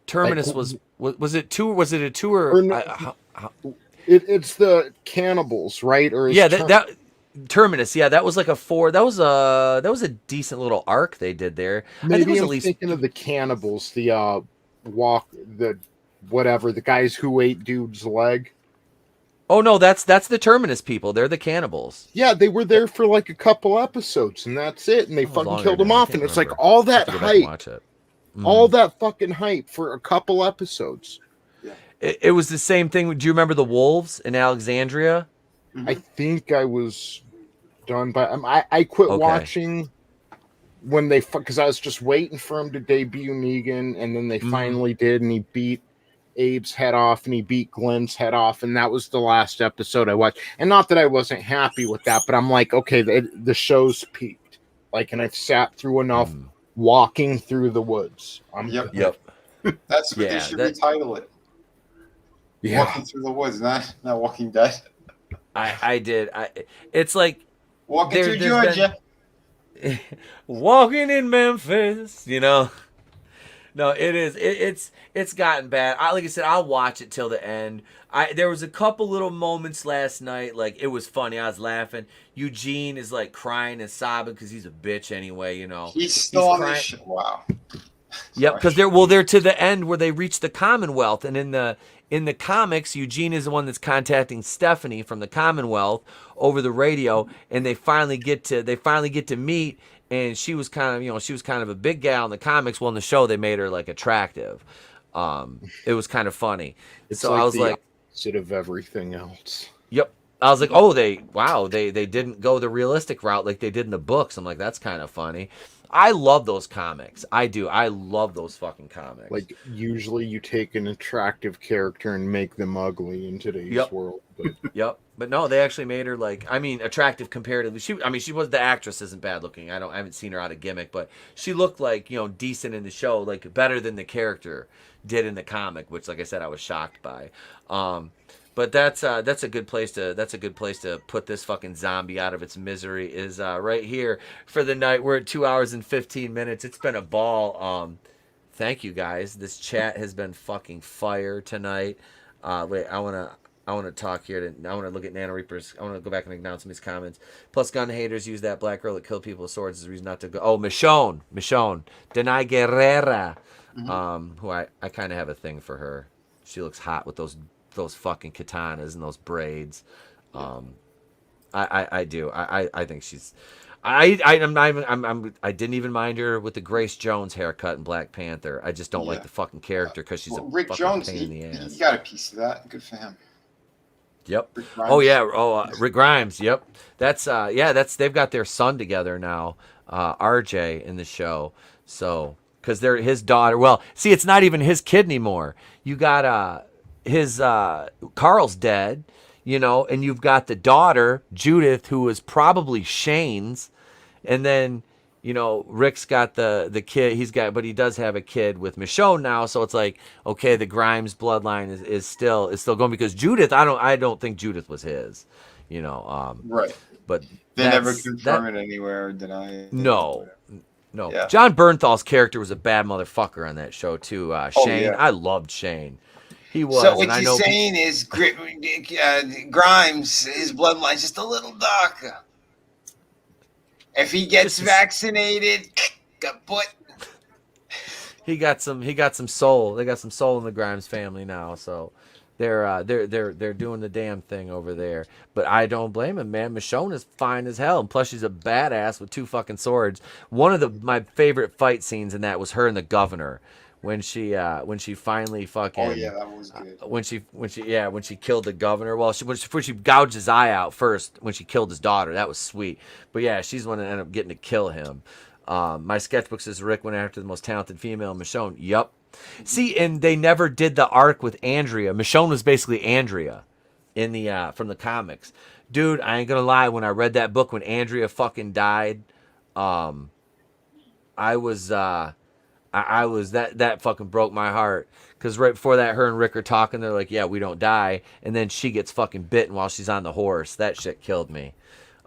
Terminus like, was it 2? Was it a 2 or? It's the cannibals, right? Or yeah, that Terminus. Yeah, that was like a 4. That was a decent little arc they did there. Maybe I think it was I'm at least thinking of the cannibals, the guys who ate dude's leg. Oh no, that's the Terminus people. They're the cannibals. Yeah, they were there for like a couple episodes, and that's it. And they fucking killed them off. And it's like all that hype, all that fucking hype for a couple episodes. It was the same thing. Do you remember the wolves in Alexandria? I think I was done by. I quit watching when they because I was just waiting for him to debut Negan, and then they finally did, and he beat Abe's head off, and he beat Glenn's head off, and that was the last episode I watched. And not that I wasn't happy with that, but I'm like, okay, the show's peaked. Like, and I've sat through enough walking through the woods. Yep. That's what they should retitle it. Yeah. Walking through the woods, not Walking Dead. I did. It's like Walking through Georgia. Walking in Memphis, you know. No, it is. It's gotten bad. Like I said, I'll watch it till the end. There was a couple little moments last night, like it was funny. I was laughing. Eugene is like crying and sobbing because he's a bitch anyway, you know. He's still on this show. Wow. Yep, because they're to the end where they reach the Commonwealth, and in the comics, Eugene is the one that's contacting Stephanie from the Commonwealth over the radio, and they finally get to meet. And she was kind of a big gal in the comics. Well, in the show, they made her like attractive. It was kind of funny. It's so like I was the like, opposite of everything else. yep. I was like, oh, they didn't go the realistic route like they did in the books. I'm like, that's kind of funny. I love those comics. I do. I love those fucking comics. Like, usually you take an attractive character and make them ugly in today's world. But... Yep. But no, they actually made her attractive comparatively. She was, the actress isn't bad looking. I haven't seen her out of gimmick, but she looked like, decent in the show, like better than the character did in the comic, which, like I said, I was shocked by. But that's a good place to put this fucking zombie out of its misery, is right here for the night. We're at 2 hours and 15 minutes. It's been a ball. Thank you guys. This chat has been fucking fire tonight. Wait, I want to talk here. I want to look at Nano Reapers. I want to go back and acknowledge some of these comments. Plus, gun haters use that black girl that killed people with swords as a reason not to go. Oh, Michonne, Denai Guerrera, who I kind of have a thing for her. She looks hot with those fucking katanas and those braids. I do. I think she's. I didn't even mind her with the Grace Jones haircut in Black Panther. I just don't like the fucking character because she's Rick fucking Jones, pain in the ass. He got a piece of that. Good for him. Yep. Oh yeah. Rick Grimes. Yep. That's they've got their son together now, RJ, in the show. So because they're his daughter. Well, see, it's not even his kid anymore. You got his Carl's dead, and you've got the daughter Judith, who is probably Shane's, and then Rick's got the kid. But he does have a kid with Michonne now. So it's like, okay, the Grimes bloodline is still going, because Judith, I don't think Judith was his, right. But they never confirm it anywhere or deny it. No. Yeah. John Bernthal's character was a bad motherfucker on that show too. Shane, yeah. I loved Shane. He was. So what you're saying is Grimes, his bloodline's just a little darker. If he gets vaccinated, kaput. He got some soul. They got some soul in the Grimes family now, so they're doing the damn thing over there. But I don't blame him, man. Michonne is fine as hell, and plus she's a badass with two fucking swords. One of my favorite fight scenes in that was her and the governor. When she finally fucking. Oh yeah, that was good. When she killed the governor. Well, when she gouged his eye out first. When she killed his daughter, that was sweet. But yeah, she's the one that ended up getting to kill him. My sketchbook says Rick went after the most talented female, Michonne. Yup. See, and they never did the arc with Andrea. Michonne was basically Andrea in the from the comics. Dude, I ain't gonna lie. When I read that book, when Andrea fucking died, I was that fucking broke my heart, because right before that, her and Rick are talking. They're like, yeah, we don't die, and then she gets fucking bitten while she's on the horse. That shit killed me.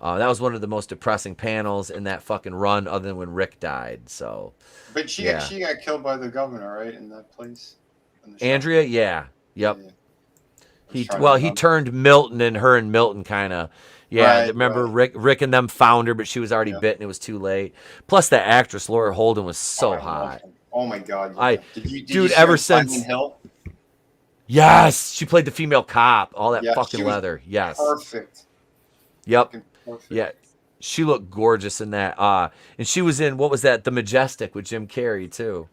That was one of the most depressing panels in that fucking run, other than when Rick died. So, but she got killed by the governor, right, in that place. Andrea, yeah, yep. Yeah. He turned Milton, and her and Milton kind of. Yeah, right, remember right. Rick and them found her, but she was already bitten. It was too late. Plus, the actress Laura Holden was so hot. Oh my god! Did you ever since Hill? Yes, she played the female cop. All that fucking leather. Yes, perfect. Yep. Perfect. Yeah, she looked gorgeous in that. And she was in, what was that? The Majestic with Jim Carrey too.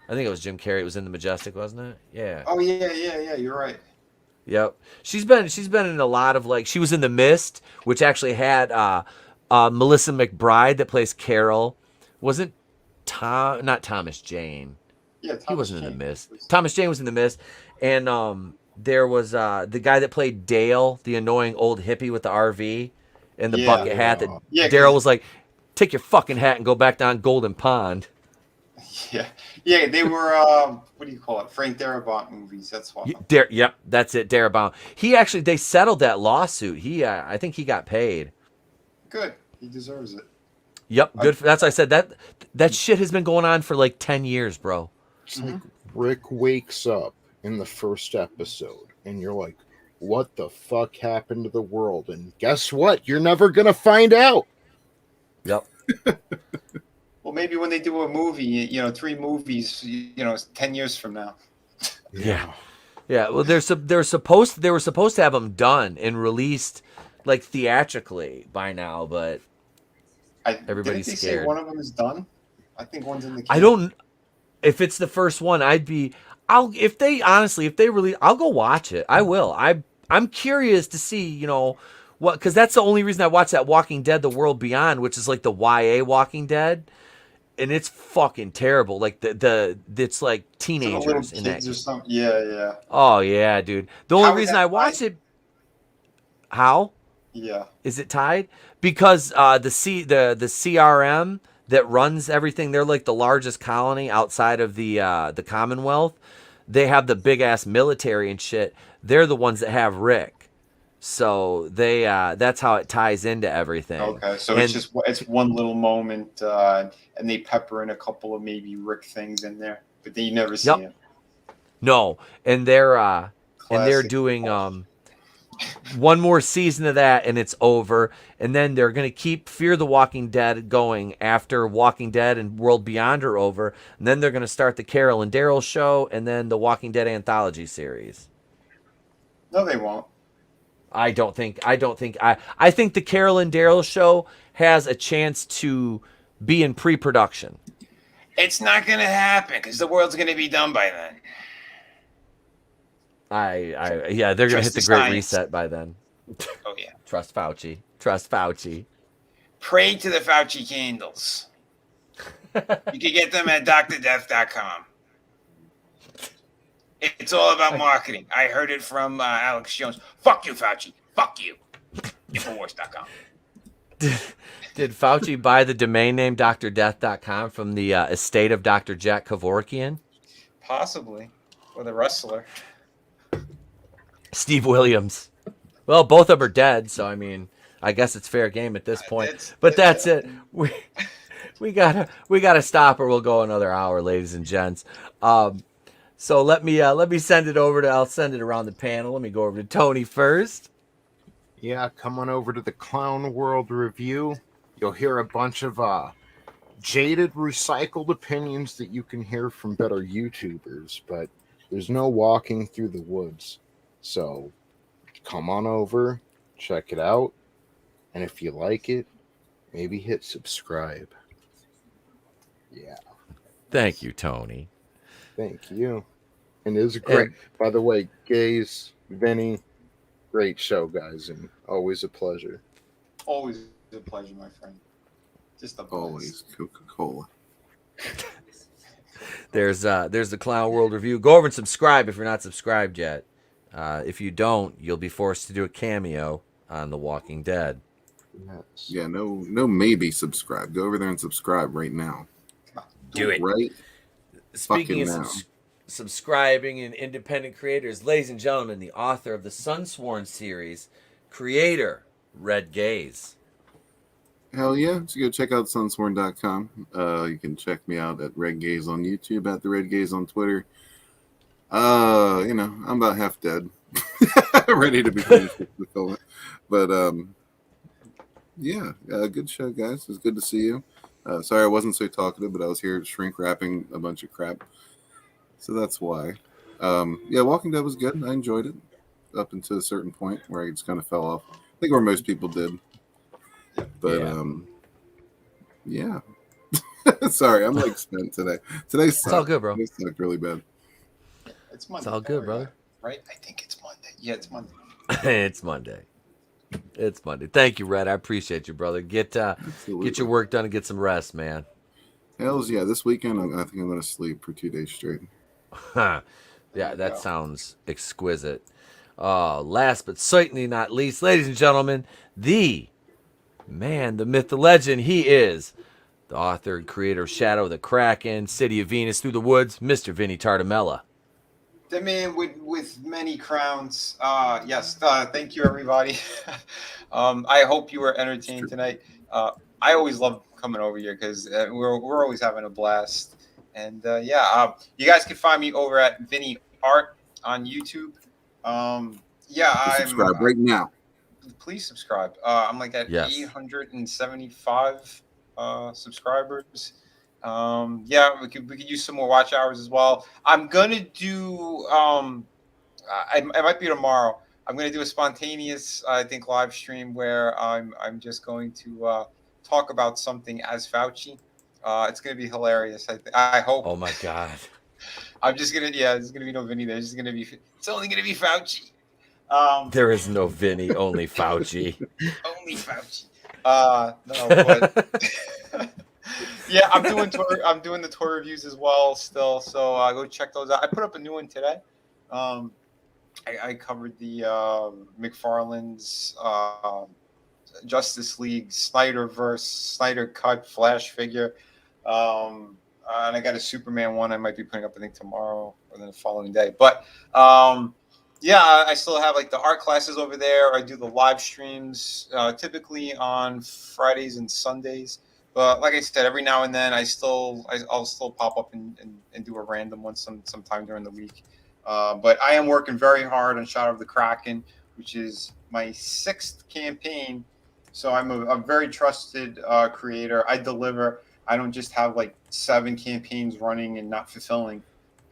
I think it was Jim Carrey. It was in The Majestic, wasn't it? Yeah. Oh yeah. You're right. Yep. She's been in a lot of, like, she was in The Mist, which actually had Melissa McBride that plays Carol. Wasn't not Thomas Jane. Yeah, he wasn't in The Mist. Thomas Jane was in The Mist, and there was the guy that played Dale, the annoying old hippie with the RV and the bucket hat. That Daryl was like, "Take your fucking hat and go back down Golden Pond." Yeah, they were. What do you call it? Frank Darabont movies. That's why. Yep, that's it. Darabont. They settled that lawsuit. I think he got paid. Good. He deserves it. Yep, good. That's why I said that shit has been going on for like 10 years, bro. It's like Rick wakes up in the first episode, and you're like, what the fuck happened to the world? And guess what? You're never going to find out. Yep. Well, maybe when they do a movie, 3 movies, 10 years from now. Yeah. Yeah. Well, they were supposed to have them done and released like theatrically by now, but everybody's didn't they scared. Say one of them is done? I think one's in the I don't. If it's the first one, I'll go watch it. I will. I'm curious to see, what, because that's the only reason I watched that Walking Dead: The World Beyond, which is like the YA Walking Dead, and it's fucking terrible. Like it's like teenagers in that. Or something. Yeah. Oh yeah, dude. The only reason I watched it. How? Yeah. Is it tied? Because the CRM that runs everything, they're like the largest colony outside of the Commonwealth. They have the big ass military and shit. They're the ones that have Rick. So they that's how it ties into everything. Okay, so it's one little moment, and they pepper in a couple of maybe Rick things in there, but then you never see him. No, and they're doing one more season of that, and it's over. And then they're going to keep Fear the Walking Dead going after Walking Dead and World Beyond are over. And then they're going to start the Carol and Daryl show, and then the Walking Dead anthology series. No, they won't. I think the Carol and Daryl show has a chance to be in pre-production. It's not going to happen because the world's going to be done by then. They're going to hit the Great Reset by then. Oh, yeah. Trust Fauci. Pray to the Fauci candles. You can get them at drdeath.com. It's all about marketing. I heard it from Alex Jones. Fuck you, Fauci. Fuck you. Infowars.com. Did Fauci buy the domain name drdeath.com from the estate of Dr. Jack Kevorkian? Possibly. Or the wrestler. Steve Williams. Well, both of them are dead, so I mean, I guess it's fair game at this point. But that's it. We gotta stop, or we'll go another hour, ladies and gents. So let me send it over I'll send it around the panel. Let me go over to Tony first. Yeah, come on over to the Clown World Review. You'll hear a bunch of jaded, recycled opinions that you can hear from better YouTubers, but there's no walking through the woods. So come on over, check it out, and if you like it, maybe hit subscribe. Yeah. Thank you, Tony. Thank you. And it was great. By the way, Gaze, Vinny, great show, guys, and always a pleasure. Always a pleasure, my friend. Just a blast. Always Coca-Cola. There's the Clown World Review. Go over and subscribe if you're not subscribed yet. If you don't, you'll be forced to do a cameo on The Walking Dead. Yes. Yeah, no, maybe subscribe. Go over there and subscribe right now. Do it. Right. Speaking of subscribing and independent creators, ladies and gentlemen, the author of the Sunsworn series, creator, Red Gaze. Hell yeah. So go check out sunsworn.com. You can check me out at Red Gaze on YouTube, at the Red Gaze on Twitter. I'm about half dead. Ready to be finished with the film. But good show, guys. It was good to see you. Sorry I wasn't so talkative, but I was here shrink wrapping a bunch of crap. So that's why. Walking Dead was good. I enjoyed it up until a certain point where I just kind of fell off. I think where most people did. But sorry, I'm like spent today. Today sucked. It's all good, bro. It sucked really bad. It's Monday. It's all good, brother. Right? I think it's Monday. Yeah, it's Monday. It's Monday. It's Monday. Thank you, Red. I appreciate you, brother. Get your work done and get some rest, man. Hells yeah. This weekend, I think I'm going to sleep for 2 days straight. Yeah, that sounds exquisite. Last but certainly not least, ladies and gentlemen, the man, the myth, the legend, he is the author and creator of Shadow of the Kraken, City of Venus, Through the Woods, Mr. Vinnie Tartamella. The man with many crowns. Yes, thank you, everybody. I hope you were entertained tonight. I always love coming over here because we're always having a blast. And you guys can find me over at Vinnieart on YouTube. Subscribe right now. Please subscribe. I'm like at 875 subscribers. We could use some more watch hours as well. I'm gonna do. I might be tomorrow. I'm gonna do a spontaneous, I think, live stream where I'm just going to talk about something as Fauci. It's gonna be hilarious. I hope. Oh my god. I'm just gonna there's gonna be no Vinny there. It's only gonna be Fauci. There is no Vinny, only Fauci. Only Fauci. No, but yeah, I'm doing the tour reviews as well still. So go check those out. I put up a new one today. I covered the McFarlane's Justice League Snyderverse Snyder Cut Flash figure. And I got a Superman one I might be putting up, I think, tomorrow or then the following day. But I still have like the art classes over there. I do the live streams typically on Fridays and Sundays. But like I said, every now and then I'll still pop up and do a random one sometime during the week. But I am working very hard on Shadow of the Kraken, which is my 6th campaign. So I'm a very trusted creator. I deliver. I don't just have like 7 campaigns running and not fulfilling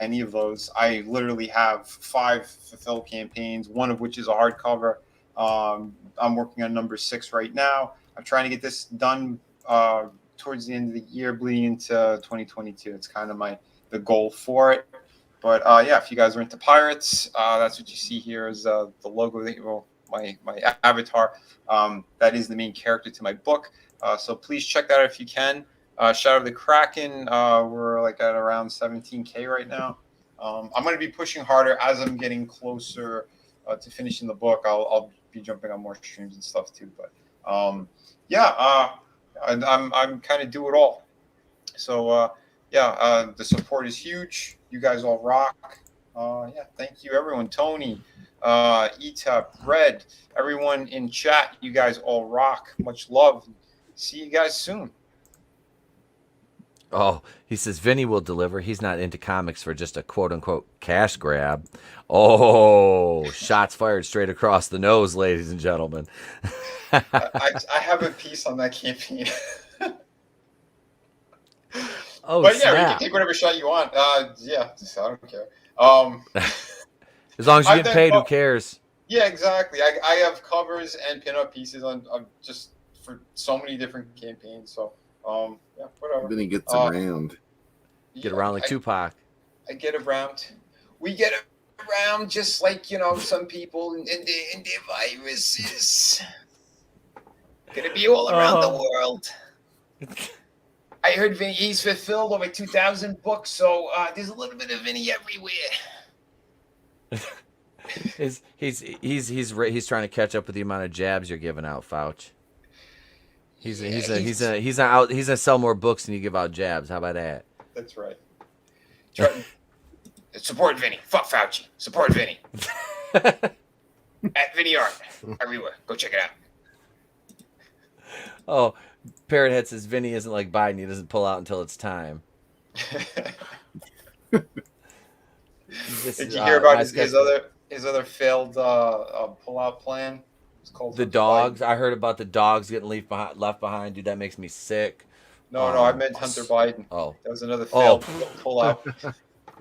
any of those. I literally have 5 fulfilled campaigns, one of which is a hardcover. I'm working on number 6 right now. I'm trying to get this done towards the end of the year, bleeding into 2022. It's kind of the goal for it. But if you guys are into pirates, that's what you see here is the logo, my avatar. That is the main character to my book. So please check that out if you can. Shadow of the Kraken, we're like at around 17K right now. I'm going to be pushing harder as I'm getting closer to finishing the book. I'll be jumping on more streams and stuff too. But I'm kind of do it all. So the support is huge. You guys all rock. Thank you everyone. Tony, Etep, Red, everyone in chat. You guys all rock. Much love. See you guys soon. Oh, he says Vinny will deliver. He's not into comics for just a quote-unquote cash grab. Oh, shots fired straight across the nose, ladies and gentlemen. I have a piece on that campaign. Oh, but snap. You can take whatever shot you want. I don't care. As long as you get paid, who cares? Yeah, exactly. I have covers and pin-up pieces on just for so many different campaigns. So whatever. Then he gets around. Get around like Tupac. I get around. We get around just like some people and their viruses. Gonna be all around the world. I heard he's fulfilled over 2,000 books, so there's a little bit of Vinny everywhere. He's trying to catch up with the amount of jabs you're giving out, Fauch. He's gonna sell more books than you give out jabs. How about that? That's right. Support Vinny. Fuck Fauci. Support Vinny. At Vinnieart everywhere. Go check it out. Oh, Parrothead says Vinny isn't like Biden. He doesn't pull out until it's time. Did you hear about his other failed pull-out plan? It's called the dogs. I heard about the dogs getting left behind. Dude, that makes me sick. No, I meant Hunter Biden. Oh, that was another failed pull-out.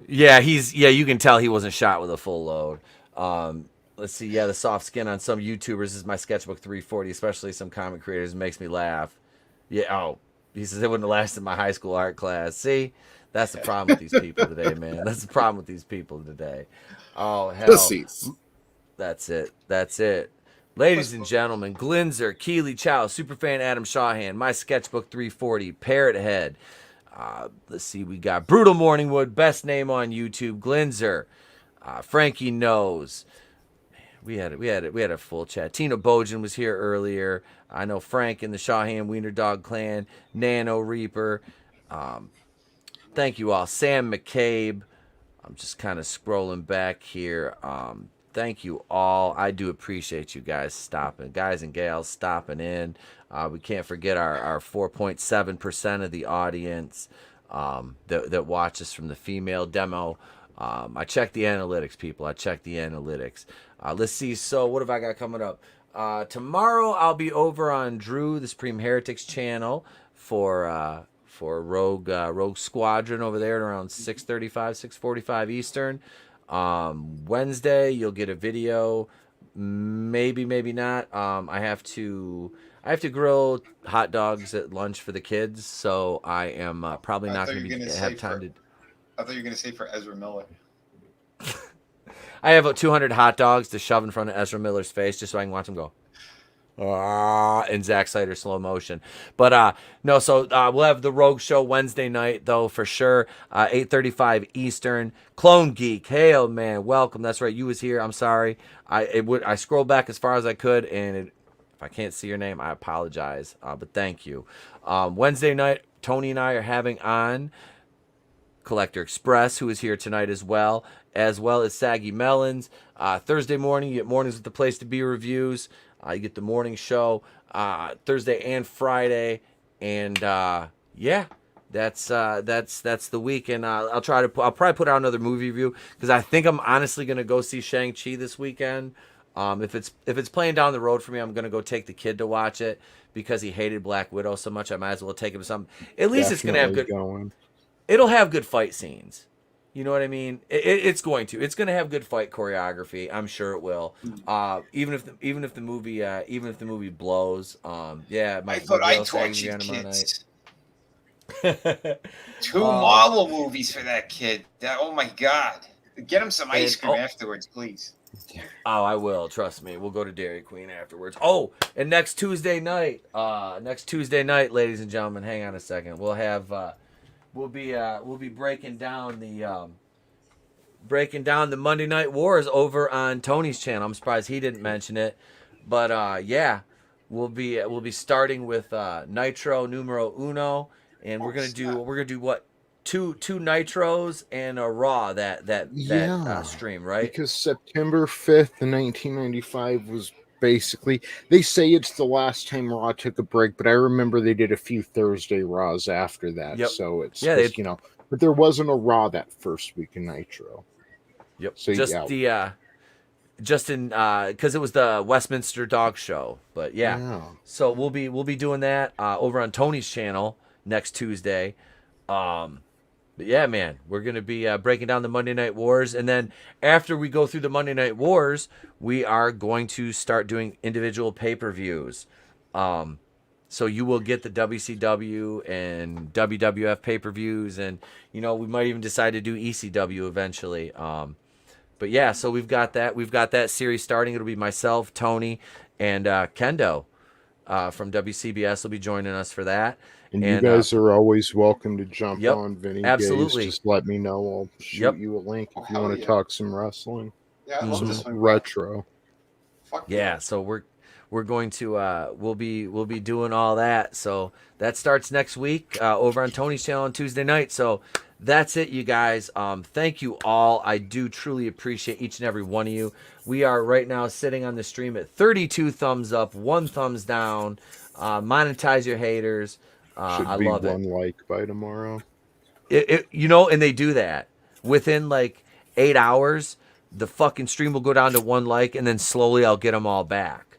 Yeah, you can tell he wasn't shot with a full load. Let's see. Yeah, the soft skin on some YouTubers is my sketchbook 340, especially some comic creators. It makes me laugh. Yeah. Oh, he says it wouldn't have lasted my high school art class. See, that's the problem with these people today, man. That's the problem with these people today. Oh, hell. Pussies. That's it. Ladies and gentlemen, Glinzer, Keely Chow, Superfan Adam Shawhan, my sketchbook 340, Parrothead. Let's see, we got Brutal Morningwood, best name on YouTube, Glinzer, Frankie Knows. We had a full chat. Tina Bojan was here earlier. I know Frank and the Shawhan Wiener Dog Clan, Nano Reaper. Thank you all. Sam McCabe. I'm just kind of scrolling back here. Thank you all. I do appreciate you guys stopping, guys and gals stopping in. We can't forget our 4.7% of the audience that watch us from the female demo. I check the analytics, people. I check the analytics. Let's see. So what have I got coming up? Tomorrow I'll be over on Drew, the Supreme Heretics channel for Rogue Squadron over there at around 6:35, 6:45 Eastern. Wednesday you'll get a video. Maybe not. I have to grill hot dogs at lunch for the kids, so I am probably not going to have time to. I thought you were going to say for Ezra Miller. I have 200 hot dogs to shove in front of Ezra Miller's face just so I can watch him go. In Zack Snyder slow motion. But no, so we'll have the Rogue Show Wednesday night, though, for sure. 8:35 Eastern. Clone Geek. Hey, oh, man, welcome. That's right. You was here. I'm sorry. I scrolled back as far as I could, and if I can't see your name, I apologize. But thank you. Wednesday night, Tony and I are having on Collector Express, who is here tonight as well as Saggy Melons. Thursday morning, you get Mornings with the Place to Be reviews. You get the morning show Thursday and Friday, and yeah, that's the week. And I'll probably put out another movie review because I think I'm honestly gonna go see Shang-Chi this weekend. If it's playing down the road for me, I'm gonna go take the kid to watch it because he hated Black Widow so much. I might as well take him to something. At least it's gonna have good. It'll have good fight scenes. You know what I mean? It's going to. It's going to have good fight choreography. I'm sure it will. Even if the movie blows. Yeah. I thought I tortured kids. 2 Marvel movies for that kid. Oh my God! Get him some ice cream afterwards, please. Oh, I will. Trust me. We'll go to Dairy Queen afterwards. Oh, and next Tuesday night, ladies and gentlemen, hang on a second. We'll have. We'll be breaking down the Monday Night Wars over on Tony's channel. I'm surprised he didn't mention it, but yeah, we'll be starting with Nitro numero uno, and we're gonna do what 2 Nitros and a Raw that stream, right? Because September 5th, 1995 was. Basically, they say it's the last time Raw took a break, but I remember they did a few Thursday Raws after that. Yep. So it's but there wasn't a Raw that first week in Nitro. Yep. So because it was the Westminster Dog Show, but yeah. So we'll be doing that over on Tony's channel next Tuesday. But yeah, man, we're going to be breaking down the Monday Night Wars. And then after we go through the Monday Night Wars, we are going to start doing individual pay-per-views. So you will get the WCW and WWF pay-per-views. And, we might even decide to do ECW eventually. But yeah, so we've got that. We've got that series starting. It'll be myself, Tony, and Kendo from WCBS will be joining us for that. And you guys are always welcome to jump on Vinny. Absolutely. Just let me know. I'll shoot you a link if you want to talk some wrestling. Yeah, I love this one. Retro. Yeah, so we're going to we'll be doing all that. So that starts next week over on Tony's channel on Tuesday night. So that's it, you guys. Thank you all. I do truly appreciate each and every one of you. We are right now sitting on the stream at 32 thumbs up, 1 thumbs down. Monetize your haters. Should I be love 1 like by tomorrow. And they do that within like 8 hours. The fucking stream will go down to 1 like, and then slowly I'll get them all back.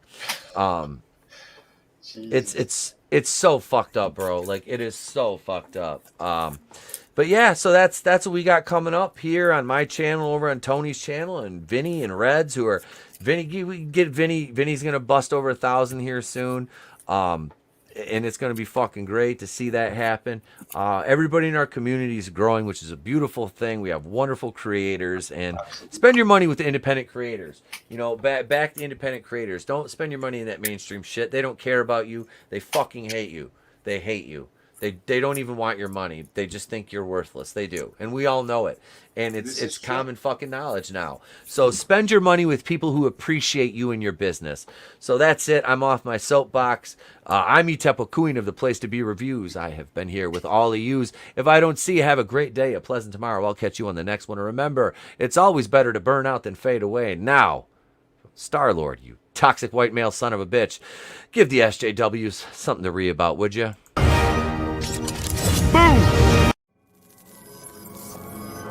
It's so fucked up, bro. Like, it is so fucked up. But yeah, so that's what we got coming up here on my channel, over on Tony's channel, and Vinny and Reds, who are Vinny. We get Vinny. Vinny's gonna bust over 1,000 here soon. And it's going to be fucking great to see that happen. Everybody in our community is growing, which is a beautiful thing. We have wonderful creators, and spend your money with the independent creators. Back the independent creators. Don't spend your money in that mainstream shit. They don't care about you. They fucking hate you. They hate you. They don't even want your money. They just think you're worthless. They do. And we all know it. And it's common fucking knowledge now. So spend your money with people who appreciate you and your business. So that's it. I'm off my soapbox. I'm Itep Queen of the Place to Be Reviews. I have been here with all of yous. If I don't see you, have a great day, a pleasant tomorrow. I'll catch you on the next one. And remember, it's always better to burn out than fade away. Now, Star-Lord, you toxic white male son of a bitch, give the SJWs something to read about, would you?